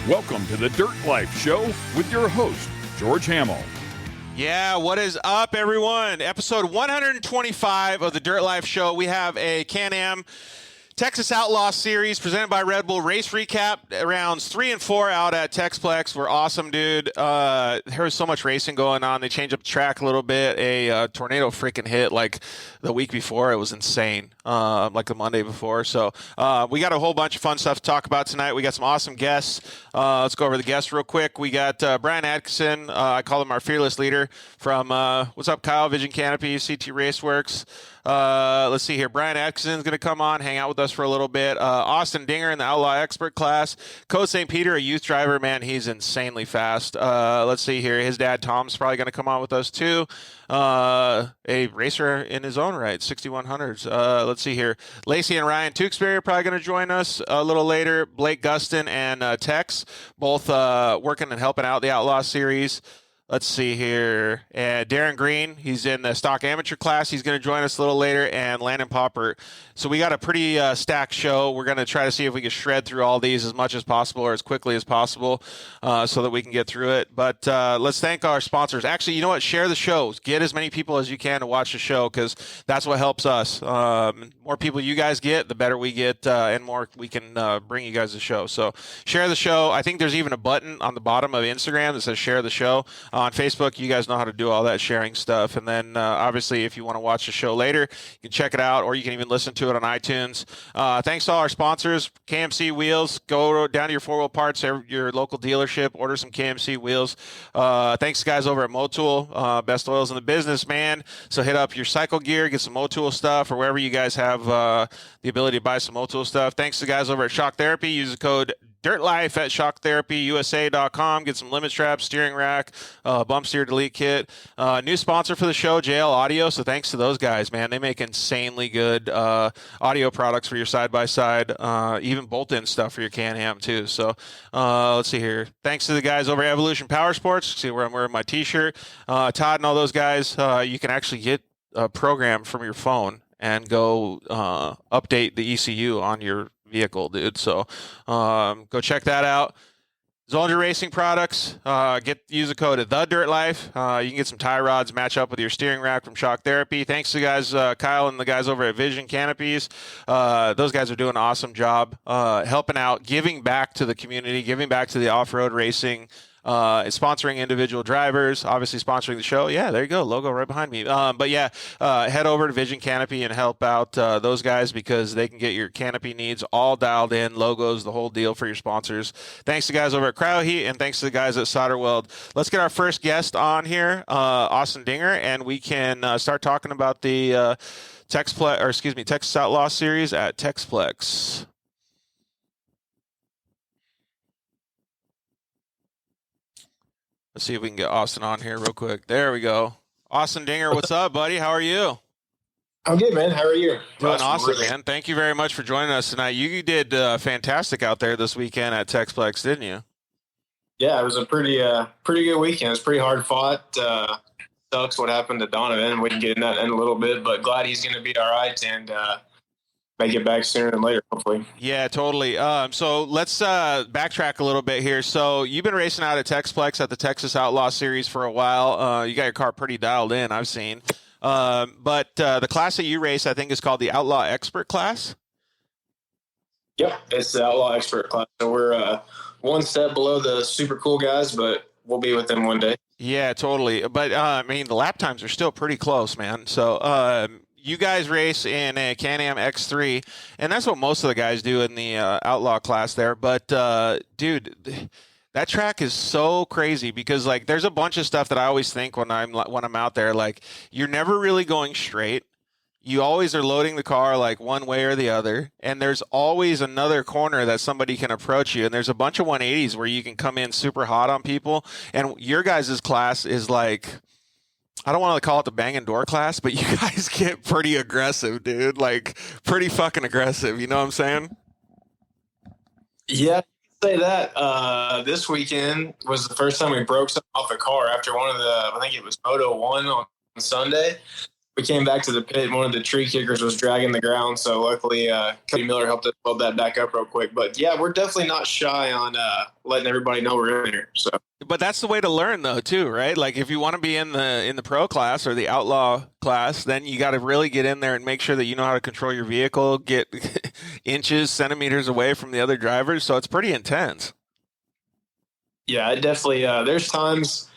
Welcome to the Dirt Life Show with your host, George Hamill. Yeah, what is up, everyone? Episode 125 of the Dirt Life Show. We have a Can-Am Texas Outlaw Series presented by Red Bull race recap. Rounds 3 and 4 out at Texplex were awesome, dude. There was so much racing going on. They changed up the track a little bit. A tornado freaking hit like the week before. It was insane, like the Monday before. So we got a whole bunch of fun stuff to talk about tonight. We got some awesome guests. Let's go over the guests real quick. We got Brian Atkinson. I call him our fearless leader from, what's up, Kyle? Vision Canopy, CT Raceworks. Let's see here. Brian Atkinson is going to come on, hang out with us for a little bit. Austin Dinger in the Outlaw Expert class. Code St. Peter, a youth driver. Man, he's insanely fast. Let's see here. His dad, Tom's, probably going to come on with us too. A racer in his own right, 6100s. Let's see here. Lacey and Ryan Tewksbury are probably going to join us a little later. Blake Gustin and Tex, both working and helping out the Outlaw Series. Let's see here. Darren Green, he's in the stock amateur class. He's going to join us a little later. And Landon Popper. So we got a pretty stacked show. We're going to try to see if we can shred through all these as much as possible or as quickly as possible so that we can get through it. But let's thank our sponsors. Actually, you know what? Share the shows. Get as many people as you can to watch the show because that's what helps us. More people you guys get, the better we get and more we can bring you guys the show. So share the show. I think there's even a button on the bottom of Instagram that says share the show. On Facebook, you guys know how to do all that sharing stuff. And then, obviously, if you want to watch the show later, you can check it out, or you can even listen to it on iTunes. Thanks to all our sponsors, KMC Wheels. Go down to your 4-wheel parts, your local dealership, order some KMC wheels. Thanks to guys over at Motul, best oils in the business, man. So hit up your cycle gear, get some Motul stuff, or wherever you guys have the ability to buy some Motul stuff. Thanks to guys over at Shock Therapy. Use the code DIRTLIFE at shocktherapyusa.com. Get some limit straps, steering rack, bump steer delete kit. New sponsor for the show, JL Audio. So thanks to those guys, man. They make insanely good audio products for your side-by-side, even bolt-in stuff for your Can-Am too. So let's see here. Thanks to the guys over at Evolution Power Sports. See where I'm wearing my T-shirt. Todd and all those guys, you can actually get a program from your phone and go update the ECU on your vehicle, dude. So go check that out. Zollinger Racing Products. Use the code TheDirtLife. You can get some tie rods, match up with your steering rack from Shock Therapy. Thanks to the guys, Kyle and the guys over at Vision Canopies. Those guys are doing an awesome job helping out, giving back to the community, giving back to the off-road racing. Sponsoring individual drivers, obviously sponsoring the show. Yeah, there you go. Logo right behind me. But yeah, head over to Vision Canopy and help out those guys because they can get your canopy needs all dialed in, logos, the whole deal for your sponsors. Thanks to guys over at Cryo Heat and thanks to the guys at Solderweld. Let's get our first guest on here, Austin Dinger, and we can start talking about the Texas Outlaw Series at Texplex. Let's see if we can get Austin on here real quick. There we go. Austin Dinger, what's up, buddy? How are you? I'm good, man. How are you? Doing awesome, man. Thank you very much for joining us tonight. You did fantastic out there this weekend at Texplex, didn't you? Yeah, it was a pretty good weekend. It was pretty hard fought. Sucks what happened to Donovan. We can get in that in a little bit, but glad he's going to be all right and make it back sooner than later, hopefully. Yeah, totally. So let's backtrack a little bit here. So you've been racing out at Texplex at the Texas Outlaw Series for a while. You got your car pretty dialed in, I've seen. But the class that you race, I think, is called the Outlaw Expert class. Yep, it's the Outlaw Expert class. So we're one step below the super cool guys, but we'll be with them one day. Yeah, totally. But, I mean, the lap times are still pretty close, man. So you guys race in a Can-Am X3, and that's what most of the guys do in the Outlaw class there. But, dude, that track is so crazy because, like, there's a bunch of stuff that I always think when I'm out there. Like, you're never really going straight. You always are loading the car like one way or the other, and there's always another corner that somebody can approach you, and there's a bunch of 180s where you can come in super hot on people, and your guys' class is like, I don't want to call it the bang and door class, but you guys get pretty aggressive, dude. Like, pretty fucking aggressive. You know what I'm saying? Yeah, say that. This weekend was the first time we broke something off the car after one of the, I think it was Moto 1 on Sunday. we came back to the pit, and one of the tree kickers was dragging the ground. So luckily, Cody Miller helped us build that back up real quick. But yeah, we're definitely not shy on letting everybody know we're in here. So, but that's the way to learn, though, too, right? Like if you want to be in the pro class or the outlaw class, then you got to really get in there and make sure that you know how to control your vehicle, get inches, centimeters away from the other drivers. So it's pretty intense. Yeah, it definitely. There's times,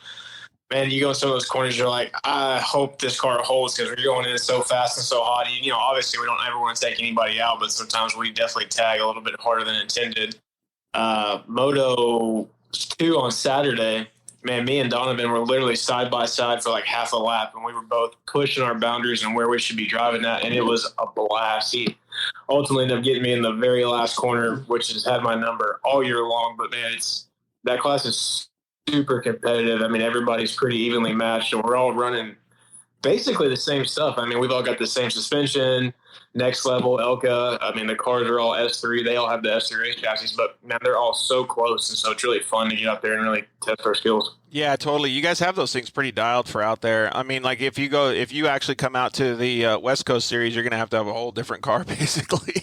man, you go in some of those corners, you're like, I hope this car holds because we're going in so fast and so hot. You know, obviously we don't ever want to take anybody out, but sometimes we definitely tag a little bit harder than intended. Moto 2 on Saturday, man, me and Donovan were literally side by side for like half a lap, and we were both pushing our boundaries and where we should be driving at, and it was a blast. He ultimately ended up getting me in the very last corner, which has had my number all year long. But man, that class is super competitive. I mean, everybody's pretty evenly matched, and we're all running basically the same stuff. I mean, we've all got the same suspension, next level, Elka. I mean, the cars are all S3. They all have the S3 race chassis, but man, they're all so close, and so it's really fun to get out there and really test our skills. Yeah, totally. You guys have those things pretty dialed for out there. I mean, like if you actually come out to the West Coast Series, you're gonna have to have a whole different car, basically.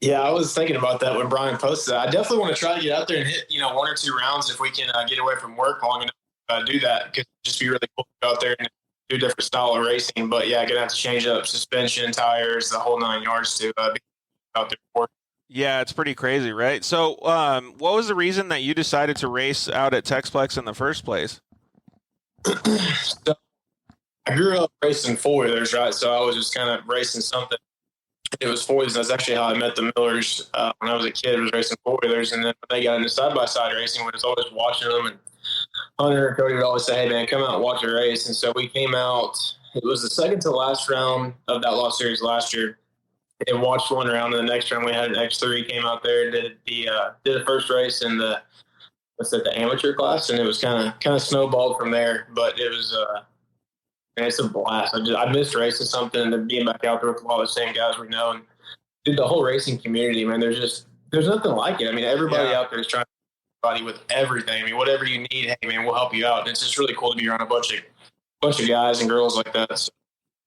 Yeah, I was thinking about that when Brian posted that. I definitely want to try to get out there and hit, 1 or 2 rounds if we can get away from work long enough to do that. Because it'd just be really cool to go out there and do a different style of racing. But yeah, gonna have to change up suspension, tires, the whole 9 yards to be out there for. Yeah, it's pretty crazy, right? So, what was the reason that you decided to race out at Texplex in the first place? So, I grew up racing 4-wheelers, right? So I was just kind of racing something. It was 4-wheelers. That's actually how I met the Millers when I was a kid. I was racing 4-wheelers, and then when they got into side-by-side racing, we was always watching them. And Hunter and Cody would always say, "Hey, man, come out and watch a race." And so we came out. It was the second to last round of that Outlaw Series last year, and watched one round. And the next round, we had an X3 came out there and did the first race in the amateur class, and it was kind of snowballed from there. But it was. And it's a blast. I missed racing something and being back out there with a lot of the same guys we know. And dude, the whole racing community, man, there's nothing like it. I mean, everybody out there is trying to help everybody with everything. I mean, whatever you need, hey man, we'll help you out. And it's just really cool to be around a bunch of guys and girls like that. So.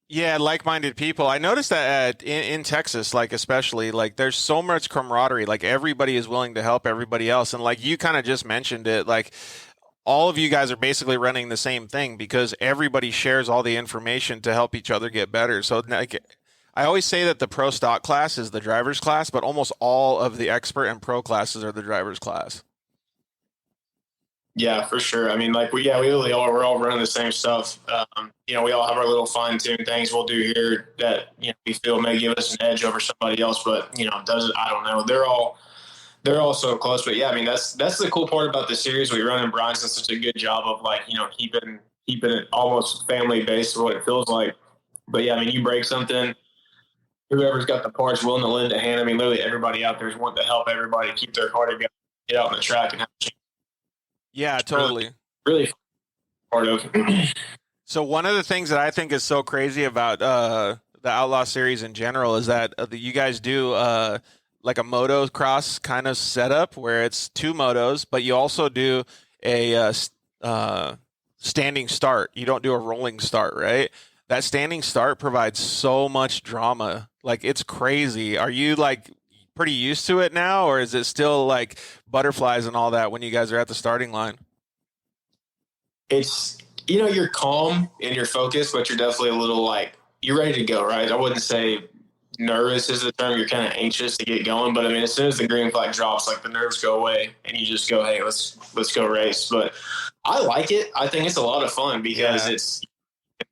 Yeah, like-minded people. I noticed that in Texas, like especially, like there's so much camaraderie. Like everybody is willing to help everybody else, and like you kind of just mentioned it, like. All of you guys are basically running the same thing because everybody shares all the information to help each other get better. So like, I always say that the pro stock class is the driver's class, but almost all of the expert and pro classes are the driver's class. Yeah, for sure. I mean, like we really are. We're all running the same stuff. We all have our little fine-tuned things we'll do here that we feel may give us an edge over somebody else, but does it? I don't know. They're all so close, but yeah, I mean that's the cool part about the series we run, and Brian's done such a good job of keeping it almost family based, what it feels like. But yeah, I mean you break something, whoever's got the parts willing to lend a hand. I mean literally everybody out there is wanting to help everybody keep their car together, get out on the track, and have a chance. Yeah, totally. Really part of. So one of the things that I think is so crazy about the Outlaw series in general is that you guys do. Like a motocross kind of setup where it's 2 motos, but you also do a standing start. You don't do a rolling start, right? That standing start provides so much drama. Like it's crazy. Are you like pretty used to it now, or is it still like butterflies and all that when you guys are at the starting line? It's, you're calm and you're focused, but you're definitely a little like, you're ready to go, right? I wouldn't say nervous is the term. You're kind of anxious to get going, but I mean, as soon as the green flag drops, like the nerves go away and you just go, hey, let's go race. But I like it. I think it's a lot of fun because it's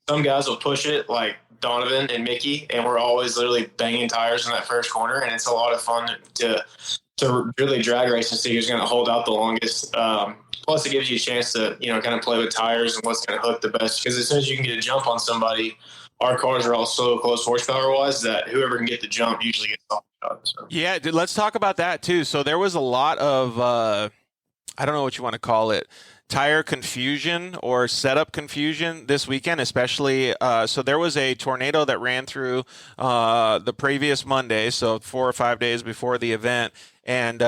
some guys will push it like Donovan and Mickey, and we're always literally banging tires in that first corner, and it's a lot of fun to really drag race and see who's going to hold out the longest. Plus, it gives you a chance to kind of play with tires and what's going to hook the best. Because as soon as you can get a jump on somebody, our cars are all so close horsepower-wise that whoever can get the jump usually gets off the shot. So. Yeah, dude, let's talk about that too. So there was a lot of I don't know what you want to call it. Tire confusion or setup confusion this weekend, especially. So there was a tornado that ran through the previous Monday, so 4 or 5 days before the event, and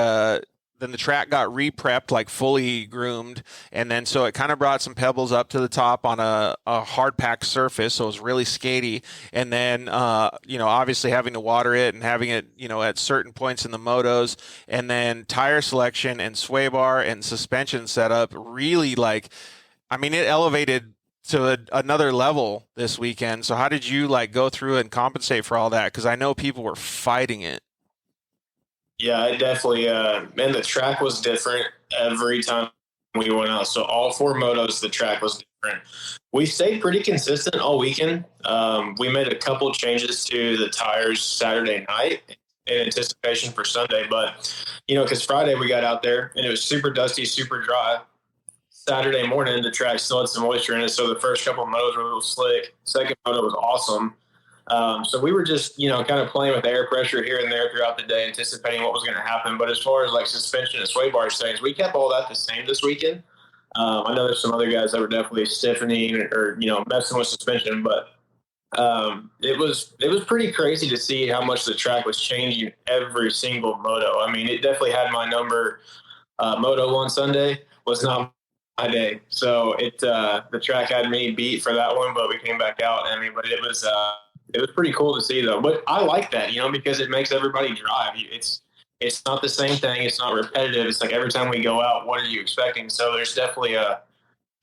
then the track got re-prepped, like fully groomed, and then so it kind of brought some pebbles up to the top on a hard packed surface, so it was really skatey. And then obviously having to water it and having it at certain points in the motos, and then tire selection and sway bar and suspension setup really it elevated to another level this weekend. So how did you go through and compensate for all that? Because I know people were fighting it. Yeah, it definitely, and the track was different every time we went out. So all 4 motos, the track was different. We stayed pretty consistent all weekend. We made a couple changes to the tires Saturday night in anticipation for Sunday. But, because Friday we got out there and it was super dusty, super dry. Saturday morning, the track still had some moisture in it. So the first couple of motos were a little slick. Second moto was awesome. So we were just, kind of playing with air pressure here and there throughout the day, anticipating what was going to happen. But as far as suspension and sway bar things, we kept all that the same this weekend. I know there's some other guys that were definitely stiffening or messing with suspension, but it was pretty crazy to see how much the track was changing every single moto. I mean, it definitely had my number. Moto 1 Sunday was not my day, so the track had me beat for that one, but we came back out. But it was pretty cool to see, though. But I like that, because it makes everybody drive. It's not the same thing. It's not repetitive. It's like every time we go out, what are you expecting? So there's definitely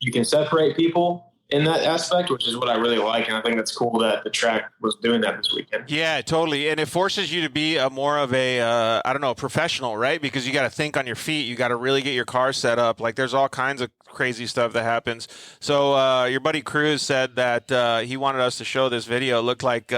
you can separate people in that aspect, which is what I really like. And I think that's cool that the track was doing that this weekend. Yeah, totally. And it forces you to be more of a professional, right? Because you got to think on your feet. You got to really get your car set up. There's all kinds of crazy stuff that happens. So your buddy Cruz said that he wanted us to show this video. It looked like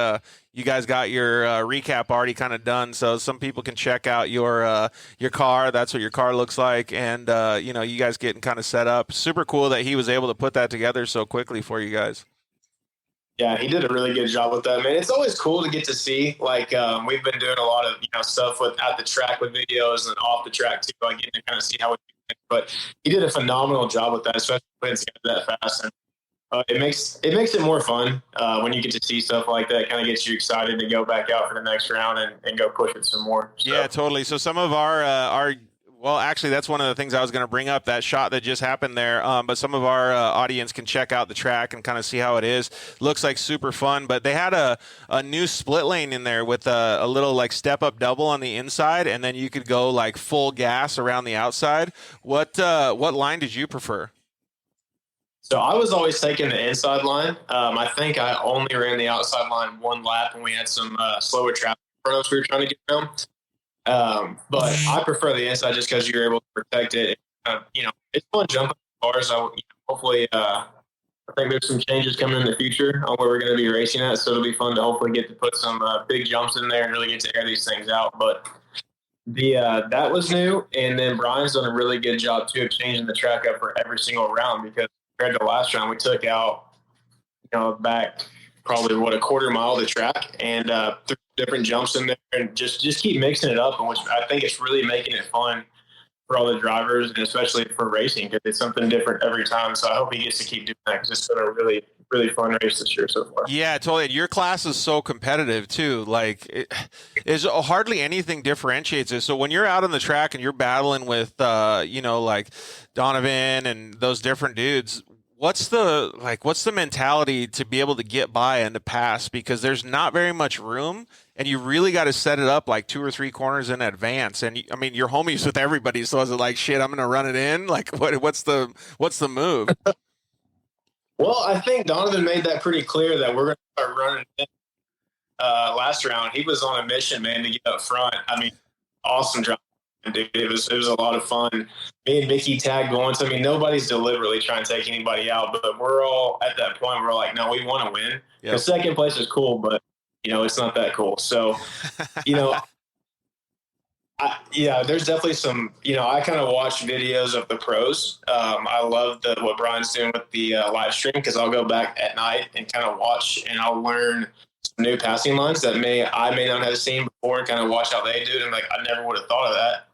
you guys got your recap already kind of done, so some people can check out your car. That's what your car looks like, and you guys getting kind of set up. Super cool that he was able to put that together so quickly for you guys. Yeah, he did a really good job with that, man. It's always cool to get to see. We've been doing a lot of stuff at the track with videos and off the track too. Getting to kind of see how we do it. But he did a phenomenal job with that, especially putting it together that fast. And it makes it more fun when you get to see stuff like that. It kind of gets you excited to go back out for the next round and go push it some more. So. Yeah, totally. So some of our well, actually, that's one of the things I was going to bring up, that shot that just happened there. But some of our audience can check out the track and kind of see how it is. Looks like super fun. But they had a new split lane in there with a little step-up double on the inside, and then you could go full gas around the outside. What line did you prefer? So I was always taking the inside line. I think I only ran the outside line one lap when we had some slower traffic in front of us we were trying to get around. But I prefer the inside just because you're able to protect it. It's fun jumping cars. Hopefully, I think there's some changes coming in the future on where we're going to be racing at. So it'll be fun to hopefully get to put some big jumps in there and really get to air these things out. But that was new. And then Brian's done a really good job too of changing the track up for every single round, because compared to last round, we took out, back probably a quarter mile of the track and threw different jumps in there and just keep mixing it up, which I think it's really making it fun for all the drivers and especially for racing, because it's something different every time. So I hope he gets to keep doing that, because it's been a really, really fun race this year so far. Yeah, totally. Your class is so competitive too. Is hardly anything differentiates it. So when you're out on the track and you're battling with, Donovan and those different dudes, what's the mentality to be able to get by and to pass? Because there's not very much room, and you really got to set it up 2 or 3 corners in advance. And you're homies with everybody, so is it shit, I'm going to run it in? What's the move? Well, I think Donovan made that pretty clear that we're going to start running in. Last round, he was on a mission, man, to get up front. Awesome drive. Dude, it was a lot of fun. Me and Mickey tagged once. Nobody's deliberately trying to take anybody out, but we're all at that point. We're like, no, we want to win. Yep. The second place is cool, but it's not that cool. So, there's definitely some. I kind of watch videos of the pros. I love what Brian's doing with the live stream, because I'll go back at night and kind of watch, and I'll learn some new passing lines that I may not have seen before, and kind of watch how they do it. And I never would have thought of that.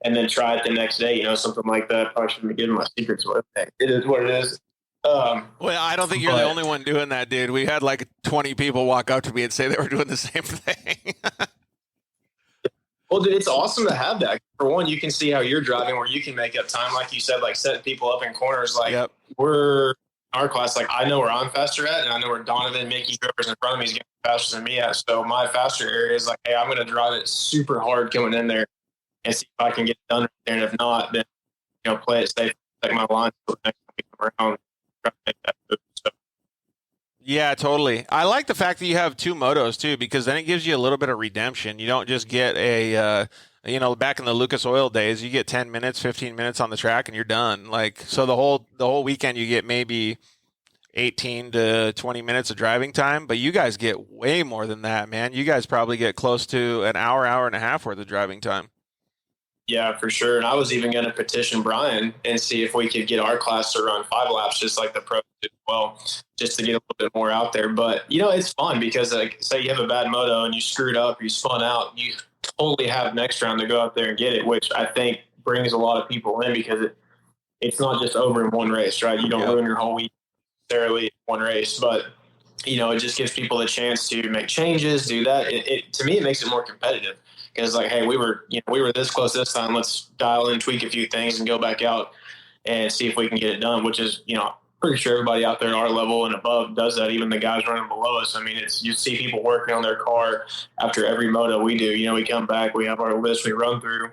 And then try it the next day, something like that. Probably shouldn't be giving my secrets away. It is what it is. Well, I don't think you're the only one doing that, dude. We had 20 people walk up to me and say they were doing the same thing. Well, dude, it's awesome to have that. for one, you can see how you're driving where you can make up time. Like you said, like setting people up in corners. Like we're our class, like I know where I'm faster at, and I know where Donovan, Mickey, whoever's in front of me is getting faster than me at. So my faster area is like, hey, I'm going to drive it super hard coming in there and see if I can get it done right there. And if not, then play it safe, take my line until the next time we come around, try to make that move. So. Yeah, totally. I like the fact that you have 2 motos too, because then it gives you a little bit of redemption. You don't just get a back in the Lucas Oil days, you get 10 minutes, 15 minutes on the track and you're done. Like, so the whole weekend you get maybe 18 to 20 minutes of driving time, but you guys get way more than that, man. You guys probably get close to an hour and a half worth of driving time. Yeah, for sure. And I was even going to petition Brian and see if we could get our class to run 5 laps, just like the pro did as well, just to get a little bit more out there. But, it's fun because, like, say you have a bad moto and you screwed up, you spun out, you totally have next round to go out there and get it, which I think brings a lot of people in because it's not just over in one race, right? You don't ruin your whole week necessarily in one race, but it just gives people a chance to make changes, do that. To me, it makes it more competitive because, like, hey, we were this close this time. Let's dial in, tweak a few things, and go back out and see if we can get it done. Which is, pretty sure everybody out there at our level and above does that. Even the guys running below us. I mean, you see people working on their car after every moto we do. We come back, we have our list, we run through.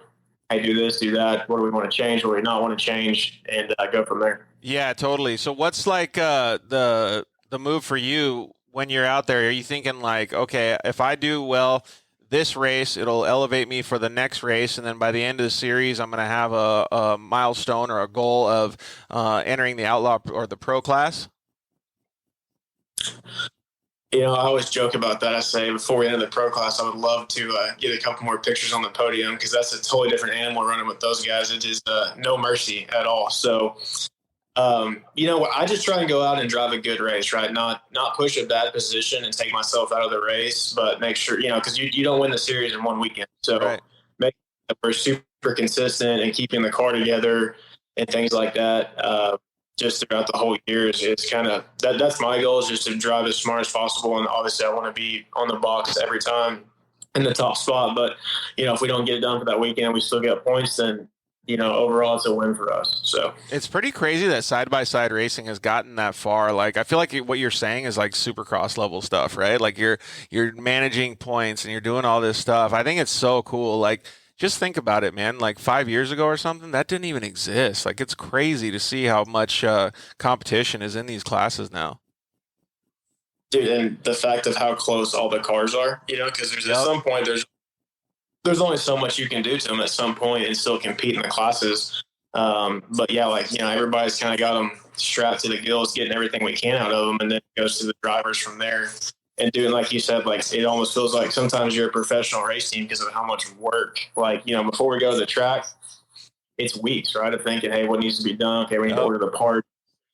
Hey, do this, do that. What do we want to change? What do we not want to change? And go from there. Yeah, totally. So what's like the move for you when you're out there? Are you thinking like, okay, if I do well this race, it'll elevate me for the next race, and then by the end of the series, I'm going to have a milestone or a goal of entering the Outlaw or the Pro class? I always joke about that. I say before we enter the Pro class, I would love to get a couple more pictures on the podium because that's a totally different animal running with those guys. It is no mercy at all. So, I just try and go out and drive a good race, right? Not push a bad position and take myself out of the race, but make sure, because you don't win the series in one weekend. So make sure that we're super consistent and keeping the car together and things like that. Just throughout the whole year it's kind of that's my goal, is just to drive as smart as possible. And obviously I want to be on the box every time in the top spot. But, if we don't get it done for that weekend, we still get points, then, overall it's a win for us. So it's pretty crazy that side-by-side racing has gotten that far. Like, I feel like what you're saying is like Supercross level stuff, right? Like you're managing points and you're doing all this stuff. I think it's so cool. Like, just think about it, man. Like 5 years ago or something, that didn't even exist. Like, it's crazy to see how much competition is in these classes now. Dude, and the fact of how close all the cars are, because at some point there's only so much you can do to them at some point and still compete in the classes. But yeah, everybody's kind of got them strapped to the gills, getting everything we can out of them, and then it goes to the drivers from there. And doing, like you said, like it almost feels like sometimes you're a professional race team because of how much work. Like, before we go to the track, it's weeks, right, of thinking, hey, what needs to be done? Okay, we need to order the part.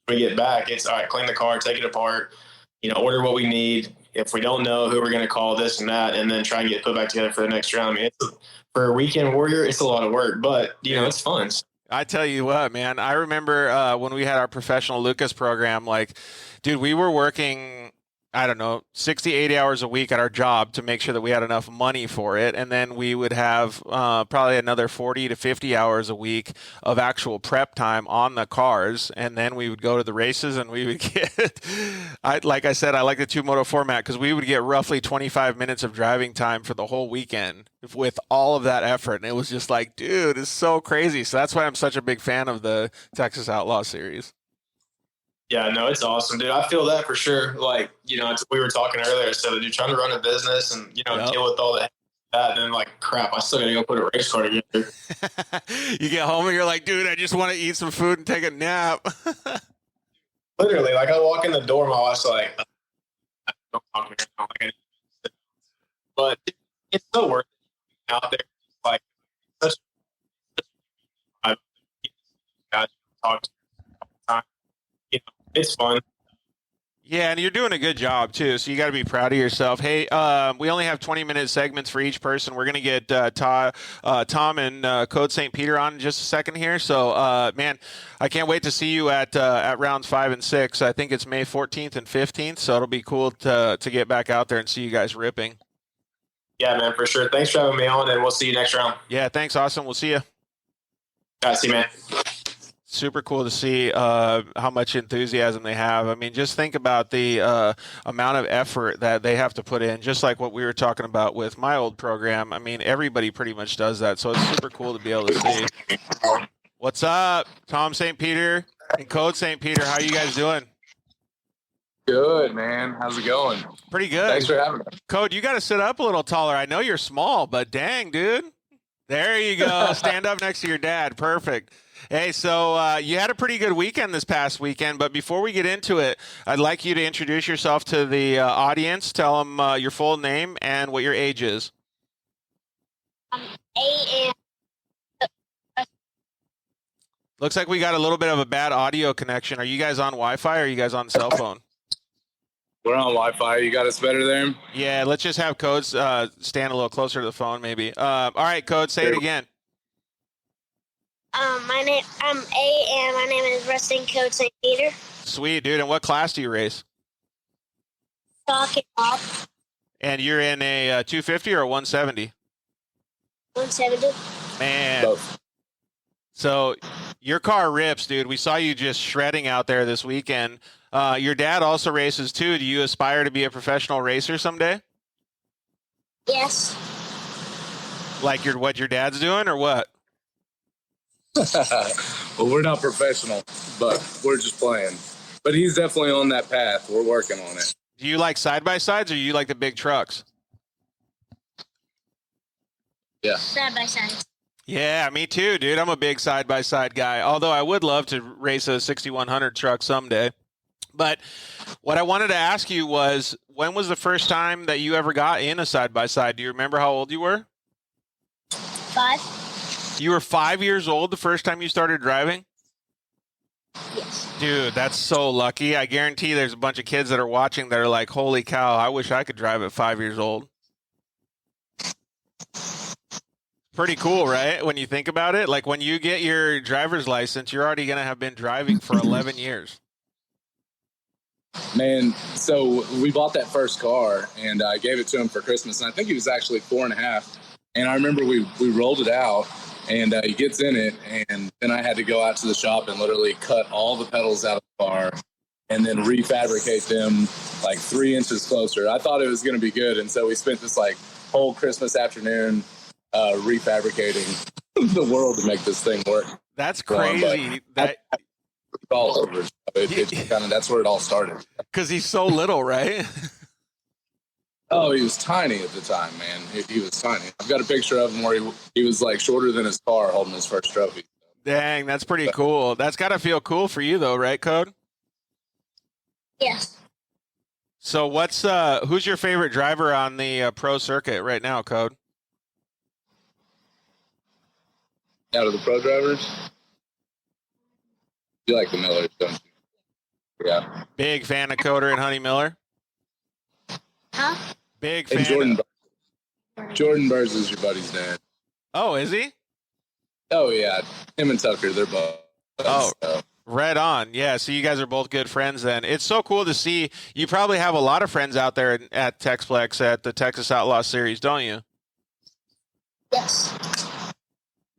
When we get back, it's all right, clean the car, take it apart, order what we need. If we don't know who we're going to call, this and that, and then try and get put back together for the next round. I mean, for a weekend warrior, it's a lot of work, but, it's fun. I tell you what, man, I remember when we had our professional Lucas program, like, dude, we were working, I don't know, 60, 80 hours a week at our job to make sure that we had enough money for it. And then we would have probably another 40 to 50 hours a week of actual prep time on the cars. And then we would go to the races and we would get, like I said, I like the 2-moto format because we would get roughly 25 minutes of driving time for the whole weekend with all of that effort. And it was just like, dude, it's so crazy. So that's why I'm such a big fan of the Texas Outlaw series. Yeah, no, it's awesome, dude. I feel that for sure. Like, we were talking earlier, so you're trying to run a business and, deal with all that, and then like, crap, I still got to go put a race car together. You get home and you're like, dude, I just want to eat some food and take a nap. Literally, like I walk in the door, my wife's like, don't talk to me. But it's so worth it out there. Like, such guys talk to time. It's fun. Yeah, and you're doing a good job, too, so you got to be proud of yourself. Hey, we only have 20-minute segments for each person. We're going to get Tom and Code St. Peter on in just a second here. So, man, I can't wait to see you at rounds 5 and 6. I think it's May 14th and 15th, so it'll be cool to get back out there and see you guys ripping. Yeah, man, for sure. Thanks for having me on, and we'll see you next round. Yeah, thanks, Austin. We'll see you. See, man. Super cool to see how much enthusiasm they have. I mean, just think about the amount of effort that they have to put in, just like what we were talking about with my old program. I mean, everybody pretty much does that, so it's super cool to be able to see. What's up, Tom St. Peter and Code St. Peter? How you guys doing? Good, man. How's it going? Pretty good. Thanks for having me. Code, you got to sit up a little taller. I know you're small, but dang, dude. There you go. Stand up next to your dad. Perfect. Hey, so you had a pretty good weekend this past weekend, but before we get into it, I'd like you to introduce yourself to the audience. Tell them your full name and what your age is. Looks like we got a little bit of a bad audio connection. Are you guys on Wi-Fi or are you guys on cell phone? We're on Wi-Fi. You got us better there? Yeah, let's just have Codes stand a little closer to the phone, maybe. All right, Code, say it again. I'm A, and my name is Wrestling Coach St. Peter. Sweet, dude. And what class do you race? Stock and Bob. And you're in a 250 or a 170? 170. Man. Both. So your car rips, dude. We saw you just shredding out there this weekend. Your dad also races too. Do you aspire to be a professional racer someday? Yes. Like what your dad's doing or what? Well, we're not professional, but we're just playing. But he's definitely on that path. We're working on it. Do you like side-by-sides or you like the big trucks? Yeah. Side by side. Yeah, me too, dude. I'm a big side-by-side guy, although I would love to race a 6100 truck someday. But what I wanted to ask you was, when was the first time that you ever got in a side-by-side? Do you remember how old you were? 5. You were 5 years old the first time you started driving? Yes. Dude, that's so lucky. I guarantee there's a bunch of kids that are watching that are like, holy cow, I wish I could drive at 5 years old. Pretty cool, right? When you think about it, like when you get your driver's license, you're already going to have been driving for 11 years. Man, so we bought that first car, and I gave it to him for Christmas, and I think he was actually 4.5. And I remember we rolled it out, and he gets in it, and then I had to go out to the shop and literally cut all the pedals out of the car and then refabricate them like 3 inches closer. I thought it was going to be good, and so we spent this like whole Christmas afternoon refabricating the world to make this thing work. That's crazy. It's all over. It kind of, that's where it all started. Because he's so little, right? Oh, he was tiny at the time, man. He was tiny. I've got a picture of him where he was like shorter than his car holding his first trophy. Dang, that's pretty cool. That's got to feel cool for you, though, right, Code? Yes. So who's your favorite driver on the pro circuit right now, Code? Out of the pro drivers? You like the Millers, don't you? Yeah. Big fan of Coder and Honey Miller? Huh? Big fan. And Jordan Burrs is your buddy's dad. Oh, is he? Oh, yeah. Him and Tucker, they're both. Oh, right on. Yeah, so you guys are both good friends then. It's so cool to see. You probably have a lot of friends out there at Texplex at the Texas Outlaw Series, don't you? Yes.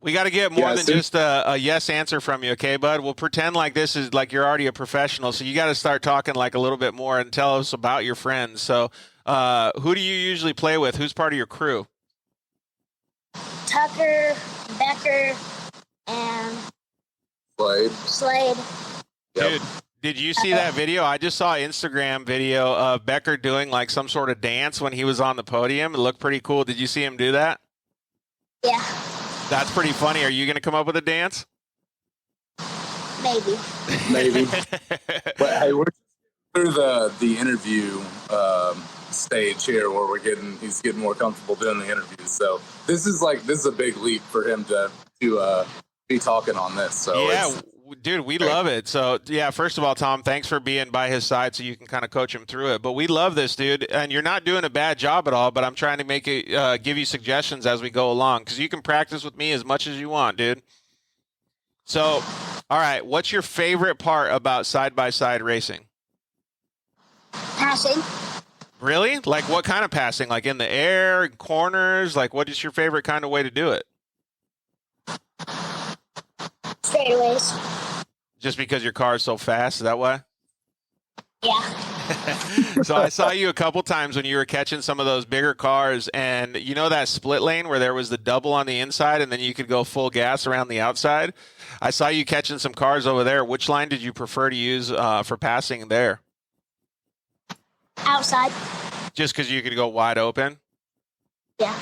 We got to get more than just a yes answer from you, okay, bud? We'll pretend like this is like you're already a professional, so you got to start talking like a little bit more and tell us about your friends. So who do you usually play with? Who's part of your crew? Tucker, Becker, and Slade. Yep. Dude, did you see that video? I just saw an Instagram video of Becker doing like some sort of dance when he was on the podium. It looked pretty cool. Did you see him do that? Yeah. That's pretty funny. Are you going to come up with a dance? Maybe. But hey, we're through the interview stage here where he's getting more comfortable doing the interviews. So this is a big leap for him to be talking on this. So yeah, dude, we love it. So yeah, first of all, Tom, thanks for being by his side so you can kind of coach him through it. But we love this, dude, and you're not doing a bad job at all. But I'm trying to make it give you suggestions as we go along because you can practice with me as much as you want, dude. So, all right, what's your favorite part about side-by-side racing? Passing. Really? Like what kind of passing? Like in the air, corners? Like what is your favorite kind of way to do it? straightaways. Just because your car is so fast, is that why? Yeah. So I saw you a couple times when you were catching some of those bigger cars, and you know that split lane where there was the double on the inside and then you could go full gas around the outside? I saw you catching some cars over there. Which line did you prefer to use for passing there? Outside. Just because you could go wide open? Yeah.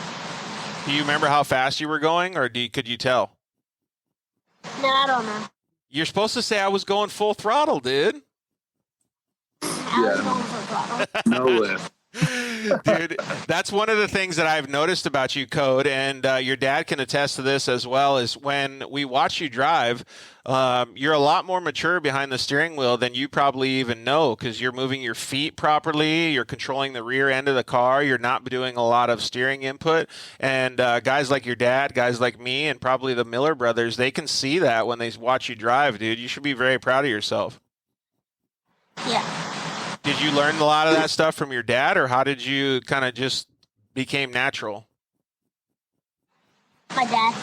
Do you remember how fast you were going, or could you tell? No, I don't know. You're supposed to say I was going full throttle, dude. I was going for a throttle. No lift. Dude, that's one of the things that I've noticed about you, Code, and your dad can attest to this as well, is when we watch you drive, you're a lot more mature behind the steering wheel than you probably even know, because you're moving your feet properly, you're controlling the rear end of the car, you're not doing a lot of steering input, and guys like your dad, guys like me, and probably the Miller brothers, they can see that when they watch you drive, dude. You should be very proud of yourself. Yeah. Did you learn a lot of that stuff from your dad, or how did you kind of just became natural? My dad.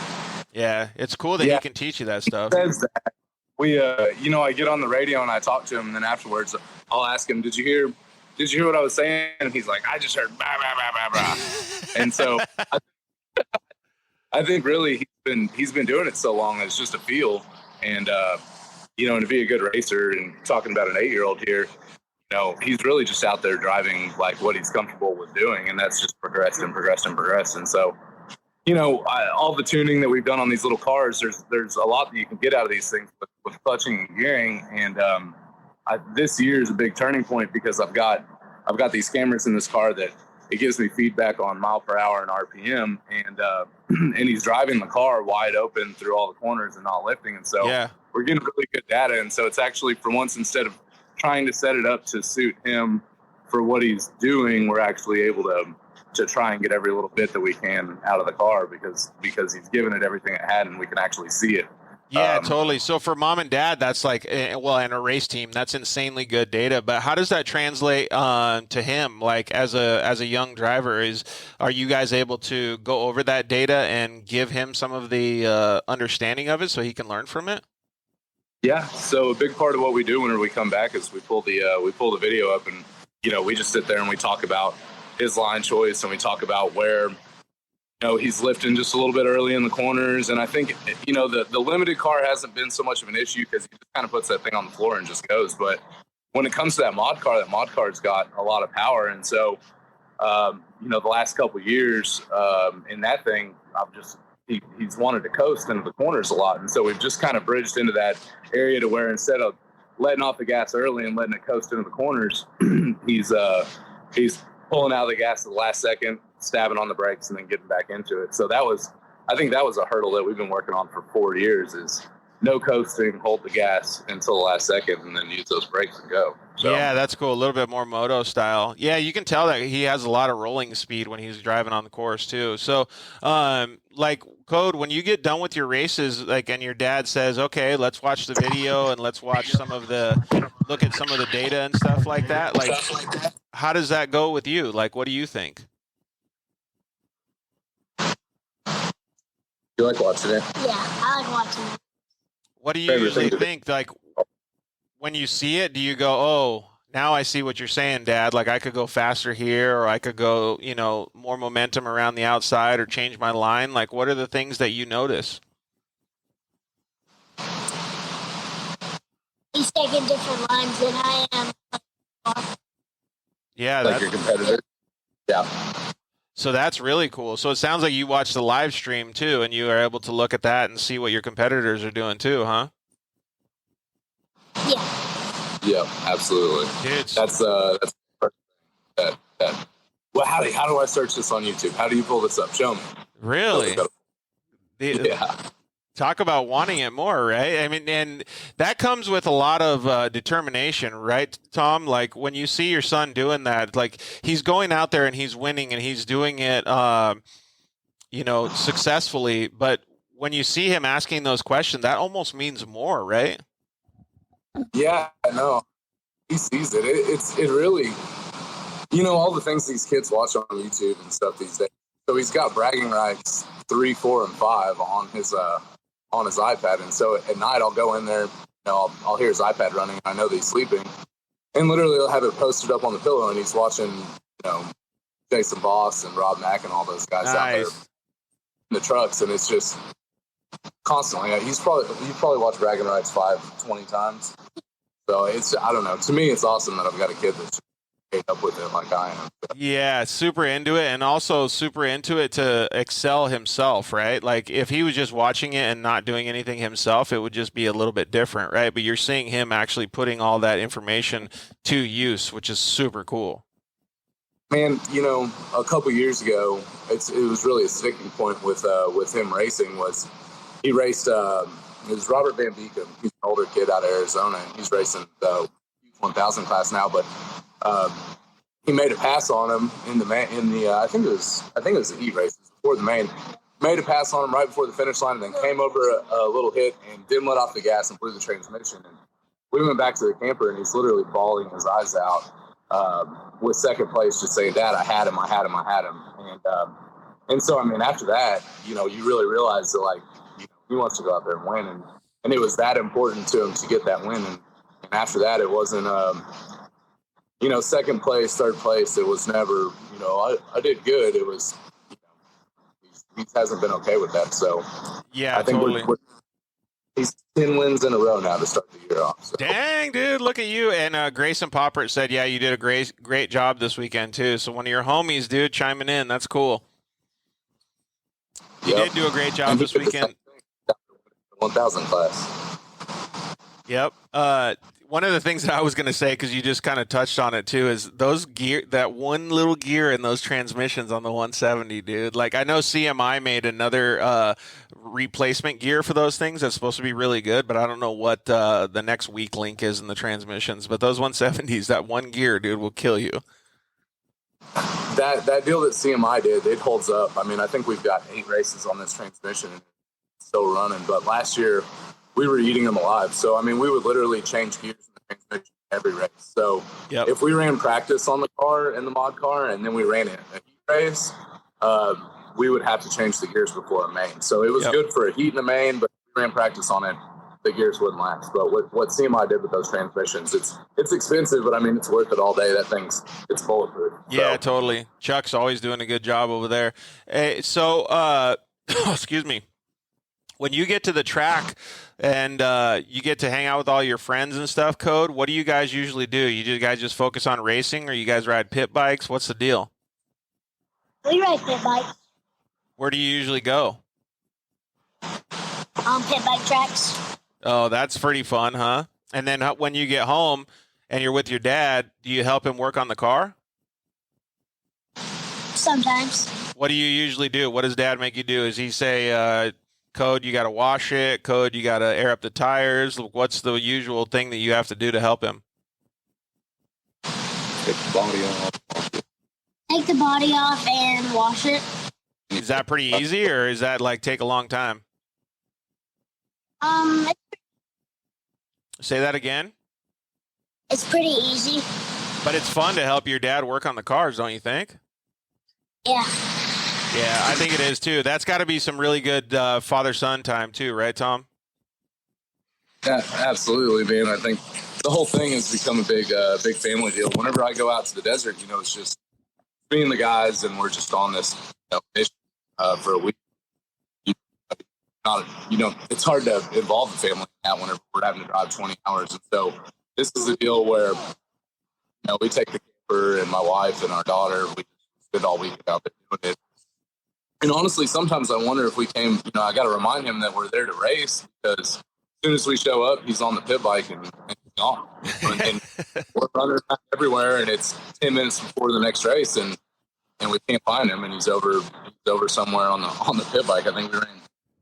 Yeah, it's cool that he can teach you that stuff. Says that. We, I get on the radio and I talk to him, and then afterwards I'll ask him, Did you hear what I was saying? And he's like, I just heard blah, blah, blah, blah, blah. And so I think really he's been doing it so long that it's just a feel. And, and to be a good racer, and talking about an 8-year-old here, he's really just out there driving like what he's comfortable with doing, and that's just progressed and progressed and progressed. And so, all the tuning that we've done on these little cars, there's a lot that you can get out of these things with clutching and gearing. And this year is a big turning point, because I've got these cameras in this car that it gives me feedback on mile per hour and RPM, and he's driving the car wide open through all the corners and not lifting. And so we're getting really good data. And so it's actually, for once, instead of trying to set it up to suit him for what he's doing, we're actually able to try and get every little bit that we can out of the car, because he's given it everything it had, and we can actually see it. Yeah, totally. So for mom and dad, that's like, and a race team, that's insanely good data. But how does that translate to him? Like as a young driver, are you guys able to go over that data and give him some of the understanding of it so he can learn from it? Yeah. So a big part of what we do whenever we come back is we pull the video up, and we just sit there and we talk about his line choice, and we talk about where he's lifting just a little bit early in the corners. And I think the limited car hasn't been so much of an issue, because he just kind of puts that thing on the floor and just goes. But when it comes to that mod car's got a lot of power, and so the last couple of years in that thing, he's wanted to coast into the corners a lot. And so we've just kind of bridged into that area to where, instead of letting off the gas early and letting it coast into the corners, he's pulling out of the gas at the last second, stabbing on the brakes, and then getting back into it. So I think that was a hurdle that we've been working on for 4 years, is no coasting, hold the gas until the last second, and then use those brakes and go. So, yeah, that's cool. A little bit more moto style. Yeah, you can tell that he has a lot of rolling speed when he's driving on the course too. So, Code, when you get done with your races, and your dad says, "Okay, let's watch the video and let's watch look at some of the data and stuff like that." How does that go with you? What do you think? You like watching it? Yeah, I like watching it. What do you usually think? When you see it, do you go, "Oh, now I see what you're saying, Dad. I could go faster here, or I could go, more momentum around the outside, or change my line"? What are the things that you notice? He's taking different lines than I am. Yeah, like your competitor. Yeah. So that's really cool. So it sounds like you watch the live stream too, and you are able to look at that and see what your competitors are doing too, huh? Yeah. Yeah, absolutely. Dude, that's that. Well, how do I search this on YouTube? How do you pull this up? Show me. Really? Yeah. Talk about wanting it more, right? I mean, and that comes with a lot of determination, right, Tom? When you see your son doing that, he's going out there and he's winning and he's doing it, successfully. But when you see him asking those questions, that almost means more, right? Yeah, I know. He sees it. It really, all the things these kids watch on YouTube and stuff these days. So he's got bragging rights 3, 4, and 5 on his on his iPad. And so at night I'll go in there, I'll hear his iPad running. I know that he's sleeping, and literally I'll have it posted up on the pillow, and he's watching, Jason Voss and Rob Mack and all those guys out there in the trucks. And it's just constantly, you've probably watched Bragging Rights 20 times. So I don't know. To me, it's awesome that I've got a kid that's up with it like I am. Yeah, super into it, and also super into it to excel himself, right? Like if he was just watching it and not doing anything himself, it would just be a little bit different, right? But you're seeing him actually putting all that information to use, which is super cool. Man, a couple years ago, it was really a sticking point with him racing. Was he raced? It was Robert Van Beekum. He's an older kid out of Arizona, and he's racing the 1000 class now, but he made a pass on him in the I think it was the heat races before the main. Made a pass on him right before the finish line, and then came over a little hit and didn't let off the gas and blew the transmission. And we went back to the camper, and he's literally bawling his eyes out with second place, just saying, "Dad, I had him." And so after that, you really realize that he wants to go out there and win, and it was that important to him to get that win. And after that, it wasn't. Second place, third place, it was never, I did good. It was, he hasn't been okay with that. So, yeah, I think totally. He's 10 wins in a row now to start the year off. So. Dang, dude, look at you. And Grayson Poppert said, yeah, you did a great job this weekend, too. So, one of your homies, dude, chiming in. That's cool. You did do a great job this weekend. 1000 class. Yep. One of the things that I was going to say, because you just kind of touched on it too, is that one little gear in those transmissions on the 170, dude. Like I know CMI made another replacement gear for those things that's supposed to be really good, but I don't know what the next weak link is in the transmissions. But those 170s, that one gear, dude, will kill you. That deal that CMI did, it holds up. I think we've got 8 races on this transmission and it's still running. But last year, we were eating them alive. So, we would literally change gears in the transmission every race. So, If we ran practice on the car, in the mod car, and then we ran a heat race, we would have to change the gears before a main. So, it was good for a heat in the main, but if we ran practice on it, the gears wouldn't last. But what CMI did with those transmissions, it's expensive, but it's worth it all day. It's bulletproof. Yeah, totally. Chuck's always doing a good job over there. Hey, so, excuse me. When you get to the track and you get to hang out with all your friends and stuff, Code, what do you guys usually do? You guys just focus on racing, or you guys ride pit bikes? What's the deal? We ride pit bikes. Where do you usually go? Pit bike tracks. Oh, that's pretty fun, huh? And then when you get home and you're with your dad, do you help him work on the car? Sometimes. What do you usually do? What does Dad make you do? Does he say, Code, you got to wash it? Code, you got to air up the tires? What's the usual thing that you have to do to help him? Take the body off. Take the body off and wash it. Is that pretty easy, or is that take a long time? Say that again? It's pretty easy. But it's fun to help your dad work on the cars, don't you think? Yeah. Yeah, I think it is too. That's got to be some really good father-son time too, right, Tom? Yeah, absolutely, man. I think the whole thing has become a big family deal. Whenever I go out to the desert, it's just me and the guys, and we're just on this mission for a week. It's hard to involve the family in that whenever we're having to drive 20 hours. And so this is a deal where, we take the camper and my wife and our daughter, we spend all week out there doing it. And honestly, sometimes I wonder if we came, I got to remind him that we're there to race, because as soon as we show up, he's on the pit bike and he's gone. And we're running everywhere, and it's 10 minutes before the next race, and we can't find him, and he's over somewhere on the pit bike. I think we ran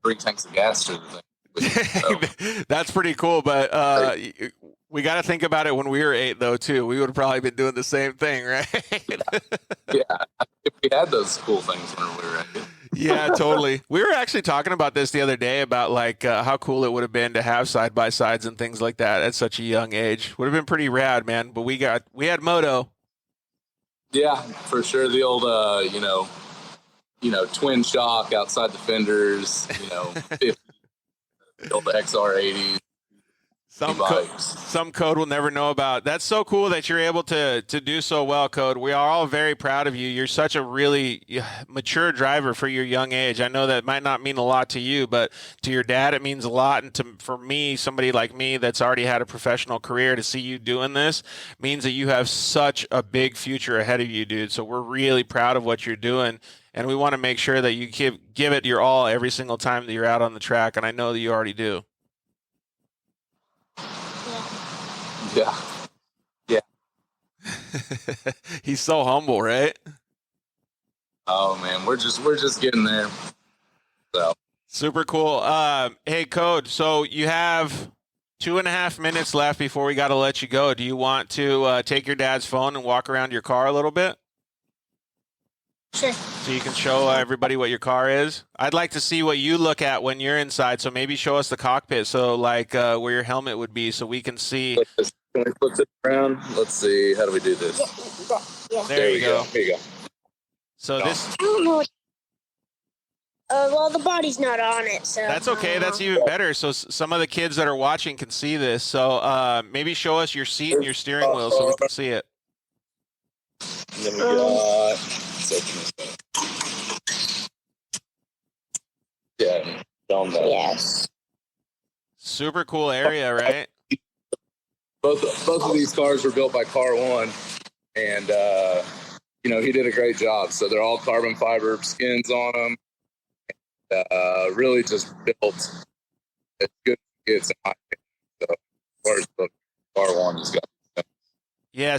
3 tanks of gas through the thing. So. That's pretty cool, but we got to think about it when we were 8, though, too. We would have probably been doing the same thing, right? Yeah, if we had those cool things when we were 8. Yeah, totally. We were actually talking about this the other day about how cool it would have been to have side-by-sides and things like that at such a young age. Would have been pretty rad, man, but we had moto. Yeah, for sure. The old, twin shock outside the fenders, 50 built the XR80. Some Code will never know about. That's so cool that you're able to do so well, Code. We are all very proud of you. You're such a really mature driver for your young age. I know that might not mean a lot to you, but to your dad it means a lot. And for me, somebody like me that's already had a professional career, to see you doing this means that you have such a big future ahead of you, dude. So we're really proud of what you're doing. And we want to make sure that you give it your all every single time that you're out on the track. And I know that you already do. Yeah. He's so humble, right? Oh man, we're just getting there. So super cool. Hey, Code. So you have 2.5 minutes left before we got to let you go. Do you want to take your dad's phone and walk around your car a little bit? Sure. So you can show everybody what your car is. I'd like to see what you look at when you're inside. So maybe show us the cockpit. So like where your helmet would be, so we can see. Can we flip this around? Let's see. How do we do this? Yeah. There you go. Here you go. So this. I don't know. Well, the body's not on it, so. That's okay. That's even better. So some of the kids that are watching can see this. So maybe show us your seat and your steering wheel so we can see it. Then we got. Let's open this up. Yeah. Down there. Yes. Super cool area, right? Both of these cars were built by Car One, and he did a great job. So they're all carbon fiber skins on them. Really just built as good as it gets in my opinion. So as far as the Car One just got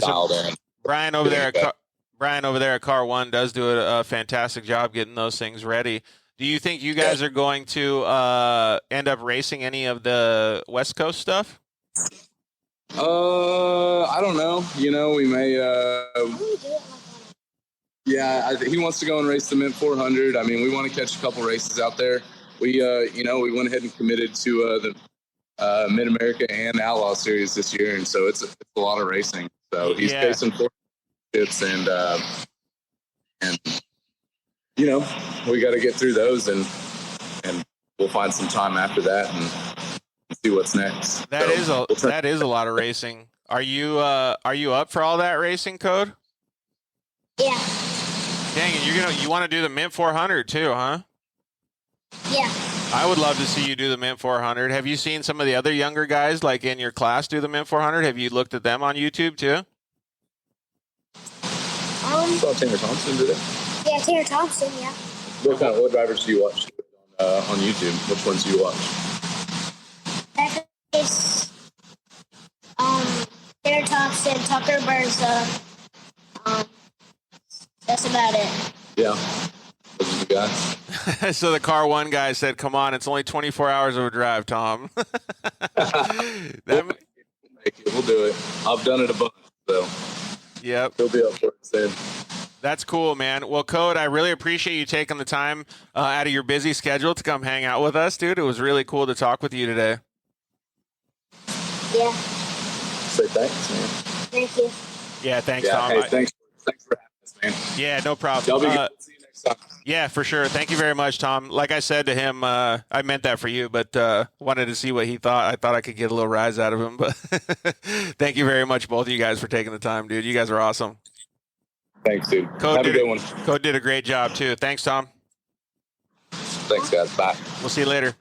dialed in. Brian over there at Car One does do a fantastic job getting those things ready. Do you think you guys are going to end up racing any of the West Coast stuff? I don't know. We may. He wants to go and race the Mint 400. I mean, we want to catch a couple races out there. We went ahead and committed to the Mid America and Outlaw series this year, and so it's a lot of racing. So he's facing 4 tips, and we got to get through those, and we'll find some time after that and see what's next. That is a lot of racing. Are you up for all that racing, Code? Yeah. Dang it, you want to do the Mint 400 too, huh? Yeah. I would love to see you do the Mint 400. Have you seen some of the other younger guys like in your class do the Mint 400? Have you looked at them on YouTube too? Saw Tanner Thompson did it. Yeah, Tanner Thompson. Yeah. What drivers do you watch on YouTube? Which ones do you watch? That is Tanner Thompson, Tucker Burza. That's about it. Yeah. Those are the guys. So the Car One guy said, "Come on, it's only 24 hours of a drive, Tom." We'll do it. I've done it a bunch, so. Yep. He'll be up for it soon. That's cool, man. Well, Code, I really appreciate you taking the time out of your busy schedule to come hang out with us, dude. It was really cool to talk with you today. Yeah. Say thanks, man. Thank you. Yeah, thanks, Tom. Hey, thanks for having us, man. Yeah, no problem. See you next time. Yeah, for sure. Thank you very much, Tom. Like I said to him, I meant that for you, but wanted to see what he thought. I thought I could get a little rise out of him, but thank you very much, both of you guys, for taking the time, dude. You guys are awesome. Thanks, dude. Have a good one. Code did a great job, too. Thanks, Tom. Thanks, guys. Bye. We'll see you later.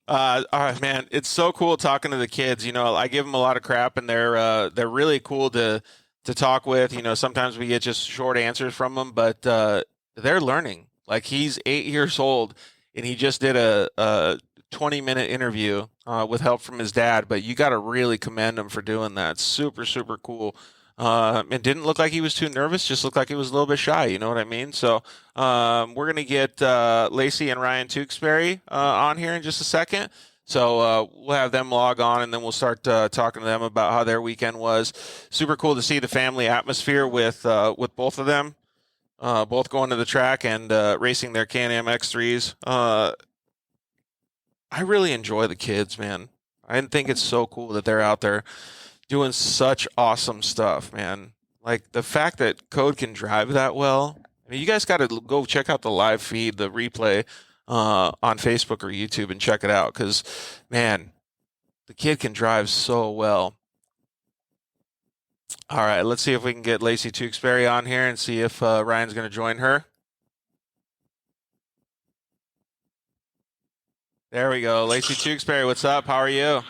All right, man. It's so cool talking to the kids. I give them a lot of crap, and they're really cool to talk with. Sometimes we get just short answers from them, but they're learning. Like, he's 8 years old, and he just did a 20-minute interview with help from his dad. But you got to really commend him for doing that. Super, super cool. It didn't look like he was too nervous, just looked like he was a little bit shy, you know what I mean? So we're going to get Lacey and Ryan Tewksbury on here in just a second. So we'll have them log on, and then we'll start talking to them about how their weekend was. Super cool to see the family atmosphere with both of them, both going to the track and racing their Can-Am X3s. I really enjoy the kids, man. I think it's so cool that they're out there doing such awesome stuff, man. Like, the fact that Code can drive that well. I mean, you guys got to go check out the live feed, the replay on Facebook or YouTube and check it out because, man, the kid can drive so well. All right, let's see if we can get Lacey Tewksbury on here and see if Ryan's going to join her. There we go. Lacey Tewksbury, what's up? How are you?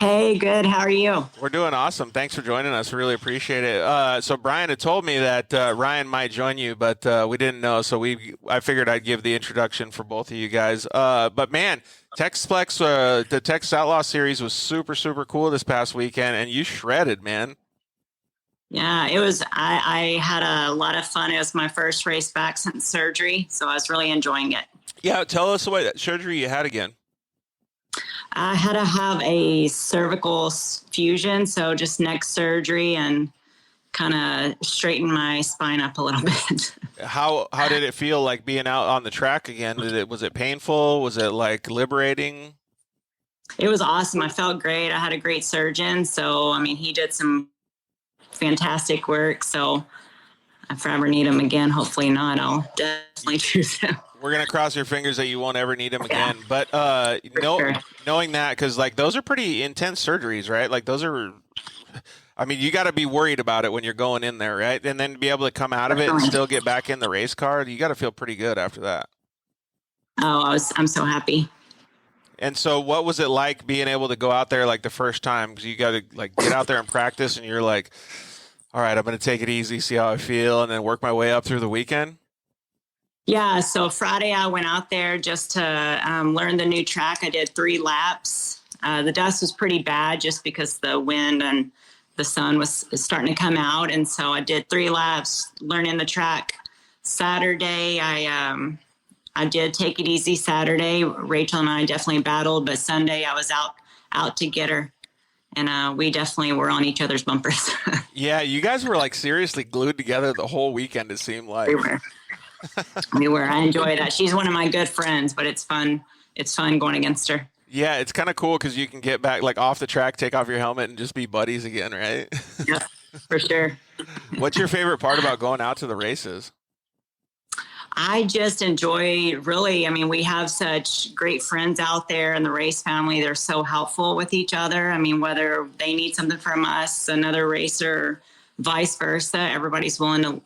Hey, good. How are you? We're doing awesome. Thanks for joining us. Really appreciate it. So Brian had told me that Ryan might join you, but we didn't know. So I figured I'd give the introduction for both of you guys. But man, TexPlex, the Texas Outlaw series was super, super cool this past weekend, and you shredded, man. Yeah, it was. I had a lot of fun. It was my first race back since surgery, so I was really enjoying it. Yeah, tell us what surgery you had again. I had to have a cervical fusion, so just neck surgery and kind of straighten my spine up a little bit. How did it feel like being out on the track again? Was it painful? Was it like liberating? It was awesome. I felt great. I had a great surgeon, so I mean, he did some fantastic work. So if I ever need him again, hopefully not, I'll definitely choose him. We're going to cross your fingers that you won't ever need him again. But Sure. knowing that, because like those are pretty intense surgeries, right? Like those are, I mean, you got to be worried about it when you're going in there, right? And then to be able to come out of it and still get back in the race car, you got to feel pretty good after that. Oh, I'm so happy. And so what was it like being able to go out there like the first time? Because you got to like get out there and practice and you're like, all right, I'm going to take it easy, see how I feel, and then work my way up through the weekend. Yeah, so Friday I went out there just to learn the new track. I did 3 laps. The dust was pretty bad just because the wind and the sun was starting to come out. And so I did 3 laps learning the track. Saturday, I did take it easy Saturday. Rachel and I definitely battled, but Sunday I was out to get her. And we definitely were on each other's bumpers. Yeah, you guys were like seriously glued together the whole weekend, it seemed like. We were. I enjoy that. She's one of my good friends, but it's fun. It's fun going against her. Yeah, it's kind of cool because you can get back like off the track, take off your helmet, and just be buddies again, right? Yeah, for sure. What's your favorite part about going out to the races? I just enjoy really, I mean, we have such great friends out there in the race family. They're so helpful with each other. I mean, whether they need something from us, another racer, vice versa, everybody's willing to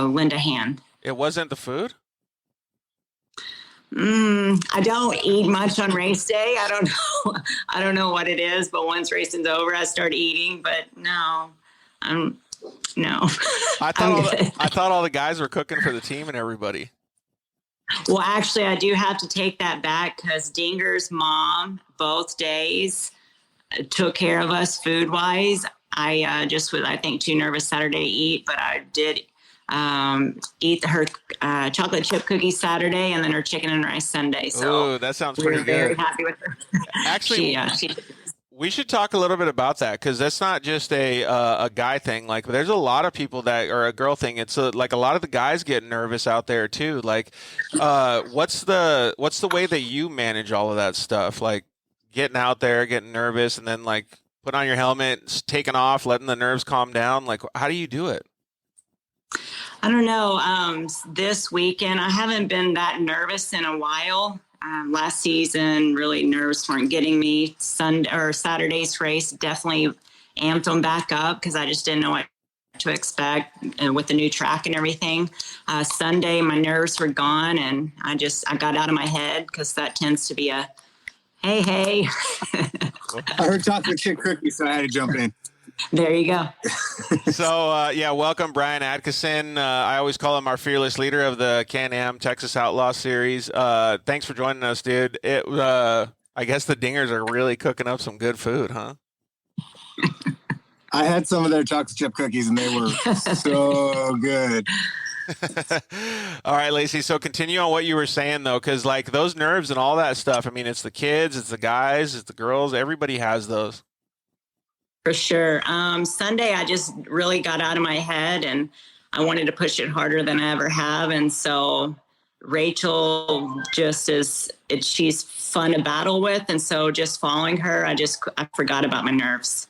lend a hand. It wasn't the food? I don't eat much on race day. I don't know. I don't know what it is, but once racing's over, I start eating. But no. I thought all the guys were cooking for the team and everybody. Well, actually, I do have to take that back because Dinger's mom both days took care of us food wise. I just was, I think, too nervous Saturday to eat, but I did eat her chocolate chip cookies Saturday and then her chicken and rice Sunday. So ooh, that sounds pretty good. Very happy with her. Actually, we should talk a little bit about that because that's not just a guy thing. Like, there's a lot of people that are a girl thing. It's like a lot of the guys get nervous out there too. Like, what's the way that you manage all of that stuff? Like, getting out there, getting nervous, and then like put on your helmet, taking off, letting the nerves calm down. Like, how do you do it? I don't know. This weekend, I haven't been that nervous in a while. Last season, really nerves weren't getting me. Saturday's race definitely amped them back up because I just didn't know what to expect with the new track and everything. Sunday, my nerves were gone, and I got out of my head because that tends to be a hey. I heard chocolate chip cookies, so I had to jump in. There you go. So, welcome, Brian Atkinson. I always call him our fearless leader of the Can-Am Texas Outlaw Series. Thanks for joining us, dude. I guess the Dingers are really cooking up some good food, huh? I had some of their chocolate chip cookies, and they were so good. All right, Lacey. So continue on what you were saying, though, because like those nerves and all that stuff, I mean, it's the kids, it's the guys, it's the girls. Everybody has those. For sure. Sunday, I just really got out of my head and I wanted to push it harder than I ever have. And so Rachel she's fun to battle with. And so just following her, I forgot about my nerves.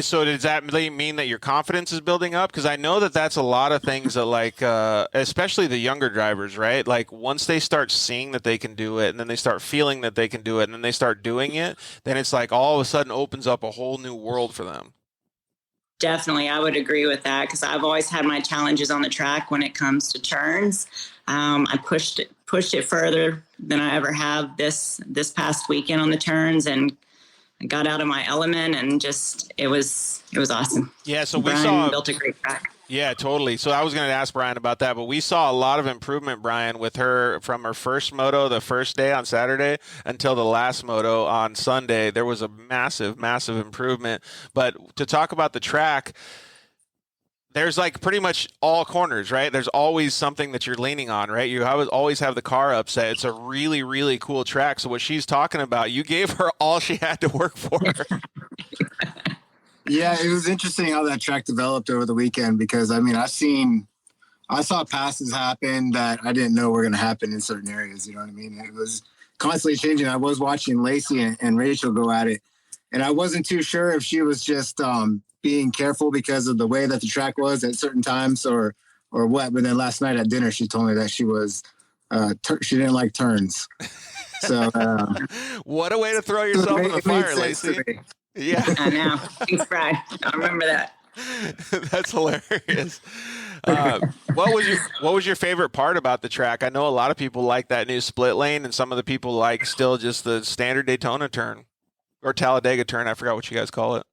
So does that really mean that your confidence is building up? Because I know that that's a lot of things that, like, especially the younger drivers, right? Like, once they start seeing that they can do it, and then they start feeling that they can do it, and then they start doing it, then it's like all of a sudden opens up a whole new world for them. Definitely, I would agree with that because I've always had my challenges on the track when it comes to turns. I pushed it further than I ever have this past weekend on the turns, and I got out of my element, and just it was awesome. Yeah, so Brian built a great track. Yeah, totally. So I was going to ask Brian about that, but we saw a lot of improvement, Brian, with her from her first moto the first day on Saturday until the last moto on Sunday. There was a massive, massive improvement. But to talk about the track, there's like pretty much all corners, right? There's always something that you're leaning on, right? You always have the car upset. It's a really, really cool track. So what she's talking about, you gave her all she had to work for. Yeah, it was interesting how that track developed over the weekend because, I mean, I saw passes happen that I didn't know were going to happen in certain areas. You know what I mean? It was constantly changing. I was watching Lacey and Rachel go at it, and I wasn't too sure if she was just being careful because of the way that the track was at certain times or what. But then last night at dinner, she told me that she was she didn't like turns. So what a way to throw yourself in the fire, Lacey. Yeah, I know. Thanks, Brian. I remember that. That's hilarious. What was your favorite part about the track? I know a lot of people like that new split lane, and some of the people like still just the standard Daytona turn or Talladega turn. I forgot what you guys call it.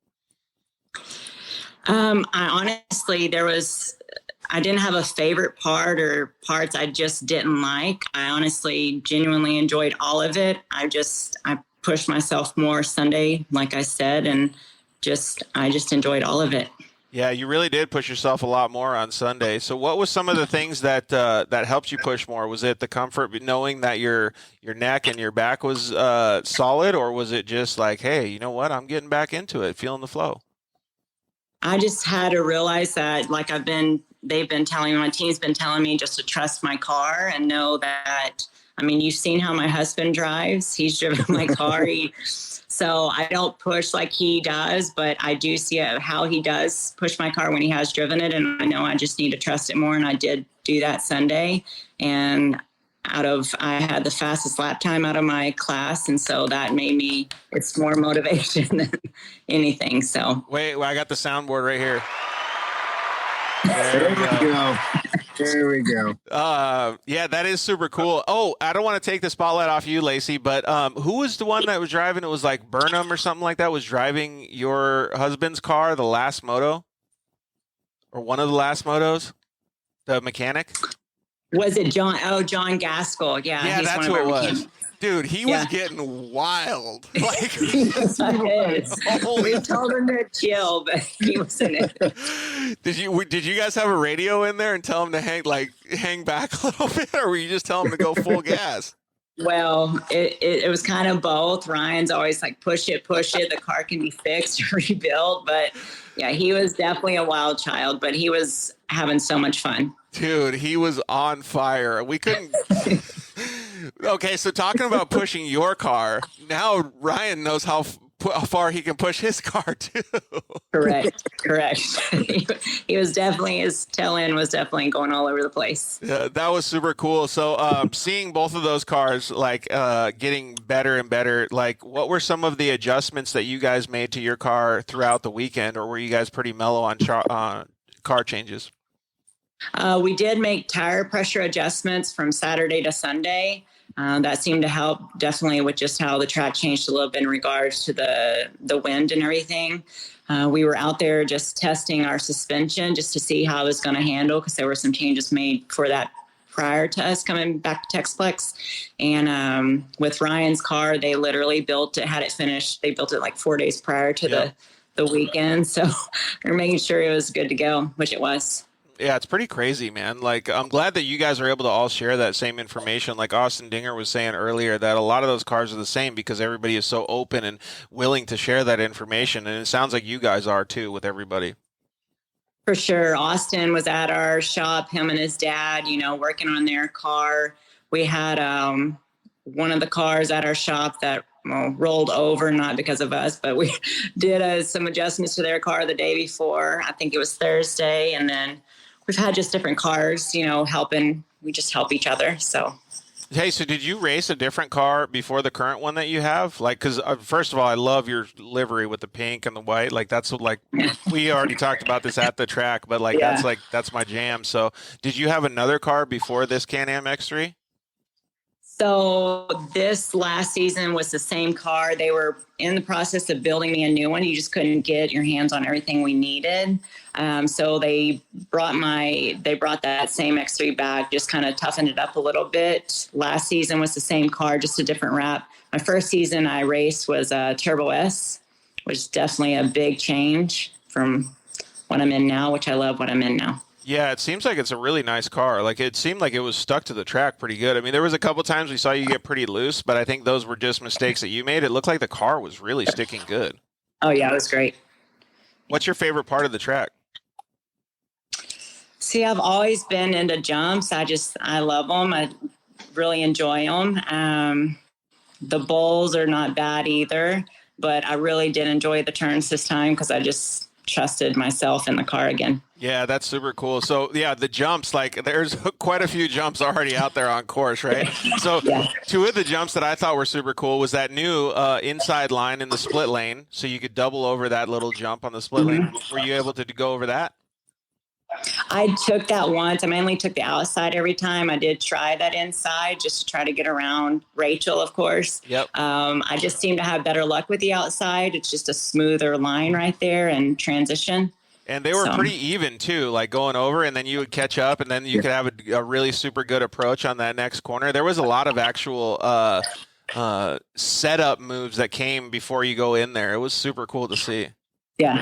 I honestly, I didn't have a favorite part or parts I just didn't like. I honestly genuinely enjoyed all of it. I pushed myself more Sunday, like I said, and I just enjoyed all of it. Yeah, you really did push yourself a lot more on Sunday. So what was some of the things that helped you push more? Was it the comfort knowing that your neck and your back was solid, or was it just like, hey, you know what, I'm getting back into it, feeling the flow? I just had to realize that, like they've been telling me, my team's been telling me just to trust my car and know that, I mean, you've seen how my husband drives. He's driven my car. So I don't push like he does, but I do see how he does push my car when he has driven it. And I know I just need to trust it more. And I did do that Sunday. And I had the fastest lap time out of my class. And so that made it's more motivation than anything. So wait, I got the soundboard right here. There we go. There we go. Yeah, that is super cool. Oh, I don't want to take the spotlight off you, Lacey, but who was the one that was driving? It was like Burnham or something like that was driving your husband's car the last moto, or one of the last motos, the mechanic. Was it John? Oh, John Gaskell. Yeah. Yeah, that's who it was. Dude, he was getting wild. Like, we told him to chill, but he wasn't it. Did you guys have a radio in there and tell him to hang back a little bit, or were you just telling him to go full gas? Well, it was kind of both. Ryan's always like, push it. The car can be fixed or rebuilt. But yeah, he was definitely a wild child, but he was having so much fun. Dude, he was on fire. We couldn't. Okay, so talking about pushing your car, now Ryan knows how far he can push his car too. Correct. He was definitely, his tail end was definitely going all over the place. Yeah, that was super cool. So seeing both of those cars getting better and better, like what were some of the adjustments that you guys made to your car throughout the weekend, or were you guys pretty mellow on car changes? We did make tire pressure adjustments from Saturday to Sunday. That seemed to help definitely with just how the track changed a little bit in regards to the wind and everything. We were out there just testing our suspension just to see how it was going to handle, because there were some changes made for that prior to us coming back to Texplex. And with Ryan's car, they literally had it finished. They built it like 4 days prior to the weekend. So we're making sure it was good to go, which it was. Yeah, it's pretty crazy, man. Like, I'm glad that you guys are able to all share that same information. Like Austin Dinger was saying earlier, that a lot of those cars are the same because everybody is so open and willing to share that information. And it sounds like you guys are too with everybody. For sure. Austin was at our shop, him and his dad, working on their car. We had one of the cars at our shop that rolled over, not because of us, but we did some adjustments to their car the day before. I think it was Thursday. And then we've had just different cars, helping. We just help each other. So. Hey, so did you race a different car before the current one that you have? Like, because first of all, I love your livery with the pink and the white. Like, that's like we already talked about this at the track, but like that's my jam. So, did you have another car before this Can-Am X3? So this last season was the same car. They were in the process of building me a new one. You just couldn't get your hands on everything we needed. So they brought that same X3 back, just kind of toughened it up a little bit. Last season was the same car, just a different wrap. My first season I raced was a Turbo S, which is definitely a big change from what I'm in now, which I love what I'm in now. Yeah, it seems like it's a really nice car. Like, it seemed like it was stuck to the track pretty good. I mean, there was a couple times we saw you get pretty loose, but I think those were just mistakes that you made. It looked like the car was really sticking good. Oh, yeah, it was great. What's your favorite part of the track? See, I've always been into jumps. I love them. I really enjoy them. The bowls are not bad either, but I really did enjoy the turns this time because I just trusted myself in the car again. Yeah, that's super cool. So, yeah, the jumps, like, there's quite a few jumps already out there on course, right? So, two of the jumps that I thought were super cool was that new inside line in the split lane, so you could double over that little jump on the split lane. Were you able to go over that? I took that once. I mainly took the outside every time. I did try that inside just to try to get around Rachel, of course. Yep. I just seem to have better luck with the outside. It's just a smoother line right there and transition. And they were pretty even, too, like going over, and then you would catch up, and then you could have a really super good approach on that next corner. There was a lot of actual setup moves that came before you go in there. It was super cool to see. Yeah.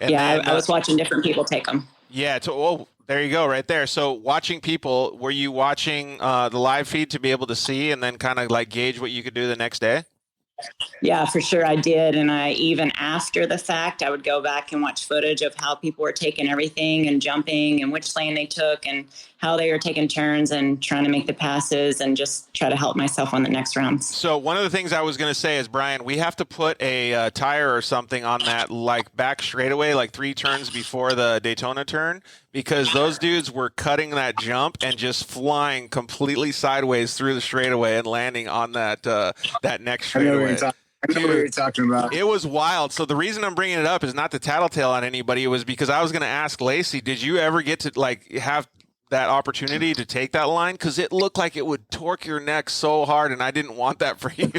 And then, I was watching different people take them. Yeah. There you go, right there. So watching people, were you watching the live feed to be able to see and then kind of like gauge what you could do the next day? Yeah, for sure I did. And I even after the fact, I would go back and watch footage of how people were taking everything and jumping and which lane they took and how they were taking turns and trying to make the passes and just try to help myself on the next rounds. So one of the things I was going to say is, Brian, we have to put a tire or something on that like back straightaway, like 3 turns before the Daytona turn, because those dudes were cutting that jump and just flying completely sideways through the straightaway and landing on that next straightaway. I know what you're talking about. It was wild. So the reason I'm bringing it up is not to tattletale on anybody. It was because I was going to ask Lacey, did you ever get to like have that opportunity to take that line? Because it looked like it would torque your neck so hard, and I didn't want that for you.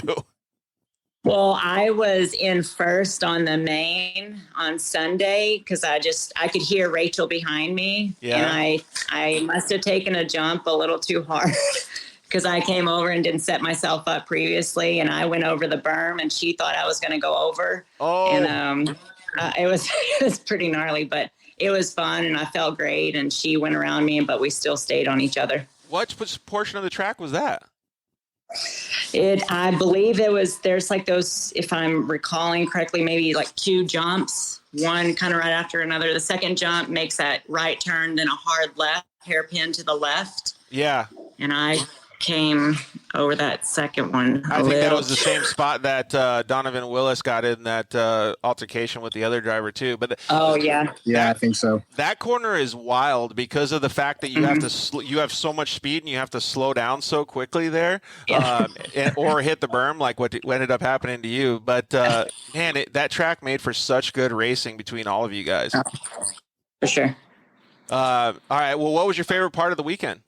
Well, I was in first on the main on Sunday because I could hear Rachel behind me. Yeah. And I must have taken a jump a little too hard because I came over and didn't set myself up previously. And I went over the berm and she thought I was going to go over. Oh. And it was pretty gnarly, but it was fun and I felt great. And she went around me, but we still stayed on each other. What portion of the track was that? I believe there's like those, if I'm recalling correctly, maybe like 2 jumps, one kind of right after another. The second jump makes that right turn, then a hard left, hairpin to the left. Yeah. And I came over that second one. I think that was the same spot that Donovan Willis got in that altercation with the other driver too. But yeah, I think so. That corner is wild because of the fact that you have to you have so much speed and you have to slow down so quickly there, or hit the berm like what ended up happening to you. But man, that track made for such good racing between all of you guys. For sure. All right. Well, what was your favorite part of the weekend?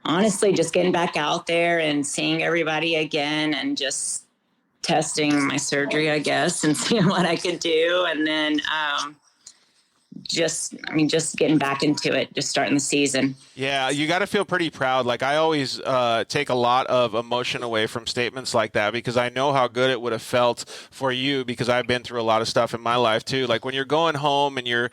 Honestly, just getting back out there and seeing everybody again and just testing my surgery, I guess, and seeing what I could do. And then just getting back into it, just starting the season. Yeah, you got to feel pretty proud. Like I always take a lot of emotion away from statements like that because I know how good it would have felt for you because I've been through a lot of stuff in my life too. Like when you're going home and you're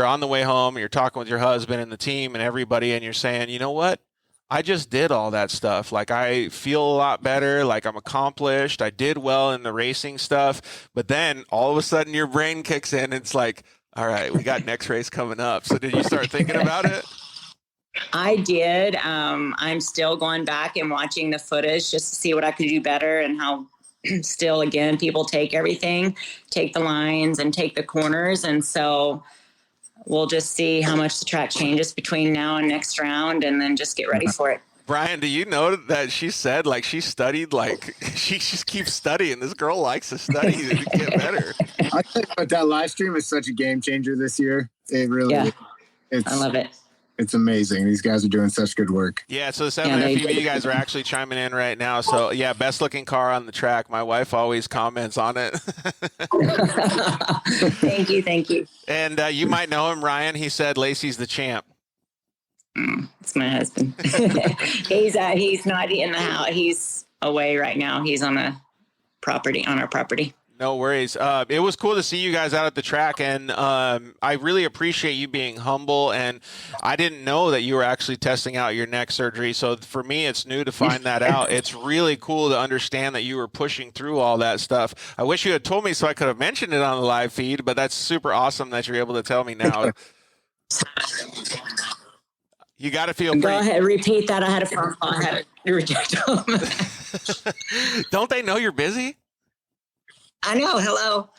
on the way home and you're talking with your husband and the team and everybody and you're saying, you know what? I just did all that stuff. Like I feel a lot better. Like I'm accomplished. I did well in the racing stuff. But then all of a sudden your brain kicks in. And it's like, all right, we got next race coming up. So did you start thinking about it? I did. I'm still going back and watching the footage just to see what I could do better and how still, again, people take everything, take the lines and take the corners. And so we'll just see how much the track changes between now and next round and then just get ready for it. Brian, do you know that she said, like, she studied, like, she just keeps studying. This girl likes to study to get better. I think that live stream is such a game changer this year. It really is. I love it. It's amazing. These guys are doing such good work. Yeah, so the 7FEV guys are actually chiming in right now. So, yeah, best looking car on the track. My wife always comments on it. Thank you. And you might know him, Ryan. He said Lacey's the champ. It's my husband. He's not in the house. He's away right now. He's on our property. No worries. It was cool to see you guys out at the track, and I really appreciate you being humble. And I didn't know that you were actually testing out your neck surgery. So for me, it's new to find that out. It's really cool to understand that you were pushing through all that stuff. I wish you had told me so I could have mentioned it on the live feed, but that's super awesome that you're able to tell me now. You got to feel Go ahead, repeat that. I had a phone call. I had to reject them. Don't they know you're busy? I know. Hello.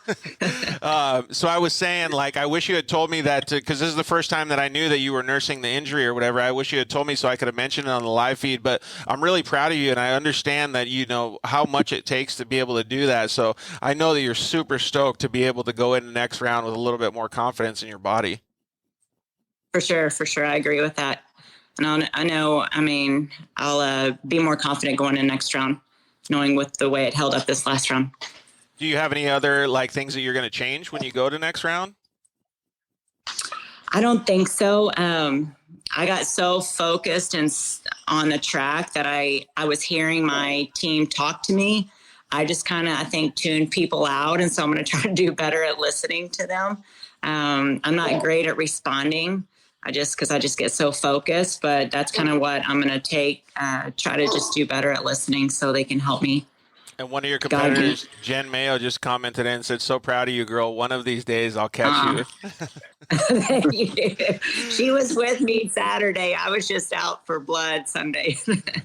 So I was saying, like, I wish you had told me that, because this is the first time that I knew that you were nursing the injury or whatever. I wish you had told me so I could have mentioned it on the live feed, but I'm really proud of you. And I understand that, you know, how much it takes to be able to do that. So I know that you're super stoked to be able to go in the next round with a little bit more confidence in your body. For sure. I agree with that. And I'll be more confident going in next round, knowing with the way it held up this last round. Do you have any other, like, things that you're going to change when you go to next round? I don't think so. I got so focused on the track that I was hearing my team talk to me. I just kind of, I think, tuned people out. And so I'm going to try to do better at listening to them. I'm not great at responding. Because I just get so focused, but that's kind of what I'm going to try to just do better at listening so they can help me. And one of your competitors, Jen Mayo, just commented in and said, "So proud of you, girl. One of these days I'll catch you." Thank you. She was with me Saturday. I was just out for blood Sunday.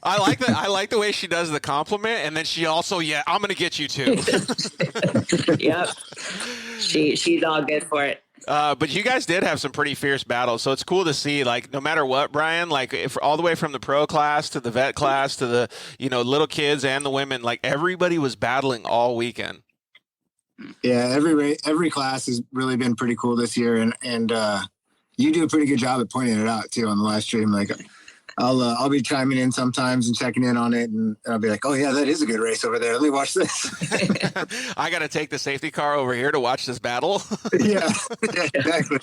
I like that. I like the way she does the compliment. And then she also, I'm going to get you too. Yep. She's all good for it. But you guys did have some pretty fierce battles, so it's cool to see, like, no matter what, Brian, like, if all the way from the pro class to the vet class to the, little kids and the women, like, everybody was battling all weekend. Yeah, every class has really been pretty cool this year, and you do a pretty good job at pointing it out too on the live stream. Like, I'll be chiming in sometimes and checking in on it, and I'll be like, "Oh yeah, that is a good race over there. Let me watch this." I got to take the safety car over here to watch this battle. yeah, exactly.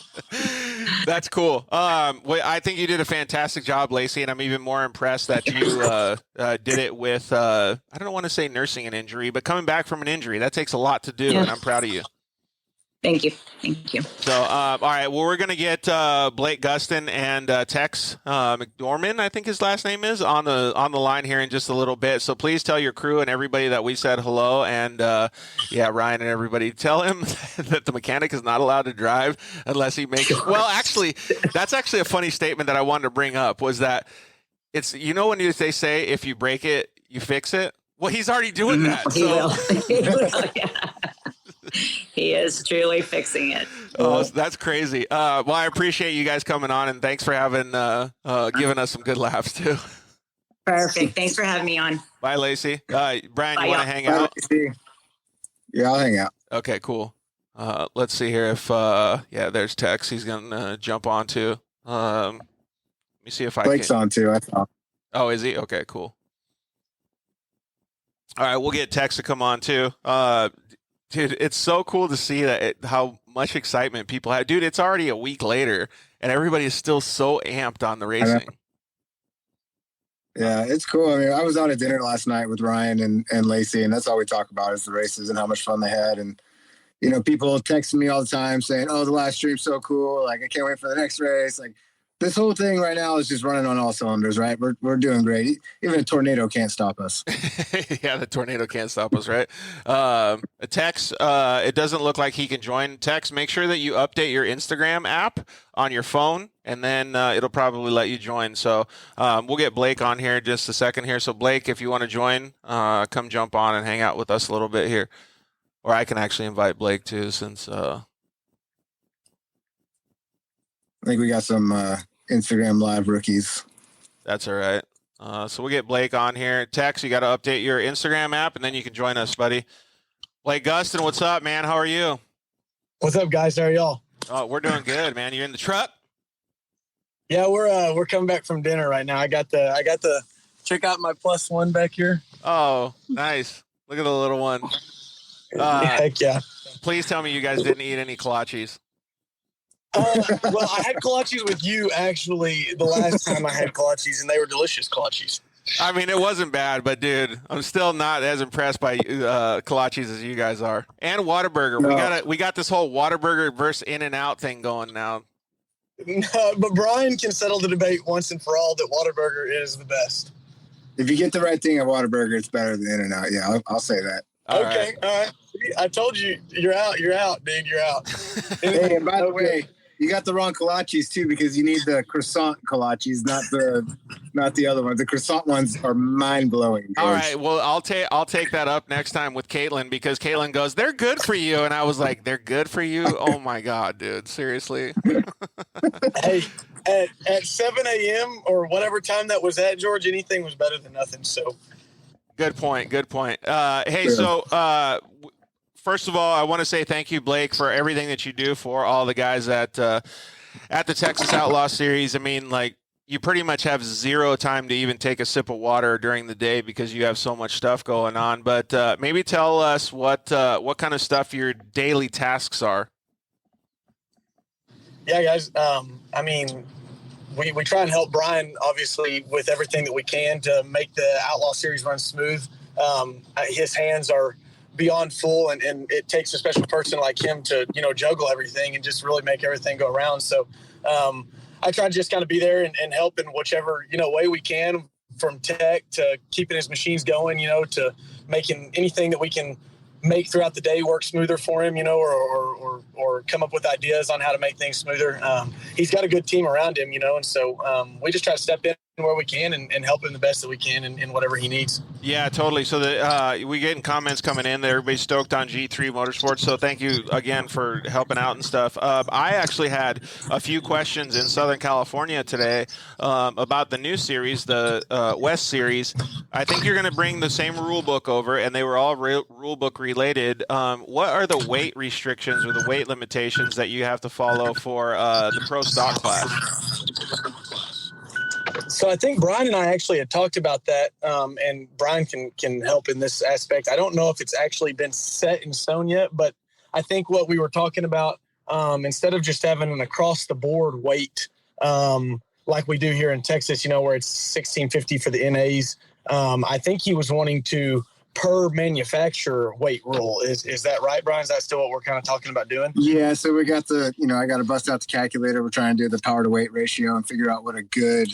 That's cool. I think you did a fantastic job, Lacey, and I'm even more impressed that you did it with I don't want to say nursing an injury, but coming back from an injury. That takes a lot to do, and I'm proud of you. Thank you. So, all right. Well, we're going to get Blake Gustin and Tex McDormand, I think his last name is, on the line here in just a little bit. So please tell your crew and everybody that we said hello. And, Ryan and everybody, tell him that the mechanic is not allowed to drive unless he makes it. Well, actually, that's actually a funny statement that I wanted to bring up, was that it's, when they say if you break it, you fix it. Well, he's already doing that. He will. Yeah. He is truly fixing it. Oh, that's crazy. Well, I appreciate you guys coming on, and thanks for having giving us some good laughs too. Perfect. Thanks for having me on. Bye, Lacey. Brian, you want to hang out? Yeah, I'll hang out. Okay, cool. Let's see here if there's Tex. He's gonna jump on too. Let me see if Blake's on too. I thought. Oh, is he? Okay, cool. All right, we'll get Tex to come on too. Dude, it's so cool to see how much excitement people have. Dude, it's already a week later, and everybody is still so amped on the racing. Yeah, it's cool. I mean, I was on a dinner last night with Ryan and Lacey, and that's all we talk about is the races and how much fun they had. And, people texting me all the time saying, "Oh, the live stream's so cool. Like, I can't wait for the next race." Like, this whole thing right now is just running on all cylinders, right? We're doing great. Even a tornado can't stop us. Yeah, the tornado can't stop us, right? Tex, it doesn't look like he can join. Tex, make sure that you update your Instagram app on your phone, and then it'll probably let you join. So we'll get Blake on here in just a second here. So Blake, if you want to join, come jump on and hang out with us a little bit here. Or I can actually invite Blake too, since I think we got some Instagram Live rookies. that's all right. So we'll get Blake on here. Tex, you got to update your Instagram app, and then you can join us, buddy. Blake Gustin, what's up, man? How are you? What's up, guys? How are y'all? Oh, we're doing good, man. You in the truck? Yeah, we're coming back from dinner right now. I got the check out my +1 back here. Oh, nice. Look at the little one. Heck yeah. Please tell me you guys didn't eat any kolaches. Well, I had kolaches with you actually the last time I had kolaches, and they were delicious kolaches. I mean, it wasn't bad, but dude, I'm still not as impressed by kolaches as you guys are. And Whataburger. No. We got this whole Whataburger versus In-N-Out thing going now. But Brian can settle the debate once and for all that Whataburger is the best. If you get the right thing at Whataburger, it's better than In-N-Out. Yeah, I'll say that. All okay, right. all right. I told you, you're out, dude. You're out. Hey, and by the way, you got the wrong kolaches too, because you need the croissant kolaches, not the other ones. The croissant ones are mind blowing. All right. Well, I'll take that up next time with Caitlin, because Caitlin goes, "They're good for you," and I was like, "They're good for you? Oh my god, dude! Seriously." Hey, at 7 a.m. or whatever time that was at, George, anything was better than nothing. So. Good point. Hey, so first of all, I want to say thank you, Blake, for everything that you do for all the guys at the Texas Outlaw Series. I mean, like, you pretty much have zero time to even take a sip of water during the day because you have so much stuff going on. But maybe tell us what kind of stuff your daily tasks are. Yeah, guys. I mean, we try and help Brian, obviously, with everything that we can to make the Outlaw Series run smooth. His hands are beyond full, and it takes a special person like him to, juggle everything and just really make everything go around. So I try to just kind of be there and help in whichever, way we can, from tech to keeping his machines going, to making anything that we can make throughout the day work smoother for him, or come up with ideas on how to make things smoother. He's got a good team around him, and so we just try to step in where we can and help him the best that we can in whatever he needs. Yeah, totally. So we getting comments coming in that everybody's stoked on G3 Motorsports. So thank you again for helping out and stuff. I actually had a few questions in Southern California today about the new series, the West Series. I think you're going to bring the same rule book over, and they were all rule book related. What are the weight restrictions or the weight limitations that you have to follow for the pro stock class? So I think Brian and I actually had talked about that, and Brian can help in this aspect. I don't know if it's actually been set in stone yet, but I think what we were talking about, instead of just having an across-the-board weight like we do here in Texas, where it's 1650 for the NAs, I think he was wanting to per manufacturer weight rule. Is that right, Brian? Is that still what we're kind of talking about doing? Yeah, so we got I got to bust out the calculator. We're trying to do the power to weight ratio and figure out what a good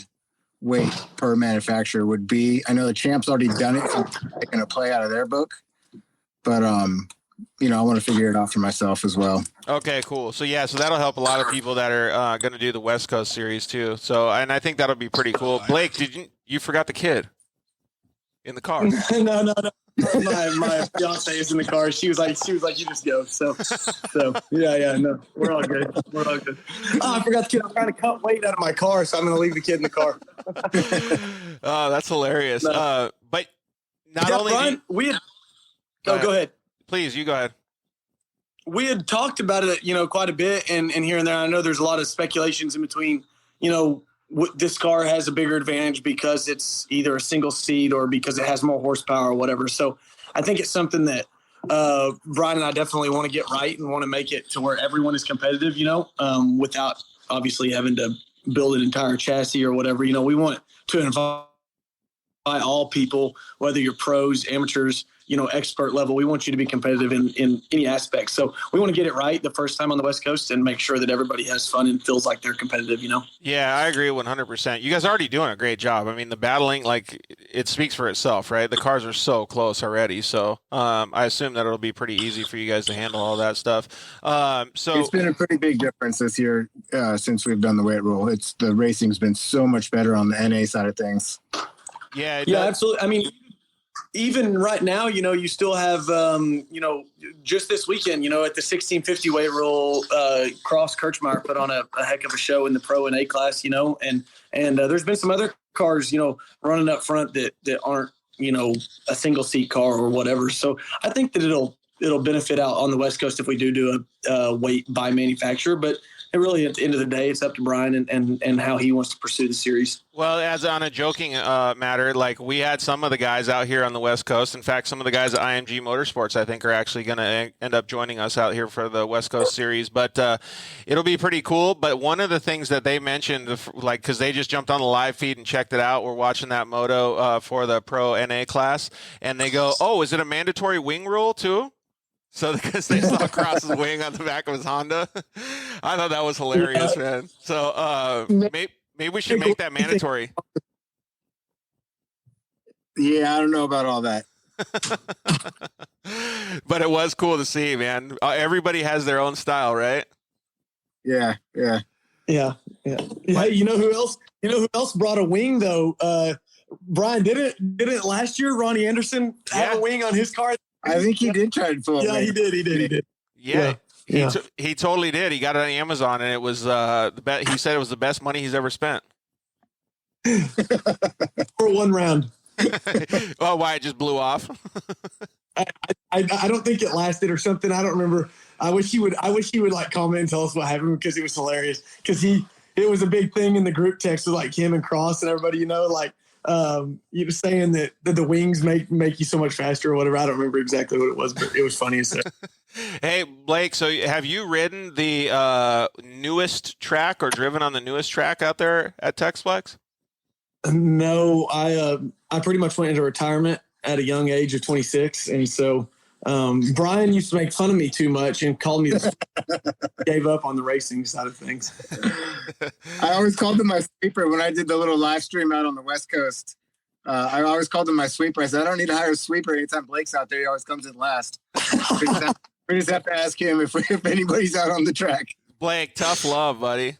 weight per manufacturer would be. I know the Champ's already done it, so they're going to play out of their book, but I want to figure it out for myself as well. Okay, cool. So that'll help a lot of people that are going to do the West Coast series too. So, and I think that'll be pretty cool. Blake, you forgot the kid in the car? No. My fiance is in the car. She was like, you just go. So yeah, no, we're all good. Oh, I forgot the kid. I'm trying to cut weight out of my car, so I'm going to leave the kid in the car. Oh, that's hilarious. No. But not only Brian, go ahead. Please, you go ahead. We had talked about it, quite a bit, and here and there. I know there's a lot of speculations in between, this car has a bigger advantage because it's either a single seat or because it has more horsepower or whatever. So I think it's something that Brian and I definitely want to get right and want to make it to where everyone is competitive, without obviously having to build an entire chassis or whatever. We want to involve all people, whether you're pros, amateurs, expert level. We want you to be competitive in any aspect. So we want to get it right the first time on the West Coast and make sure that everybody has fun and feels like they're competitive, Yeah, I agree 100%. You guys are already doing a great job. I mean, the battling, like, it speaks for itself, right? The cars are so close already. So I assume that it'll be pretty easy for you guys to handle all that stuff. So it's been a pretty big difference this year since we've done the weight rule. The racing's been so much better on the NA side of things. Yeah, absolutely. I mean, even right now, you still have, just this weekend, at the 1650 weight rule, Cross Kirchmeyer put on a heck of a show in the Pro and A class, and there's been some other cars, running up front that aren't, a single seat car or whatever. So I think that it'll benefit out on the West Coast if we do a weight by manufacturer, but it really, at the end of the day, it's up to Brian and how he wants to pursue the series. Well, as on a joking matter, like, we had some of the guys out here on the West Coast. In fact, some of the guys at IMG Motorsports, I think, are actually going to end up joining us out here for the West Coast series. But it'll be pretty cool. But one of the things that they mentioned, like, because they just jumped on the live feed and checked it out. We're watching that moto for the Pro NA class. And they go, oh, is it a mandatory wing rule too? So because they saw Cross's wing on the back of his Honda. I thought that was hilarious, man. So maybe we should make that mandatory. Yeah, I don't know about all that. But it was cool to see, man. Everybody has their own style, right? Yeah. Hey, you know who else? Who else brought a wing though? Brian, didn't last year Ronnie Anderson have a wing on his car? I think he did try to pull it. Yeah, he did. Yeah. He totally did. He got it on Amazon, and it was he said it was the best money he's ever spent. For one round. Oh, why? It just blew off? I don't think it lasted or something. I don't remember. I wish he would like comment and tell us what happened, because it was hilarious. Because it was a big thing in the group text with like him and Cross and everybody, you were saying that the wings make you so much faster or whatever. I don't remember exactly what it was, but it was funny as heck. Hey, Blake, so have you ridden the newest track or driven on the newest track out there at Texplex? No, I pretty much went into retirement at a young age of 26. And so Brian used to make fun of me too much and called me gave up on the racing side of things. I always called him my sweeper when I did the little live stream out on the West Coast. I always called him my sweeper. I said, I don't need to hire a sweeper. Anytime Blake's out there, he always comes in last. We just have to ask him if anybody's out on the track. Blake, tough love, buddy.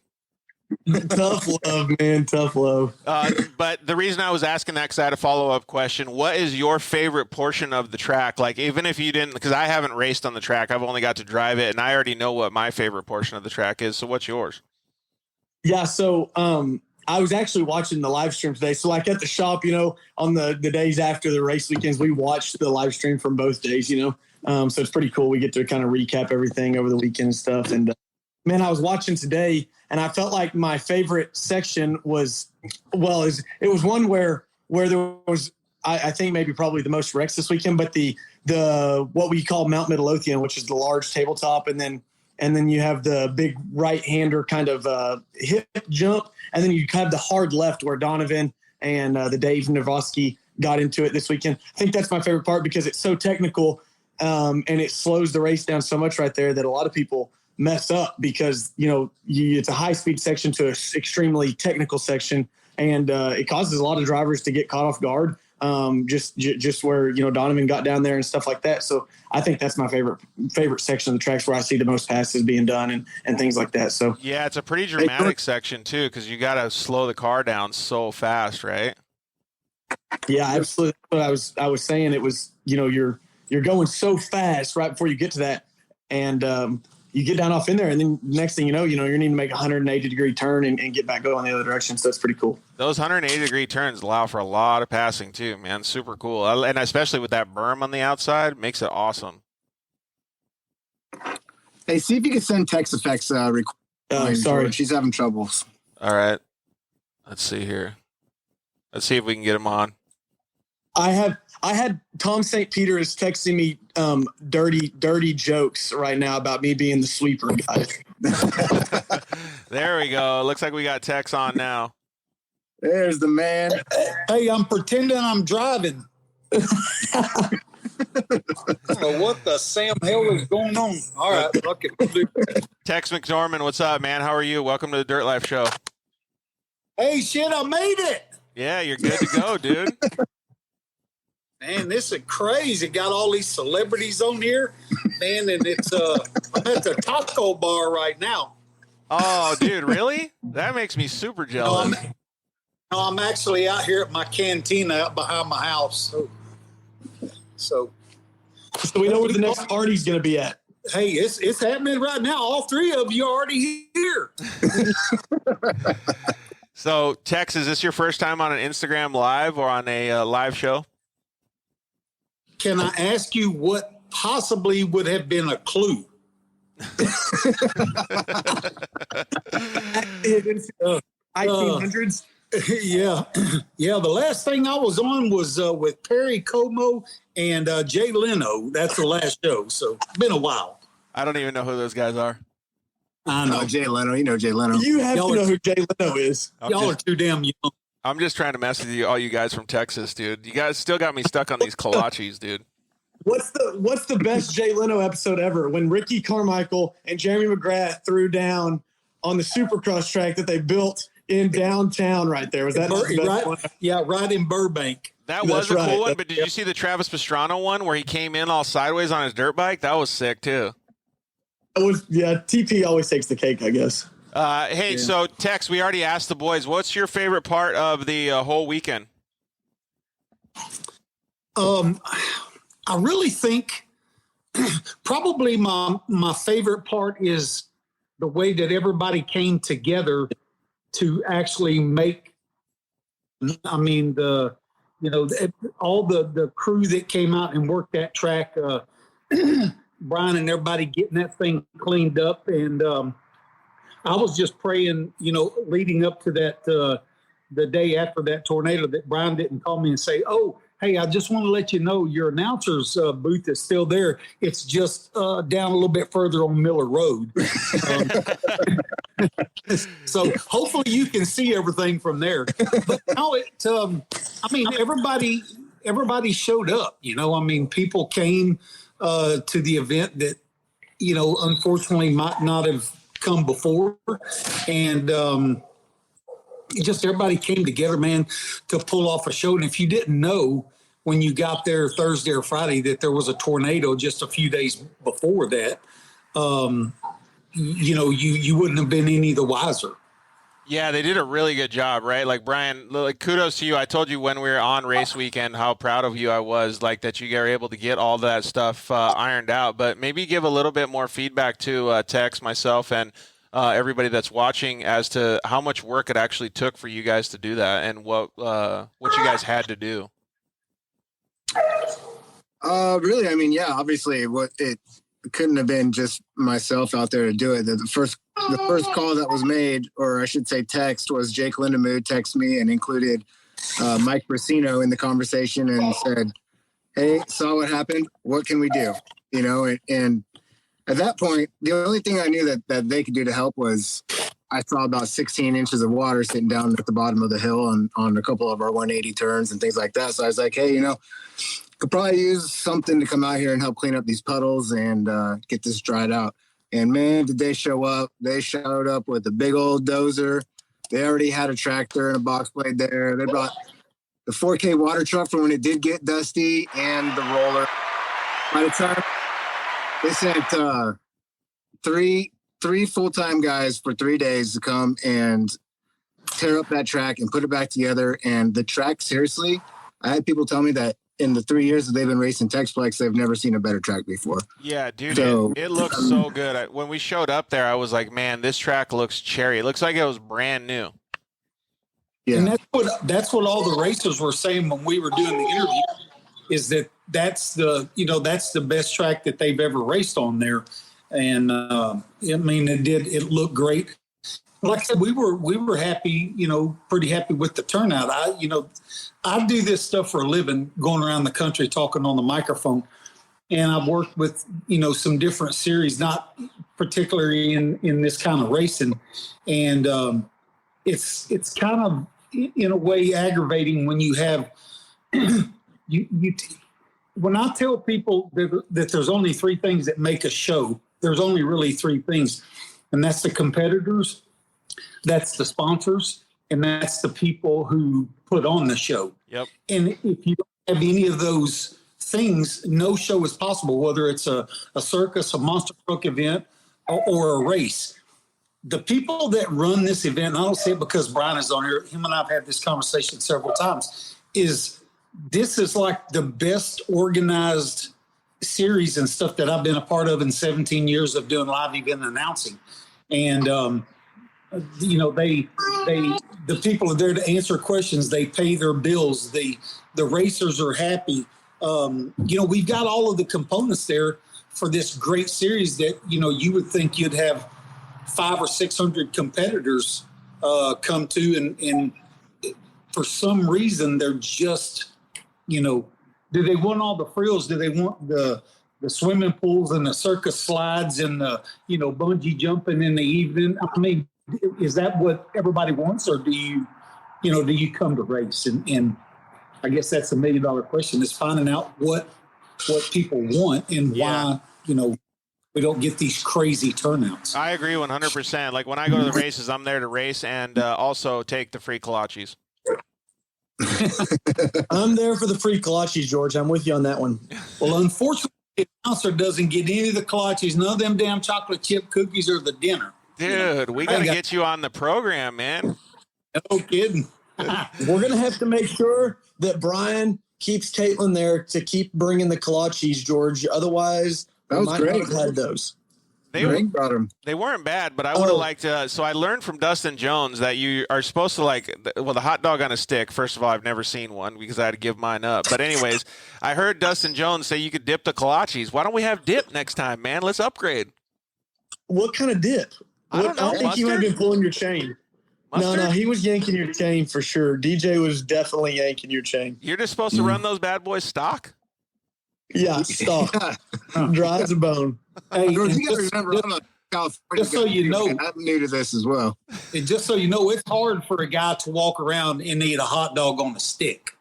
Tough love, man. Tough love. But the reason I was asking that, because I had a follow-up question. What is your favorite portion of the track? Like, even if you didn't, because I haven't raced on the track, I've only got to drive it, and I already know what my favorite portion of the track is. So what's yours? Yeah, so I was actually watching the live stream today. So like at the shop, on the days after the race weekends, we watched the live stream from both days, so it's pretty cool. We get to kind of recap everything over the weekend and stuff. And man, I was watching today, and I felt like my favorite section was, it was one where there was, I think maybe probably the most wrecks this weekend, but the what we call Mount Midlothian, which is the large tabletop, and then you have the big right-hander kind of hip jump, and then you have the hard left where Donovan and the Dave Navosky got into it this weekend. I think that's my favorite part because it's so technical, and it slows the race down so much right there that a lot of people mess up because, it's a high-speed section to an extremely technical section, and it causes a lot of drivers to get caught off guard. Just where Donovan got down there and stuff like that. So I think that's my favorite section of the tracks where I see the most passes being done and things like that. So yeah, it's a pretty dramatic section too, because you got to slow the car down so fast, right? Yeah, absolutely. But I was saying it was you're going so fast right before you get to that, and you get down off in there, and then next thing you're needing to make a 180-degree turn and get back going the other direction. So that's pretty cool. Those 180-degree turns allow for a lot of passing too, man. Super cool. And especially with that berm on the outside, makes it awesome. Hey, see if you can send Tex Effects sorry. She's having troubles. All right. Let's see here. Let's see if we can get him on. I had Tom St. Peter is texting me dirty jokes right now about me being the sweeper guy. There we go. Looks like we got Tex on now. There's the man. Hey, I'm pretending I'm driving. I don't know what the Sam hell is going on. All right, fuck it. Tex McNorman, what's up, man? How are you? Welcome to the Dirt Life Show. Hey, shit, I made it. Yeah, you're good to go, dude. Man, this is crazy. Got all these celebrities on here, man, and it's I'm at the taco bar right now. Oh, dude, really? That makes me super jealous. I'm actually out here at my cantina out behind my house. So we know where the next party's going to be at. Hey, it's happening right now. All three of you are already here. So, Tex, is this your first time on an Instagram Live or on a live show? Can I ask you what possibly would have been a clue? 1900s? Yeah. The last thing I was on was with Perry Como and Jay Leno. That's the last show. So it's been a while. I don't even know who those guys are. I know. Jay Leno. You know Jay Leno. You have to know who Jay Leno is. Y'all are too damn young. I'm just trying to mess with you, all you guys from Texas, dude. You guys still got me stuck on these kolaches, dude. What's the best Jay Leno episode ever? When Ricky Carmichael and Jeremy McGrath threw down on the Supercross track that they built in downtown right there. Was that the best one? Yeah, right in Burbank. That was a cool one, but did you see the Travis Pastrana one where he came in all sideways on his dirt bike? That was sick, too. TP always takes the cake, I guess. So Tex, we already asked the boys, what's your favorite part of the whole weekend? I really think probably my favorite part is the way that everybody came together to actually make. I mean, all the crew that came out and worked that track. Brian and everybody getting that thing cleaned up. And I was just praying, leading up to that, the day after that tornado, that Brian didn't call me and say, oh, hey, I just want to let you know your announcer's booth is still there. It's just down a little bit further on Miller Road. So hopefully you can see everything from there. But no, everybody showed up. People came to the event that, unfortunately might not have come before. And just everybody came together, man, to pull off a show. And if you didn't know when you got there Thursday or Friday that there was a tornado just a few days before that, you wouldn't have been any the wiser. Yeah, they did a really good job, right? Like, Brian, kudos to you. I told you when we were on race weekend how proud of you I was, that you were able to get all that stuff ironed out. But maybe give a little bit more feedback to Tex, myself, and everybody that's watching as to how much work it actually took for you guys to do that and what you guys had to do. Really, obviously it couldn't have been just myself out there to do it. The first call that was made, or I should say text, was Jake Lindemood texted me and included Mike Brasino in the conversation and said, hey, saw what happened. What can we do? And at that point, the only thing I knew that they could do to help was I saw about 16 inches of water sitting down at the bottom of the hill on a couple of our 180 turns and things like that. So I was like, hey, could probably use something to come out here and help clean up these puddles and get this dried out. And man, did they show up. They showed up with a big old dozer. They already had a tractor and a box blade there. They brought the 4K water truck for when it did get dusty and the roller. By the time they sent three full-time guys for 3 days to come and tear up that track and put it back together. And the track, seriously, I had people tell me that in the 3 years that they've been racing Texplex, they've never seen a better track before. Yeah, dude, so, it looks so good. When we showed up there, I was like, man, this track looks cherry. It looks like it was brand new. Yeah. And that's what all the racers were saying when we were doing the interview, is that's the best track that they've ever raced on there. And it looked great. Like I said, we were happy, pretty happy with the turnout. I do this stuff for a living, going around the country talking on the microphone. And I've worked with, some different series, not particularly in this kind of racing. And it's kind of, in a way aggravating when you have when I tell people that there's only three things that make a show, there's only really three things, and that's the competitors, that's the sponsors, and that's the people who put on the show. Yep. And if you don't have any of those things, no show is possible, whether it's a circus, a monster truck event, or a race. The people that run this event, and I don't say it because Brian is on here, him and I have had this conversation several times, this is like the best organized series and stuff that I've been a part of in 17 years of doing live event announcing. And, the people are there to answer questions. They pay their bills. The racers are happy. We've got all of the components there for this great series that, you would think you'd have 500 or 600 competitors come to, and for some reason they're just, do they want all the frills? Do they want the swimming pools and the circus slides and the, bungee jumping in the evening? I mean, is that what everybody wants, or do you come to race? And I guess that's $1 million question, is finding out what people want and why, we don't get these crazy turnouts. I agree 100%. Like when I go to the races, I'm there to race and also take the free kolaches. I'm there for the free kolaches, George. I'm with you on that one. Well, unfortunately, the announcer doesn't get any of the kolaches, none of them damn chocolate chip cookies or the dinner. Dude, we got to get you on the program, man. No kidding. We're going to have to make sure that Brian keeps Caitlin there to keep bringing the kolaches, George. Otherwise, that was great. Not have had those. They weren't bad, but I would have liked to. So I learned from Dustin Jones that you are supposed to the hot dog on a stick. First of all, I've never seen one because I had to give mine up. But anyways, I heard Dustin Jones say you could dip the kolaches. Why don't we have dip next time, man? Let's upgrade. What kind of dip? I don't know. I think you might have been pulling your chain. Mustard? No, he was yanking your chain for sure. DJ was definitely yanking your chain. You're just supposed to run those bad boys stock? Yeah, stock. Dry as a bone. Hey, you gotta remember, I'm a California just so you know, I'm new to this as well. And just so you know, it's hard for a guy to walk around and eat a hot dog on a stick.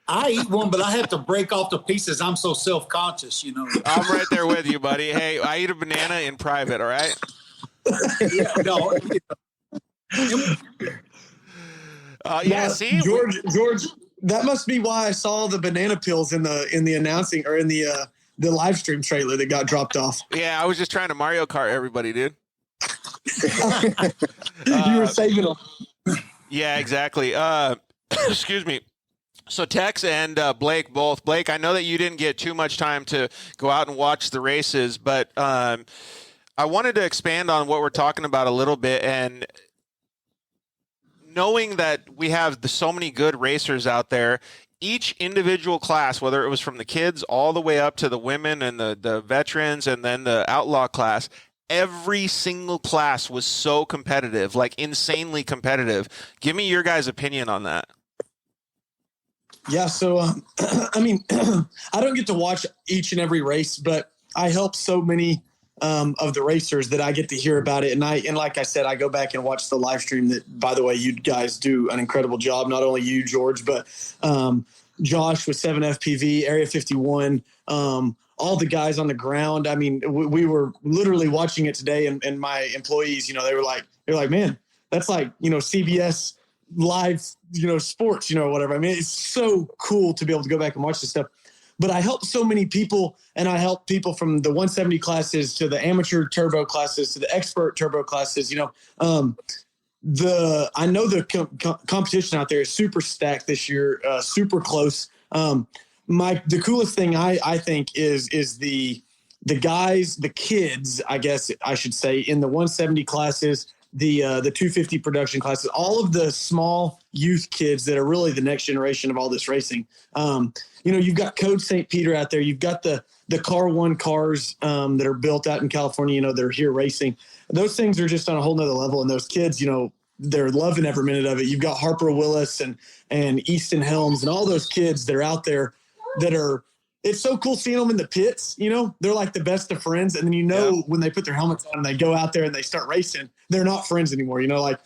I eat one, but I have to break off the pieces. I'm so self-conscious, I'm right there with you, buddy. Hey, I eat a banana in private, all right? Yeah, no. See, George, that must be why I saw the banana pills in the announcing or in the live stream trailer that got dropped off. Yeah, I was just trying to Mario Kart everybody, dude. You were saving them. Yeah, exactly. Excuse me. So Tex and Blake both. Blake, I know that you didn't get too much time to go out and watch the races, but I wanted to expand on what we're talking about a little bit. And knowing that we have so many good racers out there, each individual class, whether it was from the kids all the way up to the women and the veterans and then the outlaw class, every single class was so competitive, like insanely competitive. Give me your guys' opinion on that. Yeah, so I mean, I don't get to watch each and every race, but I help so many of the racers that I get to hear about it. And like I said, I go back and watch the live stream that, by the way, you guys do an incredible job. Not only you, George, but Josh with 7FPV, Area 51, all the guys on the ground. I mean, we were literally watching it today, and my employees, they were like, man, that's like, CBS live, sports, whatever. I mean, it's so cool to be able to go back and watch this stuff. But I help so many people, and I help people from the 170 classes to the amateur turbo classes to the expert turbo classes. I know the competition out there is super stacked this year, super close. The coolest thing I think is the guys, the kids, I guess I should say, in the 170 classes, the 250 production classes, all of the small youth kids that are really the next generation of all this racing. You've got Code St. Peter out there. You've got the Car One cars that are built out in California. They're here racing. Those things are just on a whole nother level. And those kids, they're loving every minute of it. You've got Harper Willis and Easton Helms and all those kids that are out there that are. It's so cool seeing them in the pits. They're like the best of friends. And then when they put their helmets on and they go out there and they start racing, they're not friends anymore. Like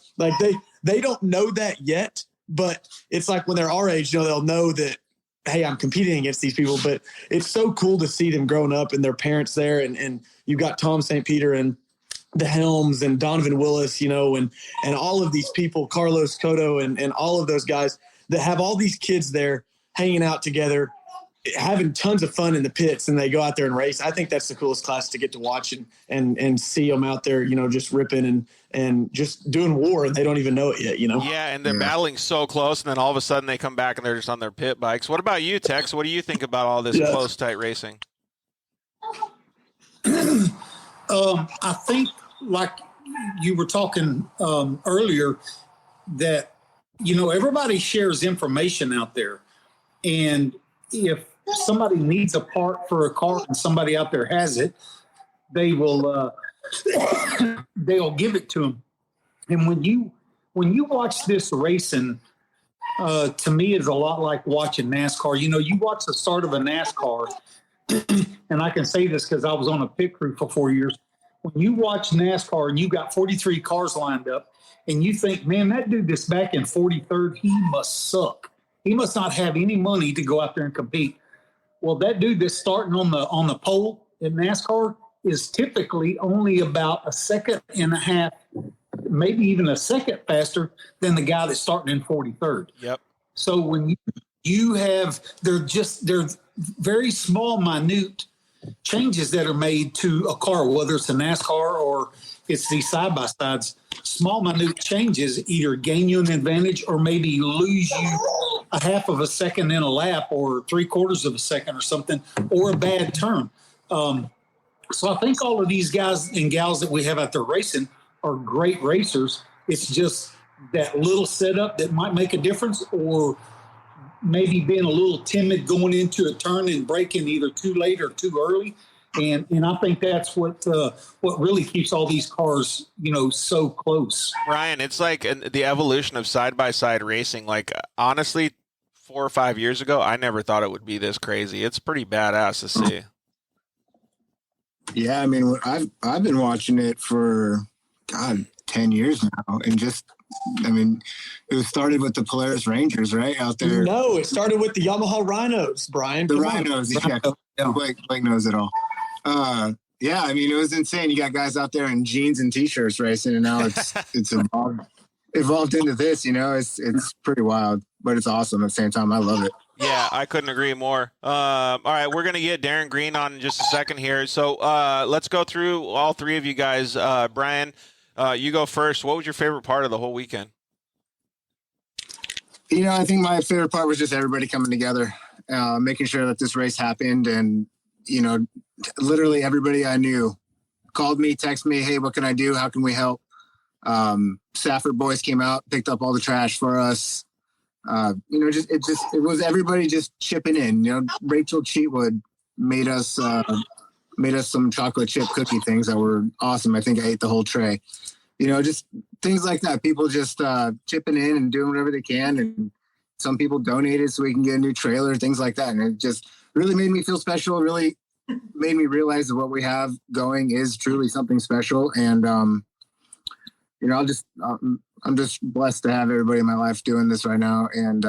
they don't know that yet, but it's like when they're our age, they'll know that, hey, I'm competing against these people. But it's so cool to see them growing up and their parents there. And you've got Tom St. Peter and the Helms and Donovan Willis, and all of these people, Carlos Cotto and all of those guys that have all these kids there hanging out together, having tons of fun in the pits, and they go out there and race. I think that's the coolest class to get to watch and see them out there, just ripping and just doing war, and they don't even know it yet, Yeah, and they're battling so close, and then all of a sudden they come back and they're just on their pit bikes. What about you, Tex? What do you think about all this close, tight racing? I think, like you were talking earlier, that, everybody shares information out there. And if somebody needs a part for a car and somebody out there has it, they will they'll give it to them. And when you watch this racing, to me, is a lot like watching NASCAR. You watch the start of a NASCAR, and I can say this because I was on a pit crew for 4 years. When you watch NASCAR and you got 43 cars lined up, and you think, man, that dude that's back in 43rd, he must suck. He must not have any money to go out there and compete. Well, that dude that's starting on the pole in NASCAR is typically only about a second and a half, maybe even a second faster than the guy that's starting in 43rd. Yep. So when you have, they're very small, minute changes that are made to a car, whether it's a NASCAR or it's these side-by-sides. Small, minute changes either gain you an advantage or maybe lose you a half of a second in a lap or 3/4 of a second or something, or a bad turn. So I think all of these guys and gals that we have out there racing are great racers. It's just that little setup that might make a difference, or maybe being a little timid going into a turn and braking either too late or too early. And I think that's what really keeps all these cars, so close. Ryan, it's like the evolution of side-by-side racing. Like, honestly, 4 or 5 years ago, I never thought it would be this crazy. It's pretty badass to see. Yeah, I mean, I've been watching it for, 10 years now. And it started with the Polaris Rangers, right, out there. No, it started with the Yamaha Rhinos, Brian. The Rhinos, yeah. Blake knows it all. Yeah, I mean, it was insane. You got guys out there in jeans and T-shirts racing, and now it's evolved into this. It's pretty wild, but it's awesome at the same time. I love it. Yeah, I couldn't agree more. All right, we're gonna get Darren Green on in just a second here. So let's go through all three of you guys. Brian, you go first. What was your favorite part of the whole weekend? I think my favorite part was just everybody coming together, making sure that this race happened, and literally everybody I knew called me, texted me, hey, what can I do? How can we help? Safford boys came out, picked up all the trash for us. It was everybody just chipping in. Rachel Cheatwood made us some chocolate chip cookie things that were awesome. I think I ate the whole tray. Just things like that. People just chipping in and doing whatever they can. And some people donated so we can get a new trailer, things like that. And it just really made me feel special. Really made me realize that what we have going is truly something special. And, I'm just blessed to have everybody in my life doing this right now. And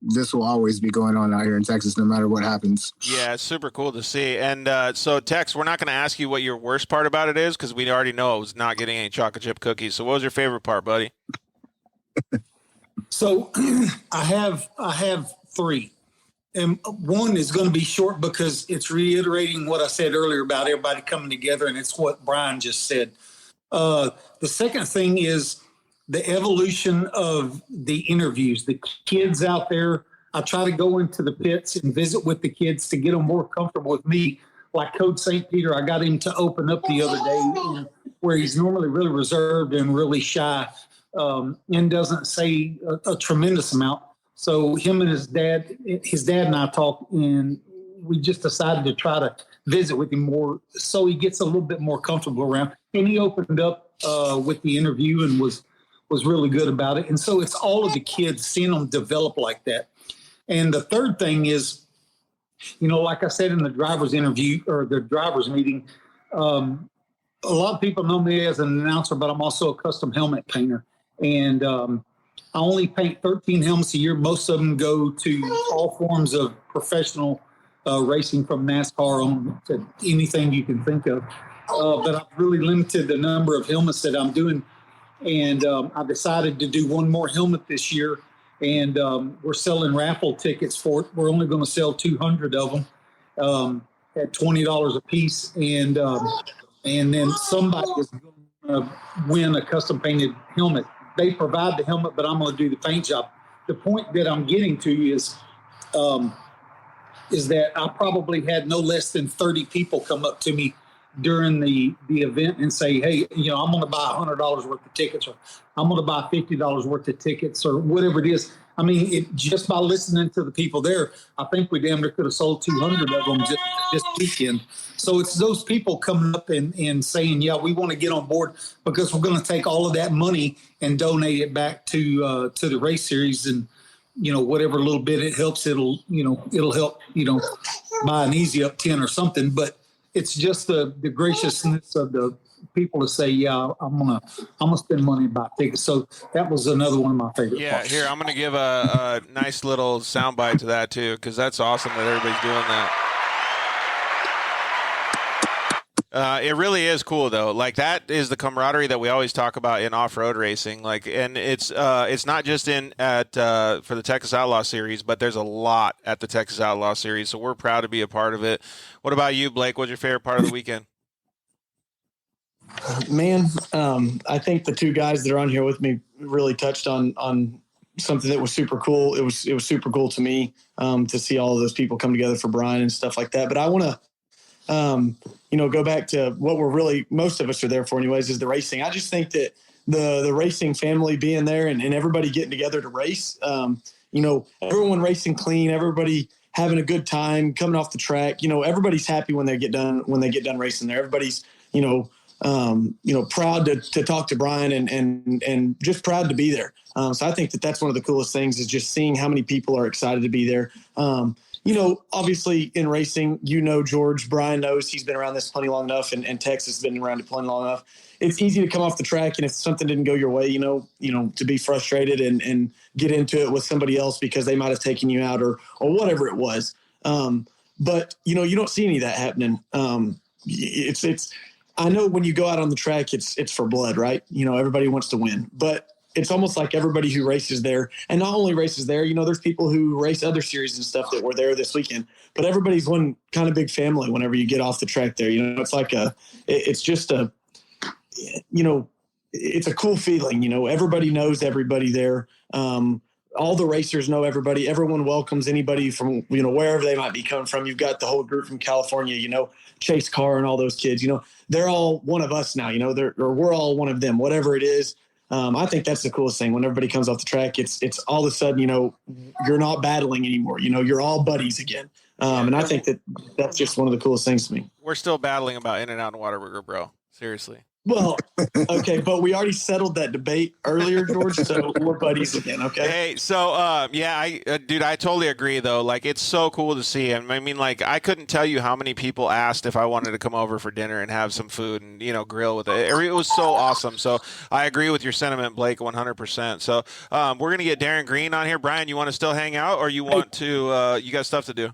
this will always be going on out here in Texas, no matter what happens. Yeah, it's super cool to see. And so, Tex, we're not going to ask you what your worst part about it is, because we already know it was not getting any chocolate chip cookies. So what was your favorite part, buddy? So I have three. And one is going to be short because it's reiterating what I said earlier about everybody coming together, and it's what Brian just said. The second thing is the evolution of the interviews. The kids out there, I try to go into the pits and visit with the kids to get them more comfortable with me. Like Coach St. Peter, I got him to open up the other day, where he's normally really reserved and really shy, and doesn't say a tremendous amount. So him and his dad and I talked, and we just decided to try to visit with him more so he gets a little bit more comfortable around. And he opened up with the interview and was really good about it. And so it's all of the kids, seeing them develop like that. And the third thing is, like I said in the driver's interview or the driver's meeting, a lot of people know me as an announcer, but I'm also a custom helmet painter. And I only paint 13 helmets a year. Most of them go to all forms of professional racing, from NASCAR on to anything you can think of. But I've really limited the number of helmets that I'm doing. And I decided to do one more helmet this year. And we're selling raffle tickets for it. We're only going to sell 200 of them at $20 a piece. And then somebody is going to win a custom painted helmet. They provide the helmet, but I'm going to do the paint job. The point that I'm getting to is that I probably had no less than 30 people come up to me during the event and say, hey, I'm going to buy $100 worth of tickets, or I'm going to buy $50 worth of tickets, or whatever it is. I mean, just by listening to the people there, I think we damn near could have sold 200 of them just this weekend. So it's those people coming up and saying, yeah, we want to get on board, because we're going to take all of that money and donate it back to the race series. And, whatever little bit it helps, it'll help, buy an Easy Up 10 or something. But it's just the graciousness of the people to say, yeah, I'm gonna spend money and buy tickets. So that was another one of my favorite parts. Here, I'm gonna give a nice little soundbite to that too, because that's awesome that everybody's doing that. It really is cool though. Like, that is the camaraderie that we always talk about in off-road racing. Like, and it's not just for the Texas Outlaw Series, but there's a lot at the Texas Outlaw Series. So we're proud to be a part of it. What about you, Blake? What's your favorite part of the weekend? Man, I think the two guys that are on here with me really touched on something that was super cool. It was super cool to me to see all of those people come together for Brian and stuff like that. But I want to go back to what we're really, most of us are there for anyways, is the racing. I just think that the racing family being there and everybody getting together to race, everyone racing clean, everybody having a good time, coming off the track, everybody's happy when they get done racing there. Everybody's, proud to talk to Brian and just proud to be there. So I think that's one of the coolest things, is just seeing how many people are excited to be there. Obviously in racing, George, Brian knows, he's been around this plenty long enough, and Tex has been around it plenty long enough. It's easy to come off the track, and if something didn't go your way, to be frustrated and get into it with somebody else because they might have taken you out or whatever it was. But you don't see any of that happening. I know when you go out on the track, it's for blood, right? Everybody wants to win, but it's almost like everybody who races there, and not only races there, there's people who race other series and stuff that were there this weekend, but everybody's one kind of big family whenever you get off the track there. It's like it's a cool feeling. Everybody knows everybody there. All the racers know everybody. Everyone welcomes anybody from, wherever they might be coming from. You've got the whole group from California, Chase Carr and all those kids, they're all one of us now, we're all one of them, whatever it is. I think that's the coolest thing. When everybody comes off the track, it's all of a sudden, you're not battling anymore. You're all buddies again. And I think that's just one of the coolest things to me. We're still battling about In-N-Out and Whataburger, bro. Seriously. Well, okay, but we already settled that debate earlier, George, so we're buddies again, okay? Hey, so, I totally agree, though. Like, it's so cool to see him. I mean, like, I couldn't tell you how many people asked if I wanted to come over for dinner and have some food and, grill with it. It was so awesome. So I agree with your sentiment, Blake, 100%. So we're going to get Darren Green on here. Brian, you want to still hang out, or you want to you got stuff to do?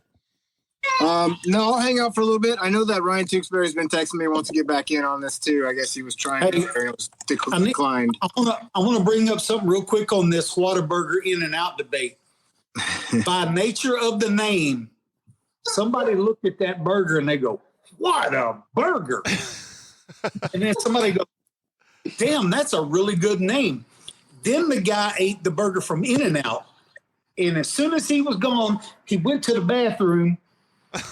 No, I'll hang out for a little bit. I know that Ryan Tewksbury's been texting me, wants to get back in on this too. I guess he was trying to, it was declined. I want to bring up something real quick on this Whataburger In-N-Out debate. By nature of the name, somebody looked at that burger and they go, "What a burger!" And then somebody goes, "Damn, that's a really good name." Then the guy ate the burger from In-N-Out, and as soon as he was gone, he went to the bathroom.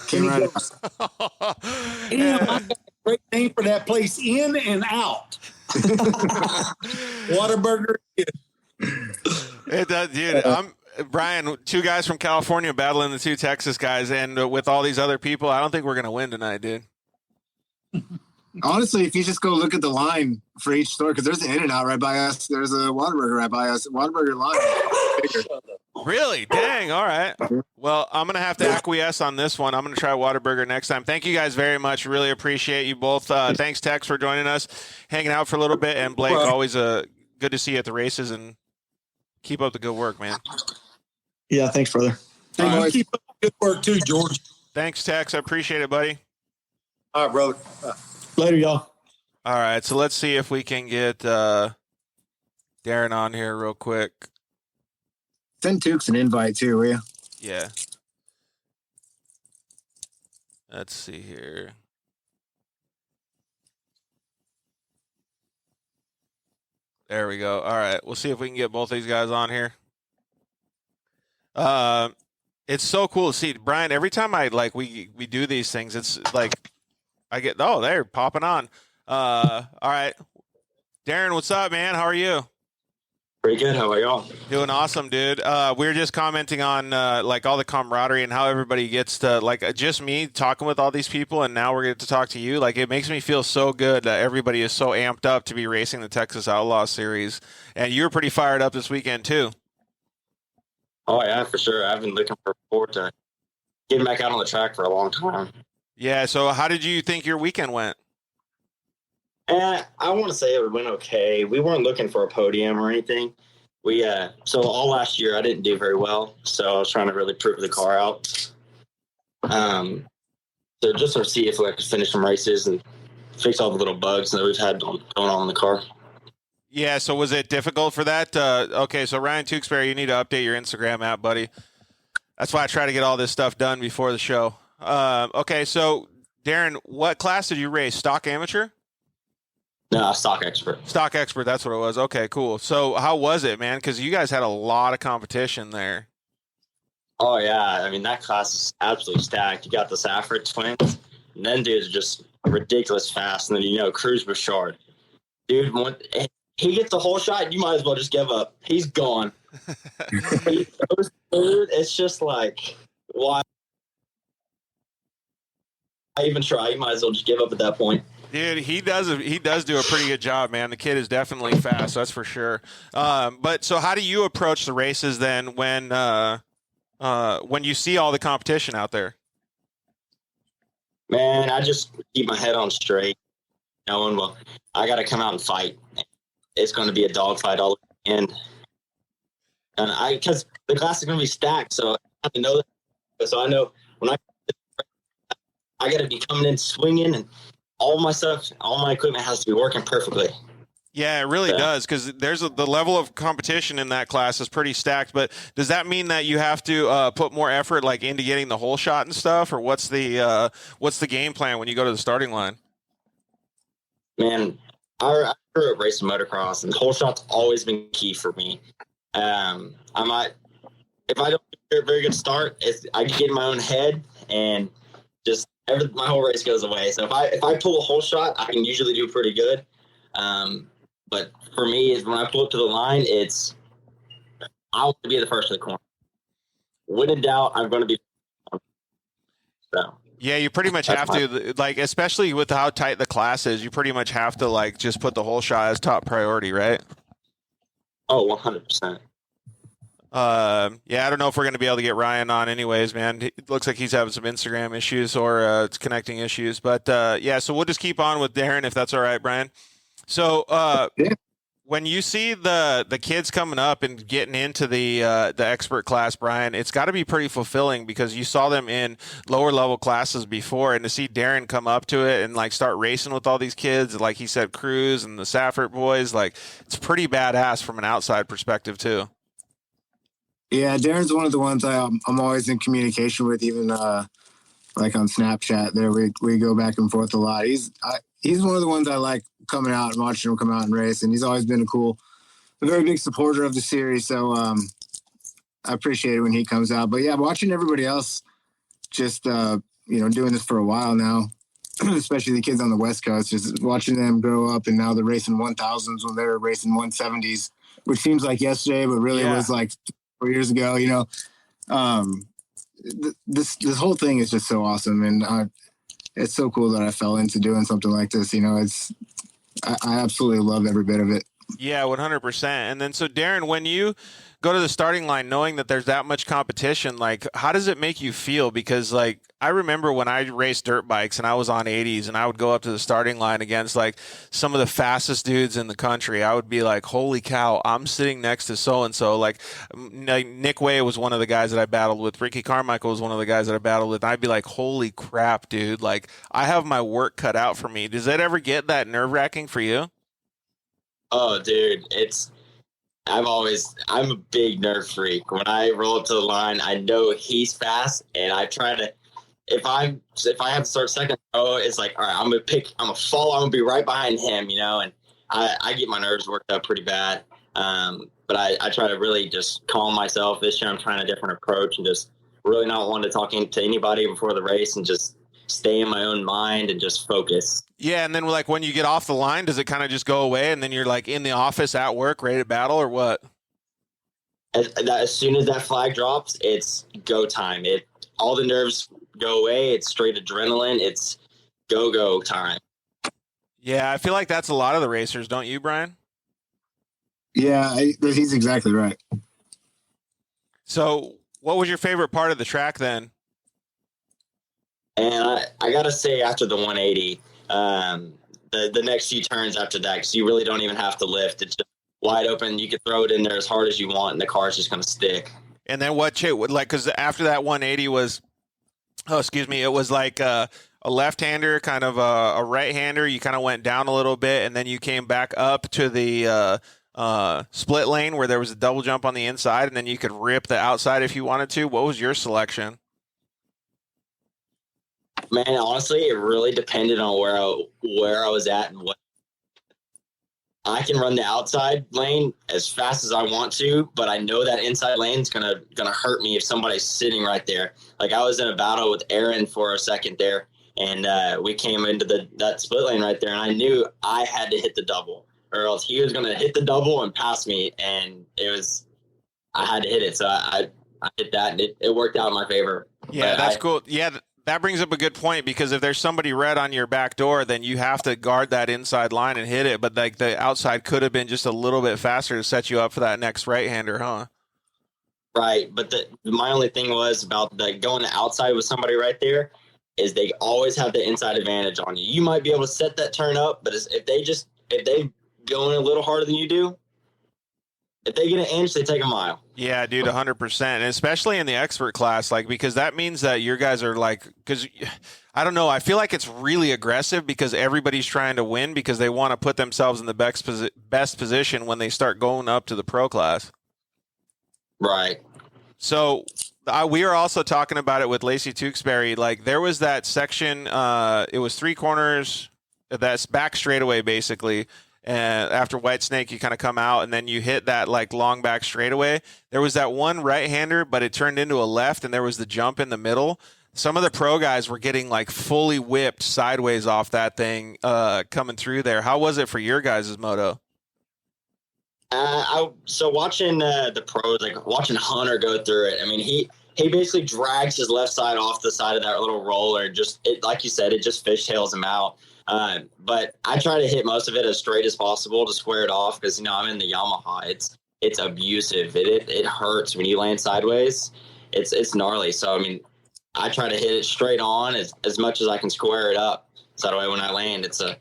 Damn, I got a great name for that place, In and Out. Whataburger. It does, dude. I'm Brian, two guys from California battling the two Texas guys, and with all these other people, I don't think we're going to win tonight, dude. Honestly, if you just go look at the line for each store, because there's an In-N-Out right by us, there's a Whataburger right by us. Whataburger line. Really? Dang. All right. Well, I'm going to have to acquiesce on this one. I'm going to try Whataburger next time. Thank you guys very much. Really appreciate you both. Thanks, Tex, for joining us, hanging out for a little bit. And Blake, always a good to see you at the races, and keep up the good work, man. Yeah, thanks, brother. Hey, you keep up the good work too, George. Thanks, Tex. I appreciate it, buddy. All right, brother. Later, y'all. All right, so let's see if we can get Darren on here real quick. Send Tukes an invite too, will you? Yeah. Let's see here. There we go. All right, we'll see if we can get both these guys on here. It's so cool to see, Brian. Every time we do these things, it's like I get they're popping on. All right, Darren, what's up, man? How are you? Pretty good. How are y'all? Doing awesome, dude. We were just commenting on all the camaraderie and how everybody gets to just me talking with all these people, and now we're going to talk to you. Like, it makes me feel so good that everybody is so amped up to be racing the Texas Outlaw Series, and you were pretty fired up this weekend too. Oh yeah, for sure. I've been looking forward to getting back out on the track for a long time. Yeah. So, how did you think your weekend went? I want to say it went okay. We weren't looking for a podium or anything. So all last year I didn't do very well, so I was trying to really prove the car out. So just to see if I could finish some races and fix all the little bugs that we've had going on in the car. Yeah. So, was it difficult for that? Okay. So, Ryan Tewksbury, you need to update your Instagram app, buddy. That's why I try to get all this stuff done before the show. Okay. So, Darren, what class did you race? Stock amateur? No, stock expert. Stock expert, that's what it was. Okay, cool. So how was it, man? Because you guys had a lot of competition there. Oh, yeah. I mean, that class is absolutely stacked. You got the Safford twins, and then dudes are just ridiculous fast. And then, Cruz Bouchard. Dude, when he gets the whole shot, you might as well just give up. He's gone. He throws third. It's just like, why even try? You might as well just give up at that point. Dude, he does do a pretty good job, man. The kid is definitely fast, that's for sure. But so how do you approach the races then when you see all the competition out there? Man, I just keep my head on straight, knowing, well, I got to come out and fight. It's going to be a dogfight all the end. And because the class is going to be stacked, so I have to know that. So I know when I got to be coming in swinging, and all my stuff, all my equipment has to be working perfectly. Yeah, it really does, because the level of competition in that class is pretty stacked. But does that mean that you have to put more effort into getting the whole shot and stuff, or what's the game plan when you go to the starting line? Man, I grew up racing motocross, and the whole shot's always been key for me. If I don't get a very good start, I get in my own head and just my whole race goes away. So if I pull a whole shot, I can usually do pretty good. But for me, is when I pull up to the line, I want to be the first of the corner. When in doubt, I'm going to be. So yeah, you pretty much have to, especially with how tight the class is, you pretty much have to just put the whole shot as top priority, right? Oh, 100%. Yeah, I don't know if we're going to be able to get Ryan on anyways, man. It looks like he's having some Instagram issues or it's connecting issues. But, yeah, so we'll just keep on with Darren if that's all right, Brian. So when you see the kids coming up and getting into the expert class, Brian, it's got to be pretty fulfilling because you saw them in lower level classes before, and to see Darren come up to it and start racing with all these kids, like he said, Cruz and the Safford boys, it's pretty badass from an outside perspective too. Yeah, Darren's one of the ones I'm always in communication with, even on Snapchat. There we go back and forth a lot. He's one of the ones I like coming out and watching him come out and race, and he's always been a very big supporter of the series. So I appreciate it when he comes out. But yeah, watching everybody else just doing this for a while now, especially the kids on the West Coast, just watching them grow up, and now they're racing 1000s when they were racing 170s, which seems like yesterday, but really was 4 years ago. This whole thing is just so awesome, and it's so cool that I fell into doing something like this. I absolutely love every bit of it. Yeah, 100%. And then so Darren, when you go to the starting line knowing that there's that much competition, like how does it make you feel? Because like I remember when I raced dirt bikes and I was on 80s and I would go up to the starting line against like some of the fastest dudes in the country. I would be like, holy cow, I'm sitting next to so-and-so. Like Nick Way was one of the guys that I battled with. Ricky Carmichael was one of the guys that I battled with. And I'd be like, holy crap, dude. Like I have my work cut out for me. Does that ever get that nerve-wracking for you? Oh, dude, I'm a big nerve freak. When I roll up to the line, I know he's fast, and I try to, if I have to start second row, it's like, all right, I'm gonna follow, I'm gonna be right behind him, and I get my nerves worked up pretty bad. But I try to really just calm myself. This year I'm trying a different approach and just really not want to talk to anybody before the race and just stay in my own mind and just focus. Yeah, and then like when you get off the line, does it kind of just go away and then you're like in the office at work ready to battle or what? As soon as that flag drops, it's go time. All the nerves go away. It's straight adrenaline. It's go time. Yeah, I feel like that's a lot of the racers, don't you, Brian? Yeah, he's exactly right. So what was your favorite part of the track then? And I got to say, after the 180, the next few turns after that, because you really don't even have to lift. It's just wide open. You can throw it in there as hard as you want, and the car's just going to stick. And then because after that 180 was, it was like a left-hander, kind of a right-hander. You kind of went down a little bit, and then you came back up to the split lane where there was a double jump on the inside, and then you could rip the outside if you wanted to. What was your selection? Man, honestly, it really depended on where I was at and what. I can run the outside lane as fast as I want to, but I know that inside lane's gonna hurt me if somebody's sitting right there. Like I was in a battle with Aaron for a second there, and we came into that split lane right there, and I knew I had to hit the double, or else he was gonna hit the double and pass me, and I had to hit it, so I hit that, and it worked out in my favor. Yeah, that's cool. Yeah. That brings up a good point because if there's somebody red on your back door, then you have to guard that inside line and hit it. But like the outside could have been just a little bit faster to set you up for that next right-hander, huh? Right. But my only thing was about going the outside with somebody right there is they always have the inside advantage on you. You might be able to set that turn up, but if they go in a little harder than you do, if they get an inch, they take a mile. Yeah, dude, 100%. And especially in the expert class, like, because that means that your guys are like, because I don't know, I feel like it's really aggressive because everybody's trying to win because they want to put themselves in the best position when they start going up to the pro class. Right. So we are also talking about it with Lacey Tewksbury. Like, there was that section, it was 3 corners, that's back straightaway, basically. And after White Snake, you kind of come out and then you hit that like long back straightaway. There was that one right-hander, but it turned into a left and there was the jump in the middle. Some of the pro guys were getting like fully whipped sideways off that thing coming through there. How was it for your guys' moto? So watching the pros, like watching Hunter go through it, I mean, he basically drags his left side off the side of that little roller. Like you said, it just fishtails him out. But I try to hit most of it as straight as possible to square it off because, I'm in the Yamaha. It's abusive. It hurts when you land sideways. It's gnarly. So, I mean, I try to hit it straight on as much as I can square it up. So that way when I land, it's a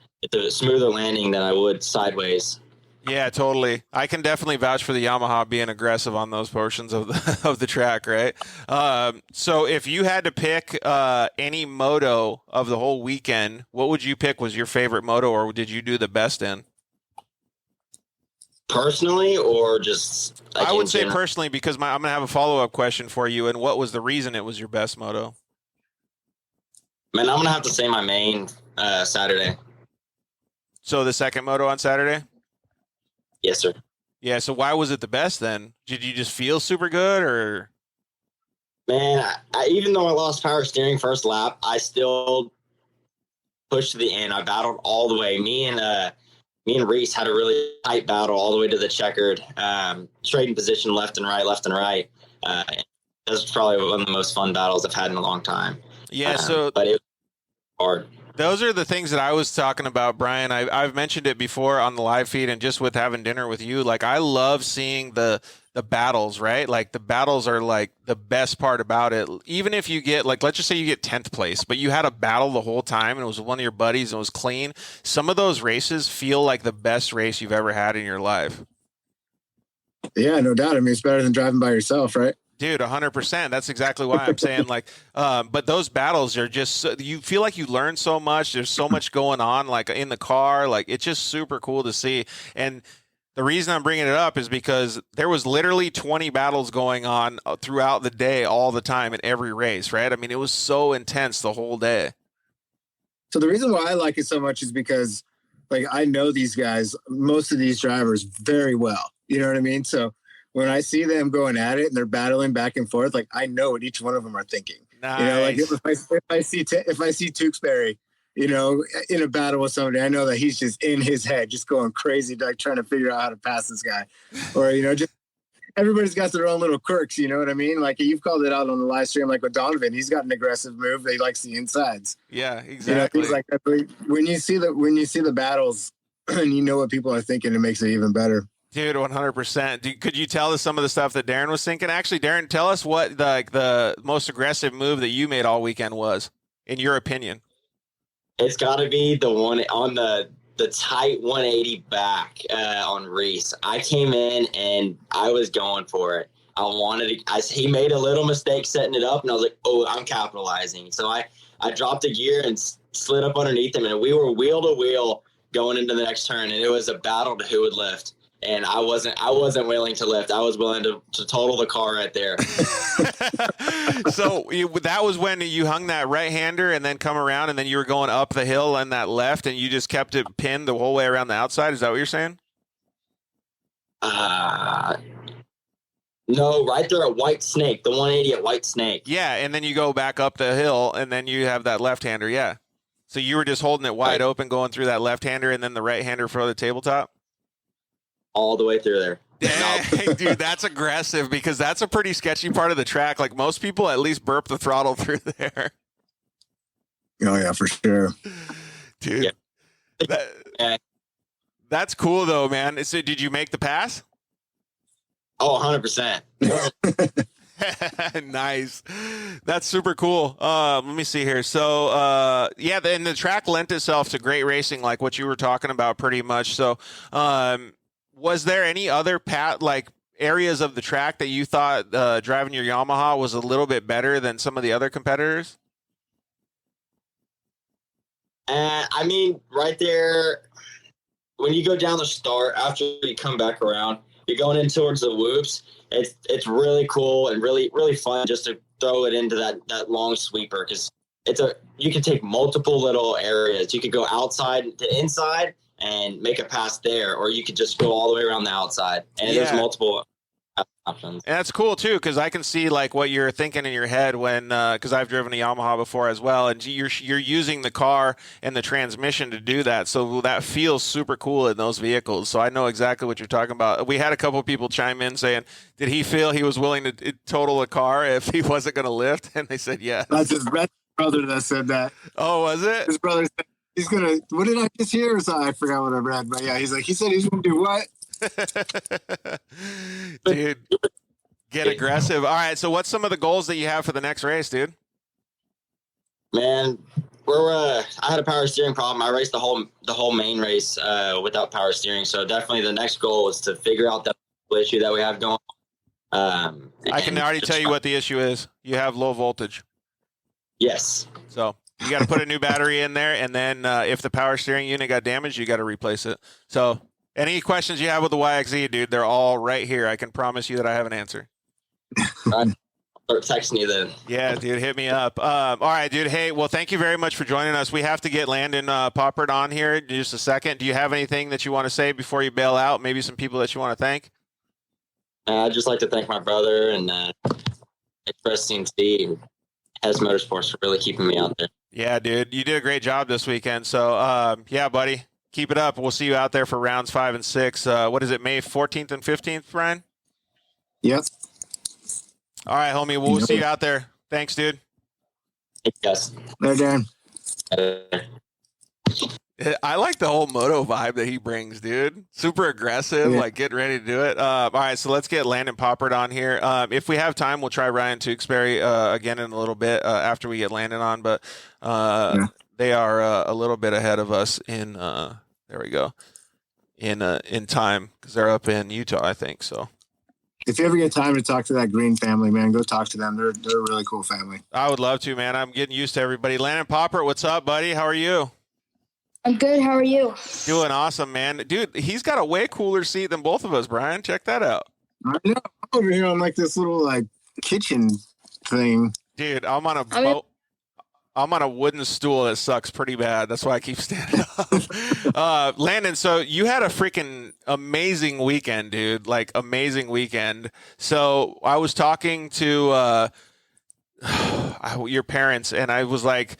smoother landing than I would sideways. Yeah, totally. I can definitely vouch for the Yamaha being aggressive on those portions of the track, right? So if you had to pick any moto of the whole weekend, what would you pick was your favorite moto, or did you do the best in? Personally, or just I would say personally, because I'm going to have a follow-up question for you, and what was the reason it was your best moto? Man, I'm going to have to say my main Saturday. So the second moto on Saturday? Yes, sir. Yeah, so why was it the best then? Did you just feel super good, or? Man, I even though I lost power steering first lap, I still pushed to the end. I battled all the way. Me and Reese had a really tight battle all the way to the checkered, trading position left and right. That was probably one of the most fun battles I've had in a long time. Yeah, but it was hard. Those are the things that I was talking about, Brian. I've mentioned it before on the live feed and just with having dinner with you. Like, I love seeing the battles, right? Like, the battles are like the best part about it. Even if you get, like, let's just say you get 10th place, but you had a battle the whole time and it was one of your buddies and it was clean. Some of those races feel like the best race you've ever had in your life. Yeah, no doubt. I mean, it's better than driving by yourself, right? Dude, 100%. That's exactly why I'm saying, like, but those battles are just, you feel like you learn so much. There's so much going on, like, in the car. Like, it's just super cool to see. And the reason I'm bringing it up is because there was literally 20 battles going on throughout the day, all the time, in every race, right? I mean, it was so intense the whole day. So the reason why I like it so much is because, like, I know these guys, most of these drivers, very well. You know what I mean? So when I see them going at it and they're battling back and forth, like, I know what each one of them are thinking. Nice. You know, like if I see Tewksbury, you know, in a battle with somebody, I know that he's just in his head, just going crazy, like trying to figure out how to pass this guy. Or, you know, just everybody's got their own little quirks. You know what I mean? Like, you've called it out on the live stream, like with Donovan, he's got an aggressive move. He likes the insides. Yeah, exactly. You know, things like that. But when you see the battles and you know what people are thinking, it makes it even better. Dude, 100%. Could you tell us some of the stuff that Darren was thinking? Actually, Darren, tell us what the most aggressive move that you made all weekend was, in your opinion. It's got to be the one on the tight 180 back on Reese. I came in and I was going for it. He made a little mistake setting it up, and I was like, oh, I'm capitalizing. So I dropped a gear and slid up underneath him, and we were wheel to wheel going into the next turn, and it was a battle to who would lift. And I wasn't willing to lift. I was willing to total the car right there. So that was when you hung that right-hander and then come around, and then you were going up the hill on that left, and you just kept it pinned the whole way around the outside. Is that what you're saying? No, right there at White Snake, the 180 at White Snake. Yeah, and then you go back up the hill, and then you have that left-hander, yeah. So you were just holding it wide open, going through that left-hander, and then the right-hander for the tabletop? All the way through there. Dang, dude, that's aggressive because that's a pretty sketchy part of the track. Like, most people at least burp the throttle through there. Oh, yeah, for sure. Dude, that's cool, though, man. So did you make the pass? Oh, 100%. Nice. That's super cool. Let me see here. So, yeah, then the track lent itself to great racing, like what you were talking about pretty much. So, was there any other areas of the track that you thought driving your Yamaha was a little bit better than some of the other competitors? I mean, right there, when you go down the start, after you come back around, you're going in towards the whoops. It's really cool and really, really fun just to throw it into that long sweeper, because you can take multiple little areas. You could go outside to inside and make a pass there, or you could just go all the way around the outside. And there's multiple options. And that's cool too, because I can see like what you're thinking in your head when, because I've driven a Yamaha before as well, and you're using the car and the transmission to do that. So that feels super cool in those vehicles. So I know exactly what you're talking about. We had a couple of people chime in saying, did he feel he was willing to total a car if he wasn't going to lift? And they said yes. That's his brother that said that. Oh, was it? His brother said he's gonna. What did I just hear? So I forgot what I read, but yeah, he said he's gonna do what? Dude, get aggressive. All right, so what's some of the goals that you have for the next race, dude? Man, I had a power steering problem. I raced the whole main race without power steering. So definitely the next goal is to figure out that issue that we have going on. I can already tell you what the issue is. You have low voltage. Yes. So you got to put a new battery in there, and then if the power steering unit got damaged, you got to replace it. So any questions you have with the YXZ, dude, they're all right here. I can promise you that I have an answer. I'll start texting you then. Yeah, dude, hit me up. All right, dude. Hey, well, thank you very much for joining us. We have to get Landon Poppert on here in just a second. Do you have anything that you want to say before you bail out? Maybe some people that you want to thank? I'd just like to thank my brother and Express CNC, Hess Motorsports, for really keeping me out there. Yeah, dude, you did a great job this weekend. So, yeah, buddy, keep it up. We'll see you out there for rounds 5 and 6. What is it, May 14th and 15th, Brian? Yep. All right, homie. We'll see you out there. Thanks, dude. Yes. There, Darren. I like the whole moto vibe that he brings, dude. Super aggressive, like getting ready to do it. All right, so let's get Landon Poppert on here. If we have time, we'll try Ryan Tewksbury again in a little bit after we get Landon on, but they are a little bit ahead of us in there we go. In time, because they're up in Utah, I think. So if you ever get time to talk to that Green family, man, go talk to them. They're a really cool family. I would love to, man. I'm getting used to everybody. Landon Poppert, what's up, buddy? How are you? I'm good. How are you? Doing awesome, man. Dude, he's got a way cooler seat than both of us, Brian. Check that out. I know. I'm over here on like this little like kitchen thing. Dude, I'm on a wooden stool that sucks pretty bad. That's why I keep standing up. Landon, so you had a freaking amazing weekend, dude. Like, amazing weekend. So I was talking to your parents, and I was like,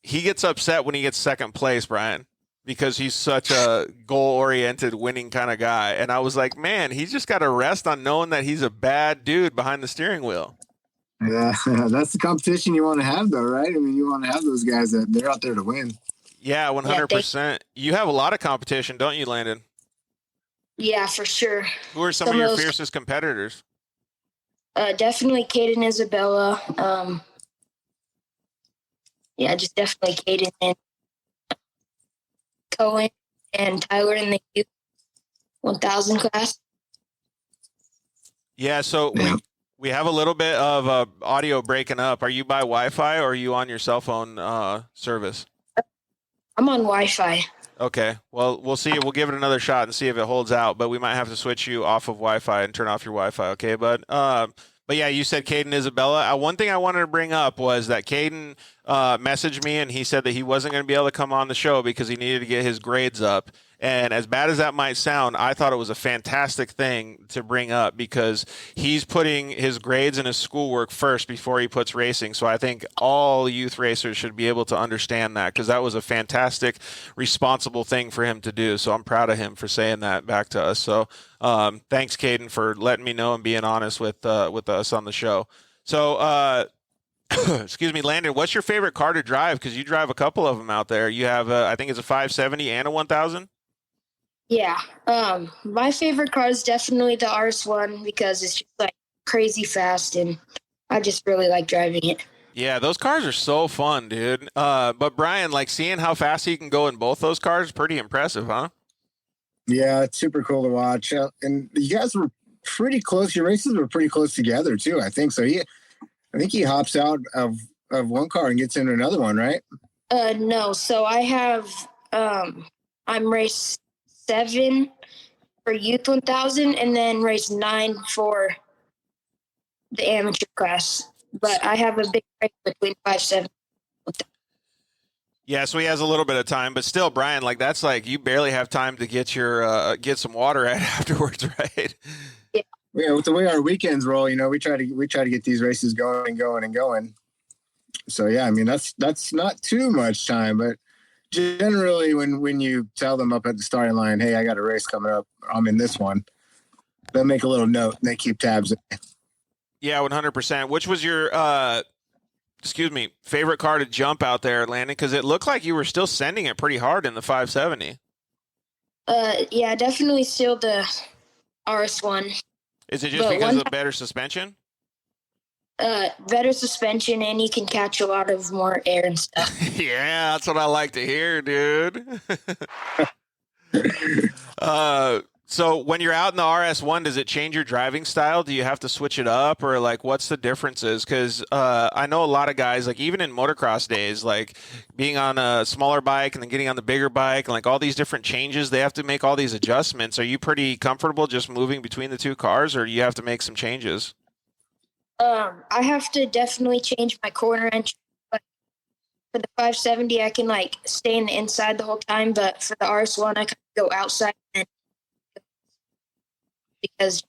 he gets upset when he gets second place, Brian, because he's such a goal-oriented, winning kind of guy. And I was like, man, he's just got to rest on knowing that he's a bad dude behind the steering wheel. Yeah, that's the competition you want to have, though, right? I mean, you want to have those guys that they're out there to win. Yeah, 100%. You have a lot of competition, don't you, Landon? Yeah, for sure. Who are some of your fiercest competitors? Definitely Caden Isabella. Yeah, just definitely Caden and Cohen and Tyler in the U1000 class. Yeah, so we have a little bit of audio breaking up. Are you by Wi-Fi or are you on your cell phone service? I'm on Wi-Fi. Okay. Well, we'll see. We'll give it another shot and see if it holds out, but we might have to switch you off of Wi-Fi and turn off your Wi-Fi. Okay, bud? But yeah, you said Caden Isabella. One thing I wanted to bring up was that Caden messaged me and he said that he wasn't going to be able to come on the show because he needed to get his grades up. And as bad as that might sound, I thought it was a fantastic thing to bring up because he's putting his grades and his schoolwork first before he puts racing. So I think all youth racers should be able to understand that because that was a fantastic, responsible thing for him to do. So I'm proud of him for saying that back to us. So thanks, Caden, for letting me know and being honest with us on the show. So excuse me, Landon, what's your favorite car to drive? Because you drive a couple of them out there. You have, I think it's a 570 and a 1000. Yeah. My favorite car is definitely the RS1 because it's just like crazy fast and I just really like driving it. Yeah, those cars are so fun, dude. But Brian, like seeing how fast he can go in both those cars is pretty impressive, huh? Yeah, it's super cool to watch. And you guys were pretty close. Your races were pretty close together too, I think. So I think he hops out of one car and gets into another one, right? No. So I have I'm race 7 for Youth 1000 and then race 9 for the amateur class. But I have a big break between 5-7. Yeah, so he has a little bit of time, but still, Brian, like that's like you barely have time to get your get some water at afterwards, right? Yeah, with the way our weekends roll, we try to get these races going. So yeah, I mean that's not too much time, but generally when you tell them up at the starting line, hey, I got a race coming up, I'm in this one, they'll make a little note and they keep tabs. Yeah, 100%. Which was your favorite car to jump out there, Landon? Because it looked like you were still sending it pretty hard in the 570. Yeah, definitely still the RS1. Is it just because of better suspension? Better suspension, and you can catch a lot of more air and stuff. Yeah, that's what I like to hear, dude. So when you're out in the RS1, does it change your driving style? Do you have to switch it up, or like what's the differences? Because I know a lot of guys, like even in motocross days, like being on a smaller bike and then getting on the bigger bike, and like all these different changes, they have to make all these adjustments. Are you pretty comfortable just moving between the two cars, or do you have to make some changes? I have to definitely change my corner entry. But for the 570, I can like stay in the inside the whole time, but for the RS1, I can go outside and because.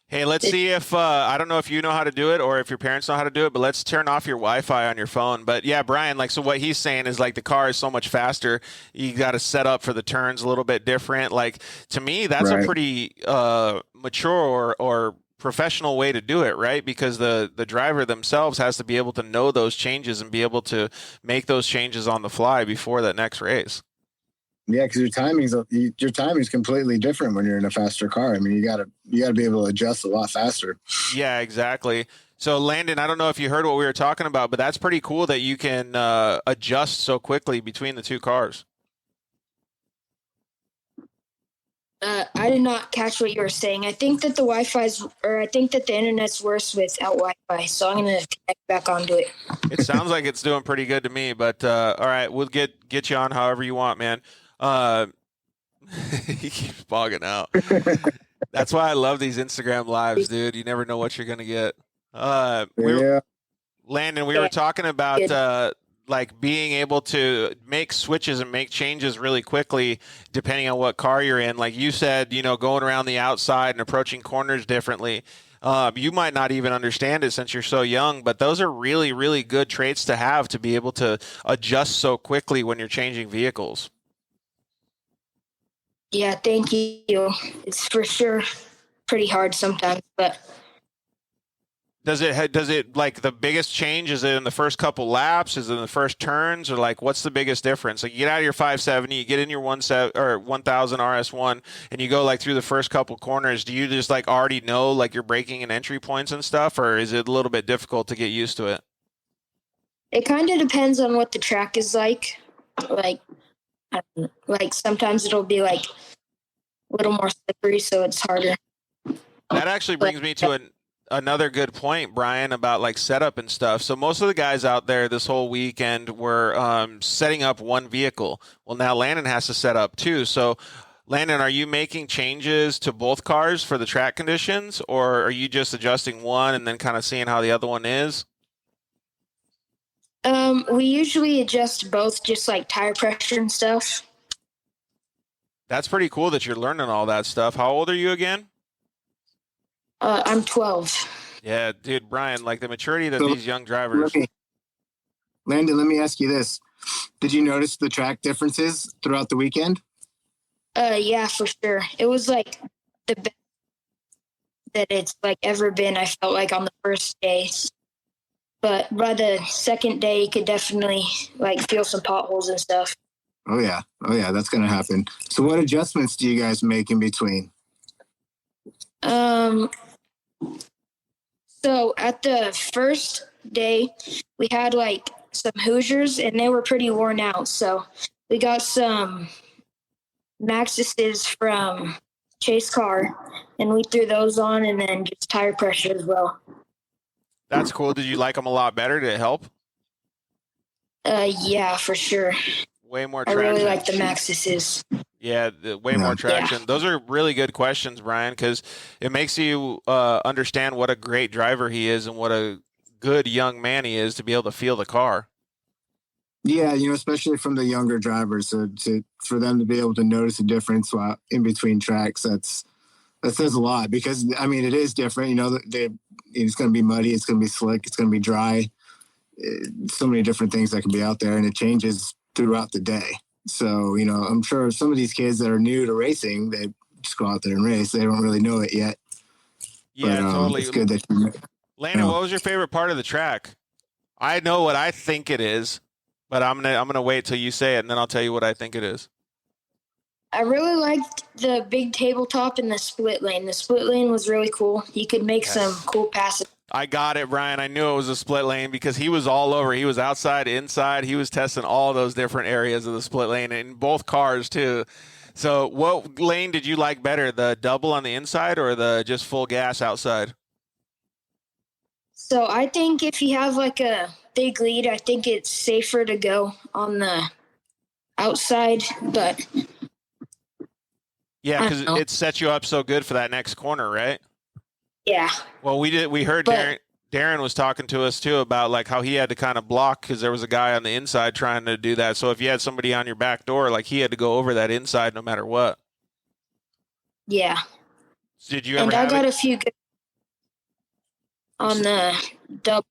Hey, let's see if I don't know if you know how to do it or if your parents know how to do it, but let's turn off your Wi-Fi on your phone. But yeah, Brian, like so what he's saying is like the car is so much faster. You got to set up for the turns a little bit different. Like to me, that's a pretty mature or professional way to do it, right? Because the driver themselves has to be able to know those changes and be able to make those changes on the fly before that next race. Yeah, because your timing's completely different when you're in a faster car. I mean, you gotta be able to adjust a lot faster. Yeah, exactly. So Landon, I don't know if you heard what we were talking about, but that's pretty cool that you can adjust so quickly between the two cars. I did not catch what you were saying. I think that the internet's worse without Wi-Fi, so I'm gonna connect back onto it. It sounds like it's doing pretty good to me, but all right, we'll get you on however you want, man. He keeps bogging out. That's why I love these Instagram lives, dude. You never know what you're gonna get. Landon, we were talking about like being able to make switches and make changes really quickly depending on what car you're in. Like you said, going around the outside and approaching corners differently. You might not even understand it since you're so young, but those are really, really good traits to have to be able to adjust so quickly when you're changing vehicles. Yeah, thank you. It's for sure pretty hard sometimes, but does it like the biggest change? Is it in the first couple laps? Is it in the first turns, or like what's the biggest difference? Like you get out of your 570, you get in your 1000 RS1, and you go like through the first couple corners. Do you just like already know like your braking and entry points and stuff, or is it a little bit difficult to get used to it? It kind of depends on what the track is like. Like sometimes it'll be like a little more slippery, so it's harder. That actually brings me to another good point, Brian, about like setup and stuff. So most of the guys out there this whole weekend were setting up one vehicle. Well, now Landon has to set up two. So Landon, are you making changes to both cars for the track conditions, or are you just adjusting one and then kind of seeing how the other one is? We usually adjust both, just like tire pressure and stuff. That's pretty cool that you're learning all that stuff. How old are you again? I'm 12. Yeah, dude, Brian, like the maturity that these young drivers. Landon, let me ask you this. Did you notice the track differences throughout the weekend? Yeah, for sure. It was like the best that it's like ever been, I felt like, on the first day. But by the second day, you could definitely like feel some potholes and stuff. Oh yeah, that's gonna happen. So what adjustments do you guys make in between? So at the first day, we had like some Hoosiers, and they were pretty worn out. So we got some Maxxis's from Chase Car, and we threw those on, and then just tire pressure as well. That's cool. Did you like them a lot better? Did it help? Yeah, for sure. Way more traction. I really like the Maxxis's. Yeah, way more traction. Yeah. Those are really good questions, Brian, because it makes you understand what a great driver he is and what a good young man he is to be able to feel the car. Yeah, especially from the younger drivers, for them to be able to notice the difference while in between tracks, that says a lot, because I mean it is different. It's going to be muddy, it's going to be slick, it's going to be dry. So many different things that can be out there, and it changes throughout the day. So, I'm sure some of these kids that are new to racing, they just go out there and race. They don't really know it yet. Yeah, but, totally. It's good that you Landon, what was your favorite part of the track? I know what I think it is, but I'm gonna wait till you say it, and then I'll tell you what I think it is. I really liked the big tabletop and the split lane. The split lane was really cool. You could make some cool passes. I got it, Brian. I knew it was a split lane because he was all over. He was outside, inside. He was testing all those different areas of the split lane in both cars too. So what lane did you like better, the double on the inside or the just full gas outside? So I think if you have like a big lead, I think it's safer to go on the outside, but yeah, because it sets you up so good for that next corner, right? Yeah. Well, we heard Darren was talking to us too about like how he had to kind of block because there was a guy on the inside trying to do that. So if you had somebody on your back door, like he had to go over that inside no matter what. Yeah. Did you ever? And I got a few good on the double.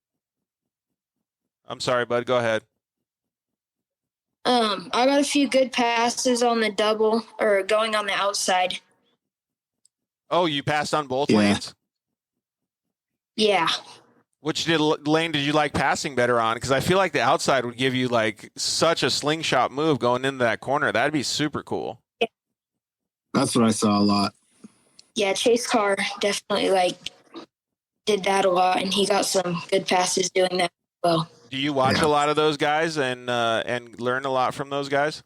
I'm sorry, bud. Go ahead. I got a few good passes on the double or going on the outside. Oh, you passed on both lanes? Yeah. Which lane did you like passing better on? Because I feel like the outside would give you like such a slingshot move going into that corner. That'd be super cool. That's what I saw a lot. Yeah, Chase Carr definitely did that a lot, and he got some good passes doing that as well. Do you watch a lot of those guys and learn a lot from those guys?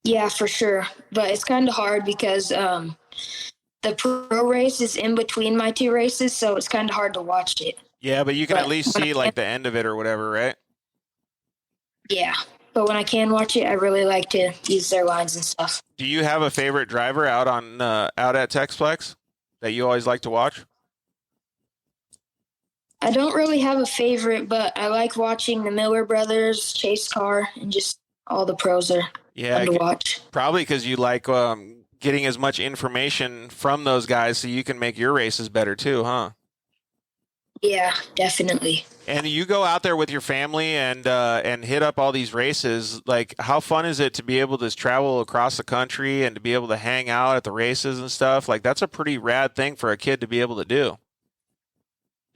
Yeah, for sure. But it's kind of hard because the pro race is in between my two races, so it's kind of hard to watch it. Yeah, but you can at least see like the end of it or whatever, right? Yeah, but when I can watch it, I really like to use their lines and stuff. Do you have a favorite driver out at Texplex that you always like to watch? I don't really have a favorite, but I like watching the Miller brothers, Chase Carr, and just all the pros are fun to watch. Probably because you like getting as much information from those guys so you can make your races better too, huh? Yeah, definitely. And you go out there with your family and hit up all these races. Like, how fun is it to be able to travel across the country and to be able to hang out at the races and stuff? Like, that's a pretty rad thing for a kid to be able to do.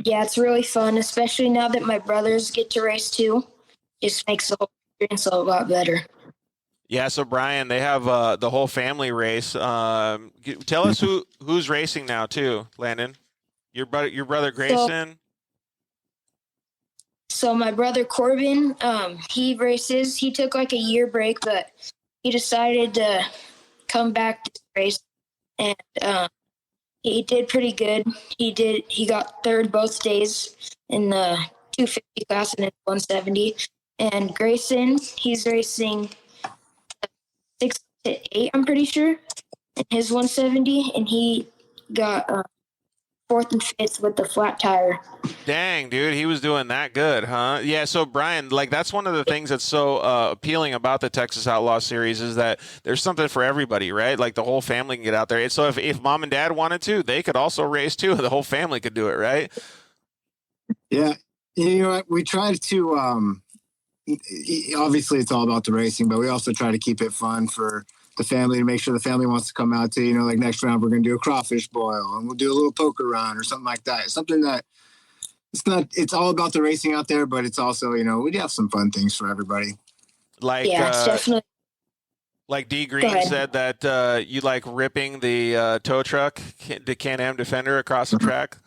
Yeah, it's really fun, especially now that my brothers get to race too. Just makes the whole experience a lot better. Yeah, so Brian, they have the whole family race. Tell us who's racing now too, Landon. Your brother Grayson. So my brother Corbin, he races. He took like a year break, but he decided to come back to race, and he did pretty good. He got third both days in the 250 class and in 170. And Grayson, he's racing 6 to 8, I'm pretty sure, in his 170, and he got fourth and fifth with the flat tire. Dang, dude, he was doing that good, huh? Yeah, so Brian, like that's one of the things that's so appealing about the Texas Outlaw Series is that there's something for everybody, right? Like the whole family can get out there. So if mom and dad wanted to, they could also race too. The whole family could do it, right? Yeah, you know, we try to obviously it's all about the racing, but we also try to keep it fun for the family to make sure the family wants to come out to, you know, like next round we're going to do a crawfish boil and we'll do a little poker run or something like that. Something that it's all about the racing out there, but it's also, you know, we have some fun things for everybody. Like, yeah, it's definitely. Like D Green said that you like ripping the tow truck, the Can-Am Defender across the track.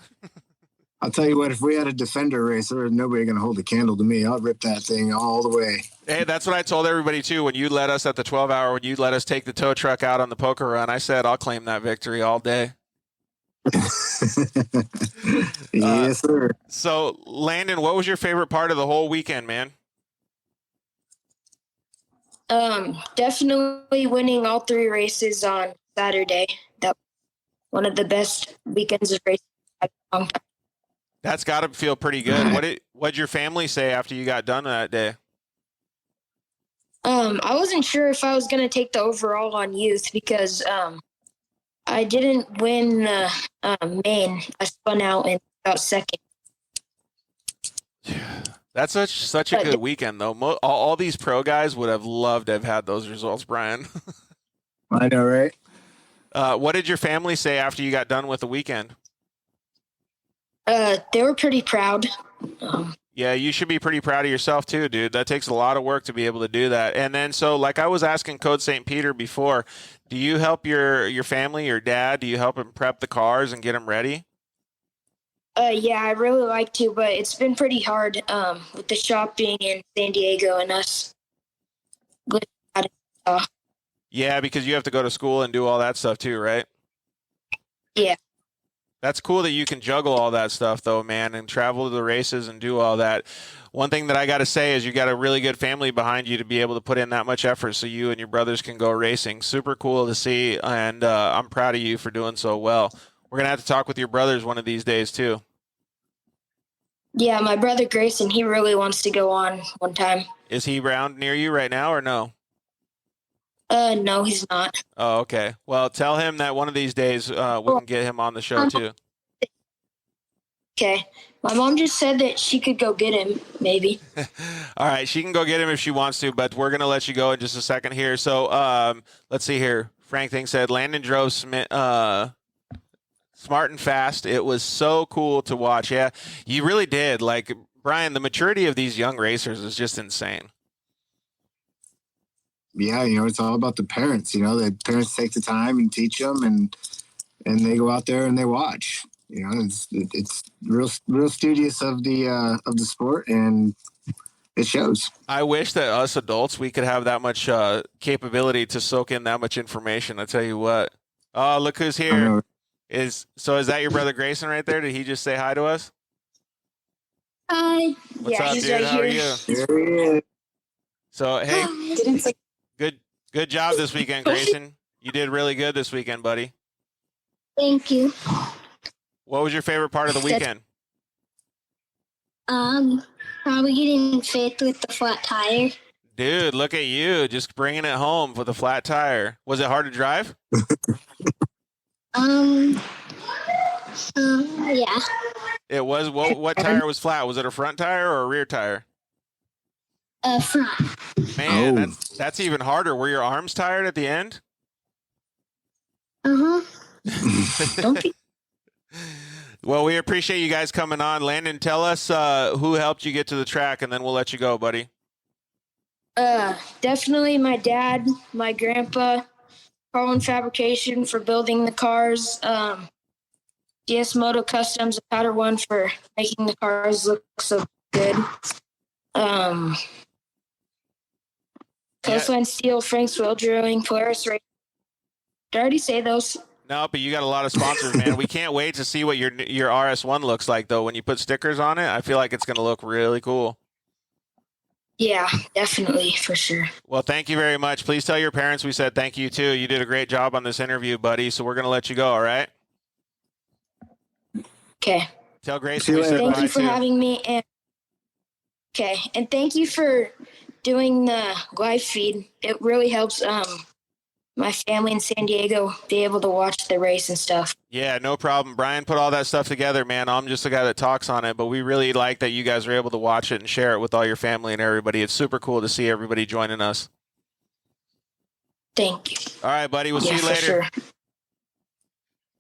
I'll tell you what, if we had a Defender race, there was nobody going to hold a candle to me. I'll rip that thing all the way. Hey, that's what I told everybody, too. When you let us at the 12-hour, when you let us take the tow truck out on the poker run, I said, I'll claim that victory all day. Yes, sir. So, Landon, what was your favorite part of the whole weekend, man? Definitely winning all 3 races on Saturday. That was one of the best weekends of racing I've had in a long time. That's got to feel pretty good. What'd your family say after you got done that day? I wasn't sure if I was going to take the overall on youth because I didn't win the main. I spun out and got second. That's such a good weekend, though. All these pro guys would have loved to have had those results, Brian. I know, right? What did your family say after you got done with the weekend? They were pretty proud. Yeah, you should be pretty proud of yourself too, dude. That takes a lot of work to be able to do that. And then, so like I was asking Code St. Peter before, do you help your family, your dad? Do you help him prep the cars and get them ready? Yeah, I really like to, but it's been pretty hard with the shop being in San Diego and us. Yeah, because you have to go to school and do all that stuff too, right? Yeah. That's cool that you can juggle all that stuff, though, man, and travel to the races and do all that. One thing that I got to say is you got a really good family behind you to be able to put in that much effort so you and your brothers can go racing. Super cool to see, and I'm proud of you for doing so well. We're going to have to talk with your brothers one of these days, too. Yeah, my brother Grayson, he really wants to go on one time. Is he around near you right now or no? No, he's not. Oh, okay. Well, tell him that one of these days we can get him on the show, too. Okay. My mom just said that she could go get him, maybe. All right. She can go get him if she wants to, but we're going to let you go in just a second here. So let's see here. Frank Thing said Landon drove smart and fast. It was so cool to watch. Yeah, you really did. Like, Brian, the maturity of these young racers is just insane. Yeah, it's all about the parents. The parents take the time and teach them, and they go out there and they watch. It's real studious of the sport, and it shows. I wish that us adults, we could have that much capability to soak in that much information. I tell you what. Oh, look who's here. Is that your brother Grayson right there? Did he just say hi to us? Hi. What's Yeah, up, he's dude? right How are here. you? Here he is. So, hey, good job this weekend, Grayson. You did really good this weekend, buddy. Thank you. What was your favorite part of the weekend? Probably getting fifth with the flat tire. Dude, look at you, just bringing it home with a flat tire. Was it hard to drive? Yeah. It was. What tire was flat? Was it a front tire or a rear tire? Front. Man, that's even harder. Were your arms tired at the end? Don't be. Well, we appreciate you guys coming on. Landon, tell us who helped you get to the track, and then we'll let you go, buddy. Definitely my dad, my grandpa, Carlin Fabrication for building the cars, DS Moto Customs, Powder One for making the cars look so good. Coastline Steel, Frank's Wheel Drilling, Polaris Racing. Did I already say those? No, but you got a lot of sponsors, man. We can't wait to see what your RS1 looks like, though. When you put stickers on it, I feel like it's going to look really cool. Yeah, definitely, for sure. Well, thank you very much. Please tell your parents we said thank you, too. You did a great job on this interview, buddy, so we're going to let you go, all right? Okay. Tell Grayson we said Thank bye, you for too. having me. And thank you for doing the live feed. It really helps my family in San Diego be able to watch the race and stuff. Yeah, no problem. Brian put all that stuff together, man. I'm just the guy that talks on it, but we really like that you guys are able to watch it and share it with all your family and everybody. It's super cool to see everybody joining us. Thank you. All right, buddy. We'll see you later. Sure.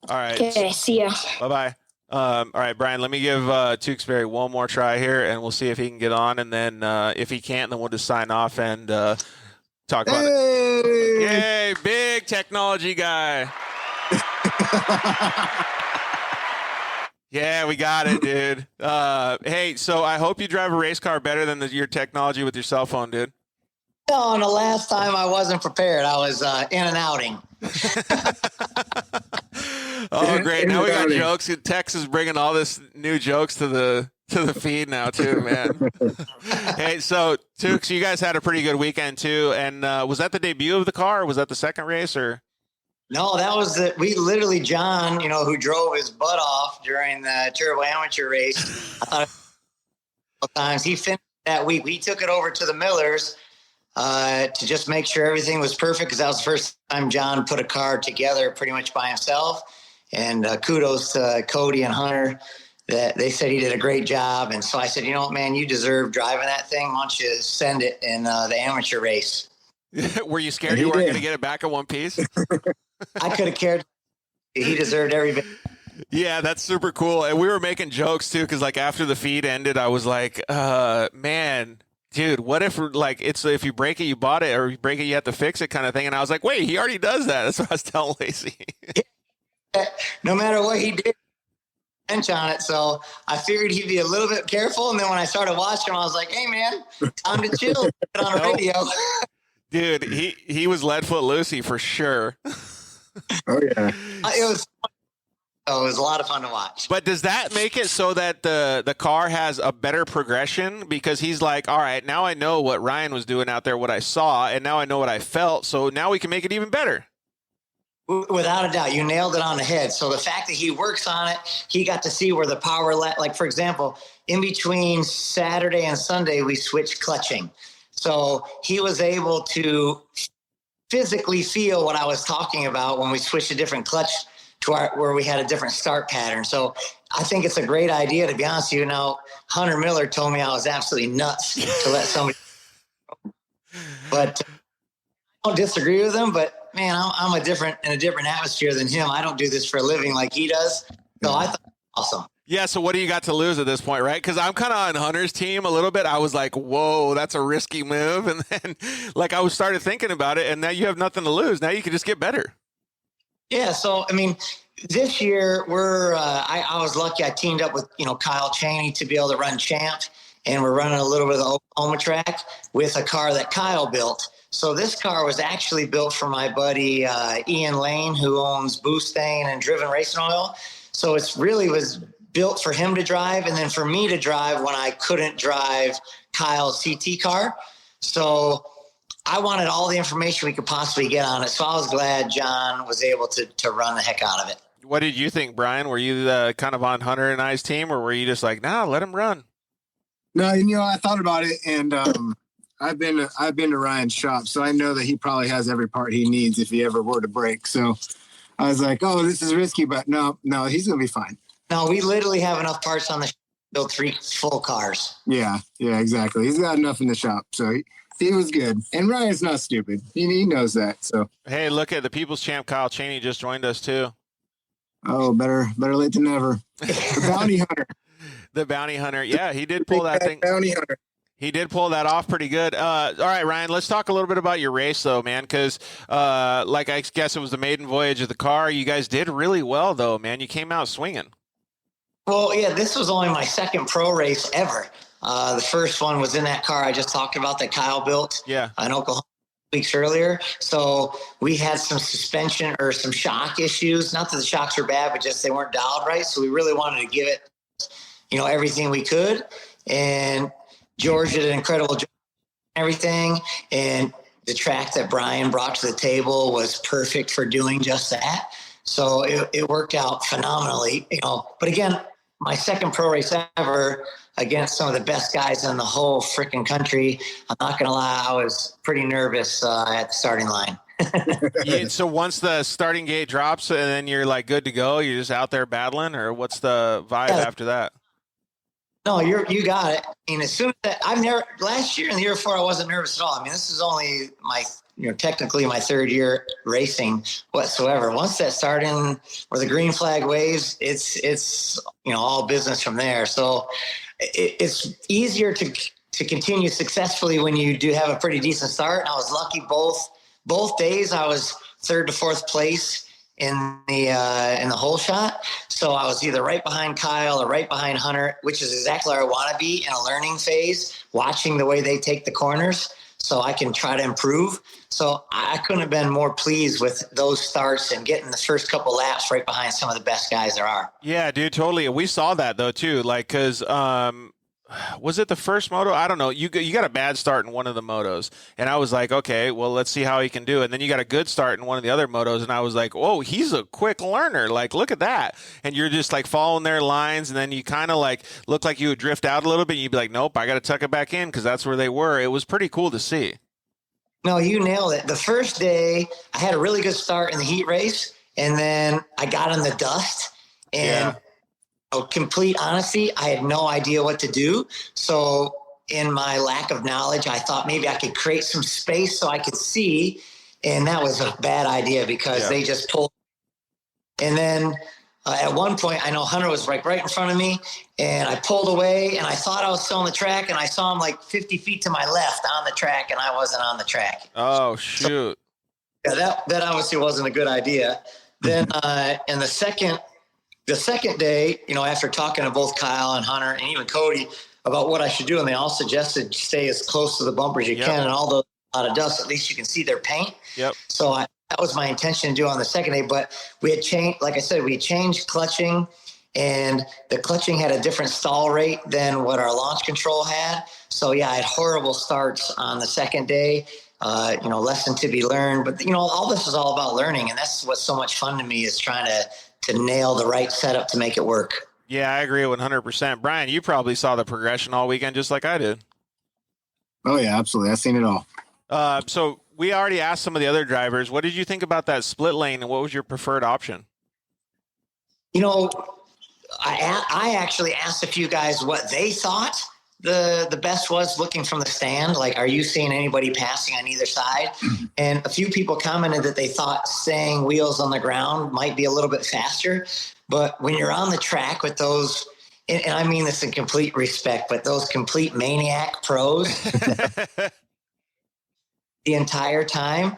All right. Okay, see ya. Bye-bye. All right, Brian, let me give Tewksbury one more try here, and we'll see if he can get on. And then if he can't, then we'll just sign off and talk about it. Yay, big technology guy. Yeah, we got it, dude. Hey, so I hope you drive a race car better than your technology with your cell phone, dude. No, the last time I wasn't prepared. I was in and outing. Oh, great. Now we got jokes. Tex is bringing all this new jokes to the feed now, too, man. Hey, so, Tukes, you guys had a pretty good weekend, too. And was that the debut of the car, or was that the second race, or? No, that was we literally, John, who drove his butt off during the Turbo Amateur race. I thought a couple times he finished that week. We took it over to the Millers to just make sure everything was perfect, because that was the first time John put a car together pretty much by himself. And kudos to Cody and Hunter. That they said he did a great job. And so I said, man, you deserve driving that thing. Why don't you send it in the amateur race? Were you scared you weren't going to get it back in one piece? I could have cared. He deserved every bit. Yeah, that's super cool. And we were making jokes, too, because, after the feed ended, I was like, man, dude, what if, if you break it, you bought it, or you break it, you have to fix it kind of thing. And I was like, wait, he already does that. That's what I was telling Lacey. No matter what he did, bench on it. So I figured he'd be a little bit careful. And then when I started watching him, I was like, hey, man, time to chill. Put on a radio. Dude, he was lead foot Lucy for sure. Oh, yeah. It was a lot of fun to watch. But does that make it so that the car has a better progression? Because he's like, all right, now I know what Ryan was doing out there, what I saw, and now I know what I felt. So now we can make it even better. Without a doubt, you nailed it on the head. So the fact that he works on it, he got to see where the power, for example, in between Saturday and Sunday, we switched clutching. So he was able to physically feel what I was talking about when we switched a different clutch to where we had a different start pattern. So I think it's a great idea, to be honest with you. Now, Hunter Miller told me I was absolutely nuts to let somebody, but I don't disagree with him, but man, I'm in a different atmosphere than him. I don't do this for a living like he does. So I thought it was awesome. Yeah, so what do you got to lose at this point, right? Because I'm kind of on Hunter's team a little bit. I was like, whoa, that's a risky move. And then, like, I started thinking about it, and now you have nothing to lose. Now you can just get better. Yeah, so, I mean, this year I was lucky I teamed up with, Kyle Chaney to be able to run Champ, and we're running a little bit of the Oklahoma track with a car that Kyle built. So this car was actually built for my buddy Ian Lane, who owns Boostain and Driven Racing Oil. So it's really was built for him to drive and then for me to drive when I couldn't drive Kyle's CT car. So I wanted all the information we could possibly get on it. So I was glad John was able to run the heck out of it. What did you think, Brian? Were you kind of on Hunter and I's team, or were you just like, nah, let him run? No, I thought about it, and I've been to Ryan's shop, so I know that he probably has every part he needs if he ever were to break. So I was like, oh, this is risky, but no, he's gonna be fine. No, we literally have enough parts on the shop to build 3 full cars. Yeah, exactly. He's got enough in the shop, so he was good. And Ryan's not stupid. He knows that. So hey, look at the People's Champ Kyle Chaney just joined us too. Oh, better late than never. The bounty hunter. The bounty hunter. Yeah, he did pull that thing. Bounty hunter. He did pull that off pretty good. All right, Ryan, let's talk a little bit about your race, though, man, because like I guess it was the maiden voyage of the car. You guys did really well, though, man. You came out swinging. Well, yeah, this was only my second pro race ever. The first one was in that car I just talked about that Kyle built in Oklahoma weeks earlier. So we had some suspension or some shock issues. Not that the shocks were bad, but just they weren't dialed right. So we really wanted to give it, everything we could. And George did an incredible job and everything. And the track that Brian brought to the table was perfect for doing just that. So it worked out phenomenally, But again, my second pro race ever against some of the best guys in the whole freaking country. I'm not going to lie, I was pretty nervous at the starting line. So once the starting gate drops and then you're like good to go, you're just out there battling, or what's the vibe after that? No, you got it. I mean, as soon as last year and the year before, I wasn't nervous at all. I mean, this is only technically my third year racing whatsoever. Once that starting where the green flag waves, it's all business from there. So it's easier to continue successfully when you do have a pretty decent start. And I was lucky both days. I was third to fourth place in the whole shot. So I was either right behind Kyle or right behind Hunter, which is exactly where I want to be in a learning phase, watching the way they take the corners so I can try to improve. So I couldn't have been more pleased with those starts and getting the first couple laps right behind some of the best guys there are. Yeah, dude, totally. We saw that though too. Like, cause was it the first moto? I don't know. You got a bad start in one of the motos, and I was like, okay, well, let's see how he can do it. And then you got a good start in one of the other motos, and I was like, whoa, he's a quick learner. Like, look at that. And you're just like following their lines, and then you kind of like look like you would drift out a little bit. And you'd be like, nope, I got to tuck it back in because that's where they were. It was pretty cool to see. No, you nailed it. The first day, I had a really good start in the heat race, and then I got in the dust, and complete honesty, I had no idea what to do. So in my lack of knowledge, I thought maybe I could create some space so I could see, and that was a bad idea because they just pulled. And then at one point, I know Hunter was right in front of me, and I pulled away, and I thought I was still on the track, and I saw him like 50 feet to my left on the track, and I wasn't on the track. Oh, shoot. So, that obviously wasn't a good idea. Then in the second day, after talking to both Kyle and Hunter and even Cody about what I should do, and they all suggested stay as close to the bumper as you can, and although a lot of dust, at least you can see their paint. So that was my intention to do on the second day, but we had changed, like I said, we changed clutching, and the clutching had a different stall rate than what our launch control had. So I had horrible starts on the second day, lesson to be learned, but all this is all about learning, and that's what's so much fun to me is trying to nail the right setup to make it work. Yeah, I agree 100%. Brian, you probably saw the progression all weekend just like I did. Oh, yeah, absolutely. I've seen it all. So we already asked some of the other drivers, what did you think about that split lane, and what was your preferred option? I actually asked a few guys what they thought, the best was looking from the stand. Like, are you seeing anybody passing on either side? And a few people commented that they thought staying wheels on the ground might be a little bit faster. But when you're on the track with those, and I mean this in complete respect, but those complete maniac pros the entire time,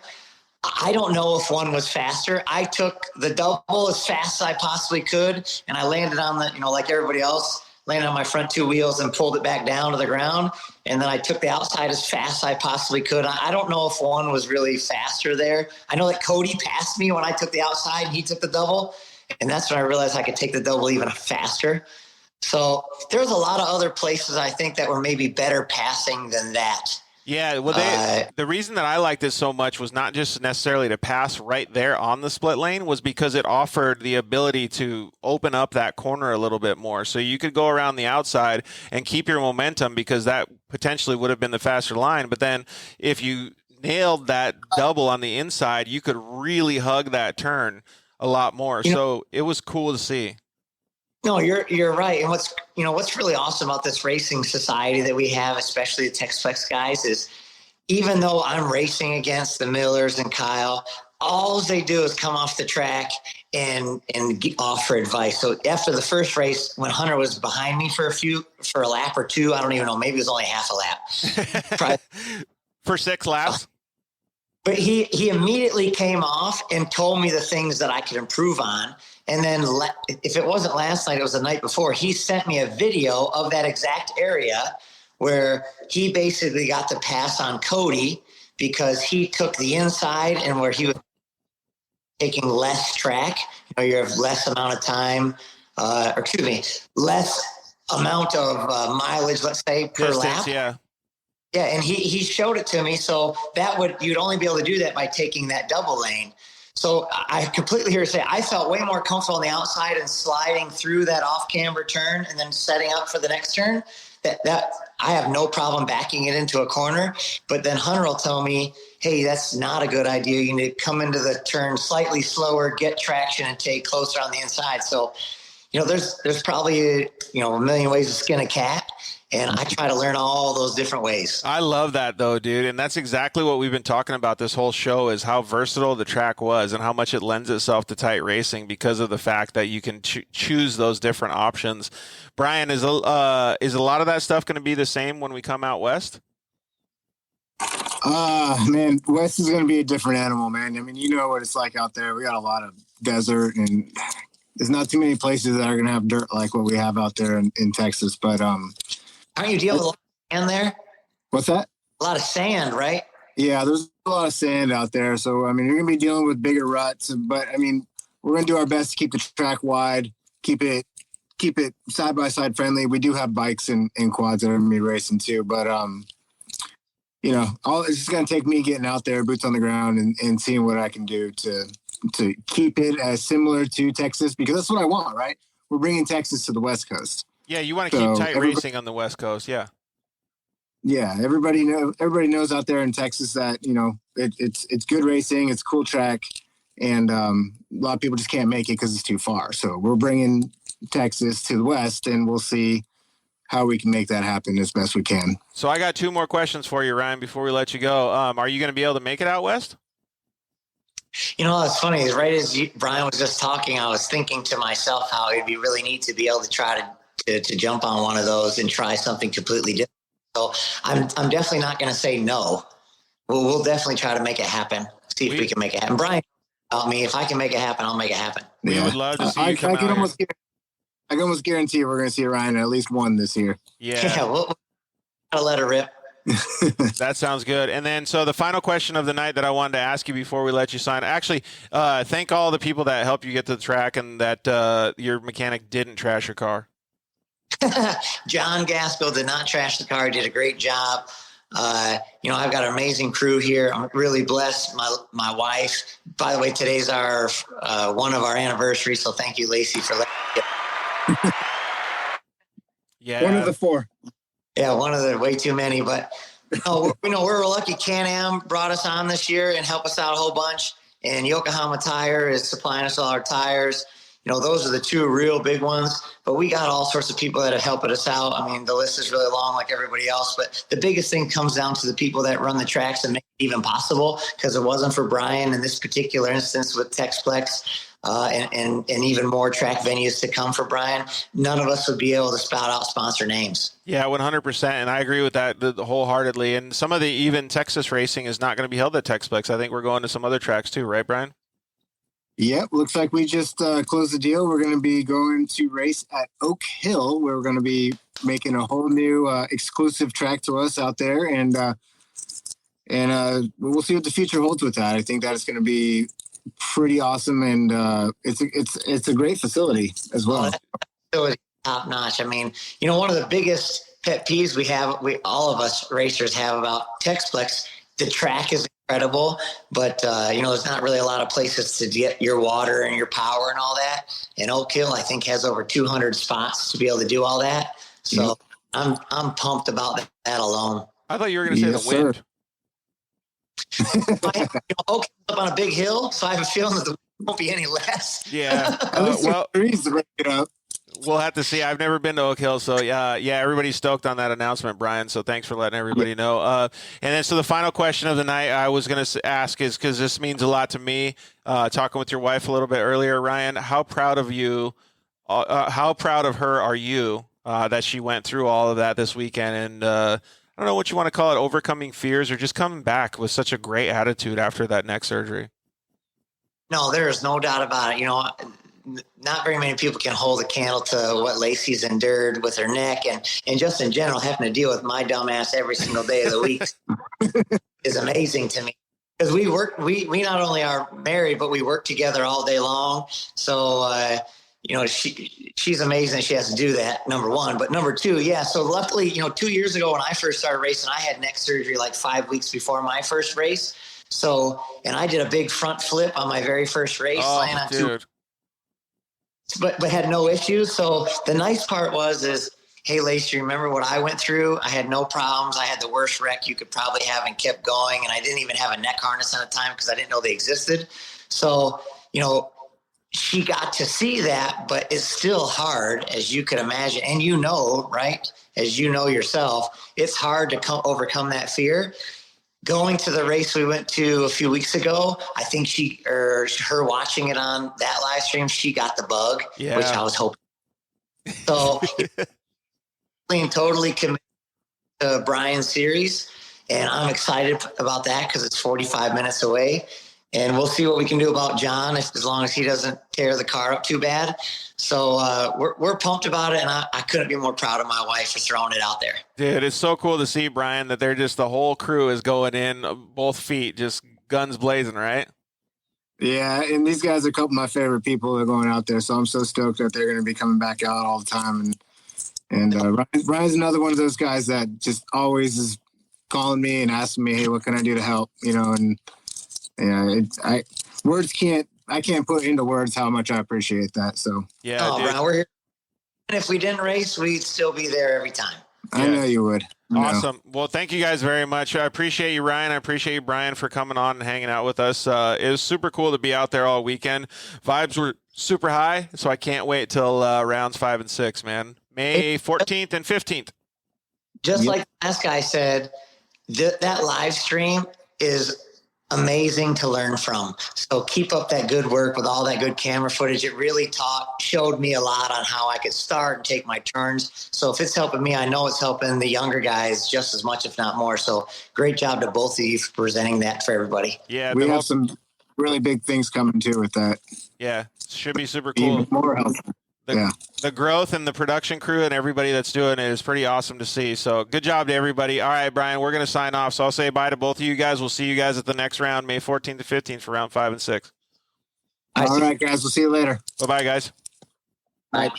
I don't know if one was faster. I took the double as fast as I possibly could, and I landed on the, like everybody else, landed on my front two wheels and pulled it back down to the ground. And then I took the outside as fast as I possibly could. I don't know if one was really faster there. I know that Cody passed me when I took the outside and he took the double. And that's when I realized I could take the double even faster. So there's a lot of other places I think that were maybe better passing than that. Yeah, well, the reason that I liked it so much was not just necessarily to pass right there on the split lane, was because it offered the ability to open up that corner a little bit more. So you could go around the outside and keep your momentum, because that potentially would have been the faster line. But then if you nailed that double on the inside, you could really hug that turn a lot more. So it was cool to see. No, you're right. And what's really awesome about this racing society that we have, especially the TexFlex guys, is even though I'm racing against the Millers and Kyle, all they do is come off the track and offer advice. So after the first race, when Hunter was behind me for a lap or two, I don't even know, maybe it was only half a lap. For 6 laps. But he immediately came off and told me the things that I could improve on. And then if it wasn't last night, it was the night before, he sent me a video of that exact area where he basically got the pass on Cody because he took the inside, and where he was taking less track. You have less amount of time, less amount of mileage, let's say, per lap. Yeah. Yeah, and he showed it to me. So you'd only be able to do that by taking that double lane. So I completely hear you say, I felt way more comfortable on the outside and sliding through that off-camber turn and then setting up for the next turn. That I have no problem backing it into a corner. But then Hunter will tell me, hey, that's not a good idea. You need to come into the turn slightly slower, get traction, and take closer on the inside. So, there's probably, a million ways to skin a cat. And I try to learn all those different ways. I love that, though, dude. And that's exactly what we've been talking about this whole show, is how versatile the track was and how much it lends itself to tight racing because of the fact that you can choose those different options. Brian, is a lot of that stuff going to be the same when we come out west? Man, west is going to be a different animal, man. I mean, you know what it's like out there. We got a lot of desert, and there's not too many places that are going to have dirt like what we have out there in Texas. But aren't you dealing with a lot of sand there? What's that? A lot of sand, right? Yeah, there's a lot of sand out there. So, I mean, you're going to be dealing with bigger ruts. But, I mean, we're going to do our best to keep the track wide, keep it side-by-side friendly. We do have bikes and quads that are going to be racing too. But, it's just going to take me getting out there, boots on the ground, and seeing what I can do to keep it as similar to Texas, because that's what I want, right? We're bringing Texas to the West Coast. Yeah, you want to keep tight racing on the West Coast, yeah. Yeah, everybody knows out there in Texas that, it's good racing, it's a cool track, and a lot of people just can't make it because it's too far. So we're bringing Texas to the West, and we'll see how we can make that happen as best we can. So I got 2 more questions for you, Ryan, before we let you go. Are you going to be able to make it out west? What's funny is right as Brian was just talking, I was thinking to myself how it'd be really neat to be able to try to jump on one of those and try something completely different. So I'm definitely not going to say no. We'll definitely try to make it happen. See if we can make it happen. Brian, tell me if I can make it happen, I'll make it happen. We would love to see you come out here. I can almost guarantee we're going to see Ryan at least one this year. Yeah. We'll let it rip. That sounds good. And then, so the final question of the night that I wanted to ask you before we let you sign, actually, thank all the people that helped you get to the track and that your mechanic didn't trash your car. John Gaskell did not trash the car. He did a great job. I've got an amazing crew here. I'm really blessed. My wife, by the way, today's our one of our anniversaries. So thank you, Lacey, for letting me get. Yeah. One of the 4. Yeah, one of the way too many, but we're lucky. Can-Am brought us on this year and helped us out a whole bunch. And Yokohama Tire is supplying us all our tires. those are the two real big ones. But we got all sorts of people that have helped us out. I mean, the list is really long like everybody else, but the biggest thing comes down to the people that run the tracks and make it even possible, because it wasn't for Brian in this particular instance with Texplex, and even more track venues to come for Brian, none of us would be able to spout out sponsor names. Yeah, 100%. And I agree with that wholeheartedly. And some of the even Texas racing is not going to be held at Texplex. I think we're going to some other tracks too, right, Brian? Yep. Looks like we just closed the deal. We're going to be going to race at Oak Hill, where we're going to be making a whole new exclusive track to us out there. And we'll see what the future holds with that. I think that is going to be pretty awesome, and it's a great facility as well. Facility top notch. I mean, one of the biggest pet peeves all of us racers have about Texplex, the track is incredible, but there's not really a lot of places to get your water and your power and all that. And Oak Hill, I think, has over 200 spots to be able to do all that. So I'm pumped about that alone. I thought you were going to say the wind. Oak Hill's up on a big hill, so I have a feeling that the wind won't be any less. Yeah. We'll have to see. I've never been to Oak Hill, so yeah, everybody's stoked on that announcement, Brian. So thanks for letting everybody know. And then, so the final question of the night I was going to ask is, because this means a lot to me. Talking with your wife a little bit earlier, Ryan, how proud of you? How proud of her are you that she went through all of that this weekend? And I don't know what you want to call it, overcoming fears, or just coming back with such a great attitude after that neck surgery. No, there is no doubt about it. Not very many people can hold a candle to what Lacey's endured with her neck, and just in general, having to deal with my dumb ass every single day of the week is amazing to me. Because we not only are married, but we work together all day long. So, she's amazing. She has to do that, number one. But number two, so luckily, 2 years ago when I first started racing, I had neck surgery like 5 weeks before my first race. So, and I did a big front flip on my very first race. But had no issues. So the nice part is, hey, Lacey, remember what I went through? I had no problems. I had the worst wreck you could probably have and kept going. And I didn't even have a neck harness at the time because I didn't know they existed. So, she got to see that, but it's still hard, as you could imagine. And right? As you know yourself, it's hard to overcome that fear. Going to the race we went to a few weeks ago, I think her watching it on that live stream, she got the bug, which I was hoping. So, totally committed to Brian's series, and I'm excited about that because it's 45 minutes away. And we'll see what we can do about John, as long as he doesn't tear the car up too bad. So we're pumped about it, and I couldn't be more proud of my wife for throwing it out there. Dude, it's so cool to see, Brian, that the whole crew is going in, both feet, just guns blazing, right? Yeah, and these guys are a couple of my favorite people that are going out there, so I'm so stoked that they're going to be coming back out all the time. And Ryan's another one of those guys that just always is calling me and asking me, hey, what can I do to help? And I can't put into words how much I appreciate that. So Brian, we're here. And if we didn't race, we'd still be there every time. I know you would. Awesome. Well, thank you guys very much. I appreciate you, Ryan. I appreciate you, Brian, for coming on and hanging out with us. It was super cool to be out there all weekend. Vibes were super high, so I can't wait till rounds 5 and 6, man. May 14th and 15th. Just like the last guy said, that live stream is amazing to learn from. So keep up that good work with all that good camera footage. It really showed me a lot on how I could start and take my turns. So if it's helping me, I know it's helping the younger guys just as much, if not more. So great job to both of you for presenting that for everybody. Yeah, we have some really big things coming too with that. Yeah, should be super cool. Even more helpful. The growth and the production crew and everybody that's doing it is pretty awesome to see. So good job to everybody. All right, Brian, we're going to sign off. So I'll say bye to both of you guys. We'll see you guys at the next round, May 14th to 15th for round 5 and 6. All right, guys. We'll see you later. Bye-bye, guys. Bye.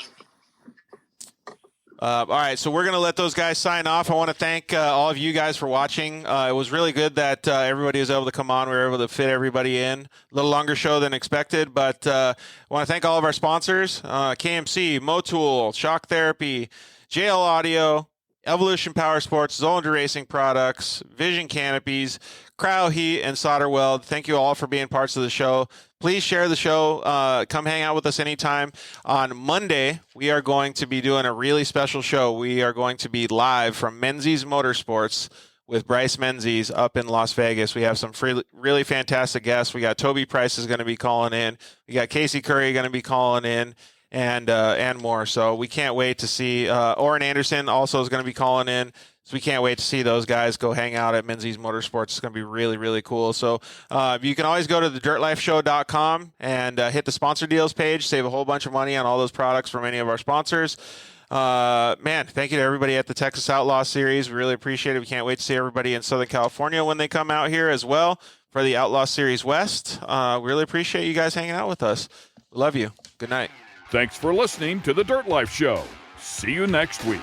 All right, so we're going to let those guys sign off. I want to thank all of you guys for watching. It was really good that everybody was able to come on. We were able to fit everybody in. A little longer show than expected, but I want to thank all of our sponsors, KMC, Motul, Shock Therapy, JL Audio, Evolution Power Sports, Zolander Racing Products, Vision Canopies, Cryo Heat, and Solder Weld. Thank you all for being parts of the show. please share the show. Come hang out with us anytime. On Monday, we are going to be doing a really special show. We are going to be live from Menzies Motorsports with Bryce Menzies up in Las Vegas. We have some really fantastic guests. We got Toby Price is going to be calling in. We got Casey Curry going to be calling in, and more. So we can't wait to see. Oren Anderson also is going to be calling in. So we can't wait to see those guys go hang out at Menzies Motorsports. It's going to be really, really cool. So you can always go to thedirtlifeshow.com and hit the sponsor deals page, save a whole bunch of money on all those products from any of our sponsors. Man, thank you to everybody at the Texas Outlaw Series. We really appreciate it. We can't wait to see everybody in Southern California when they come out here as well for the Outlaw Series West. We really appreciate you guys hanging out with us. We love you. Good night. Thanks for listening to The Dirt Life Show. See you next week.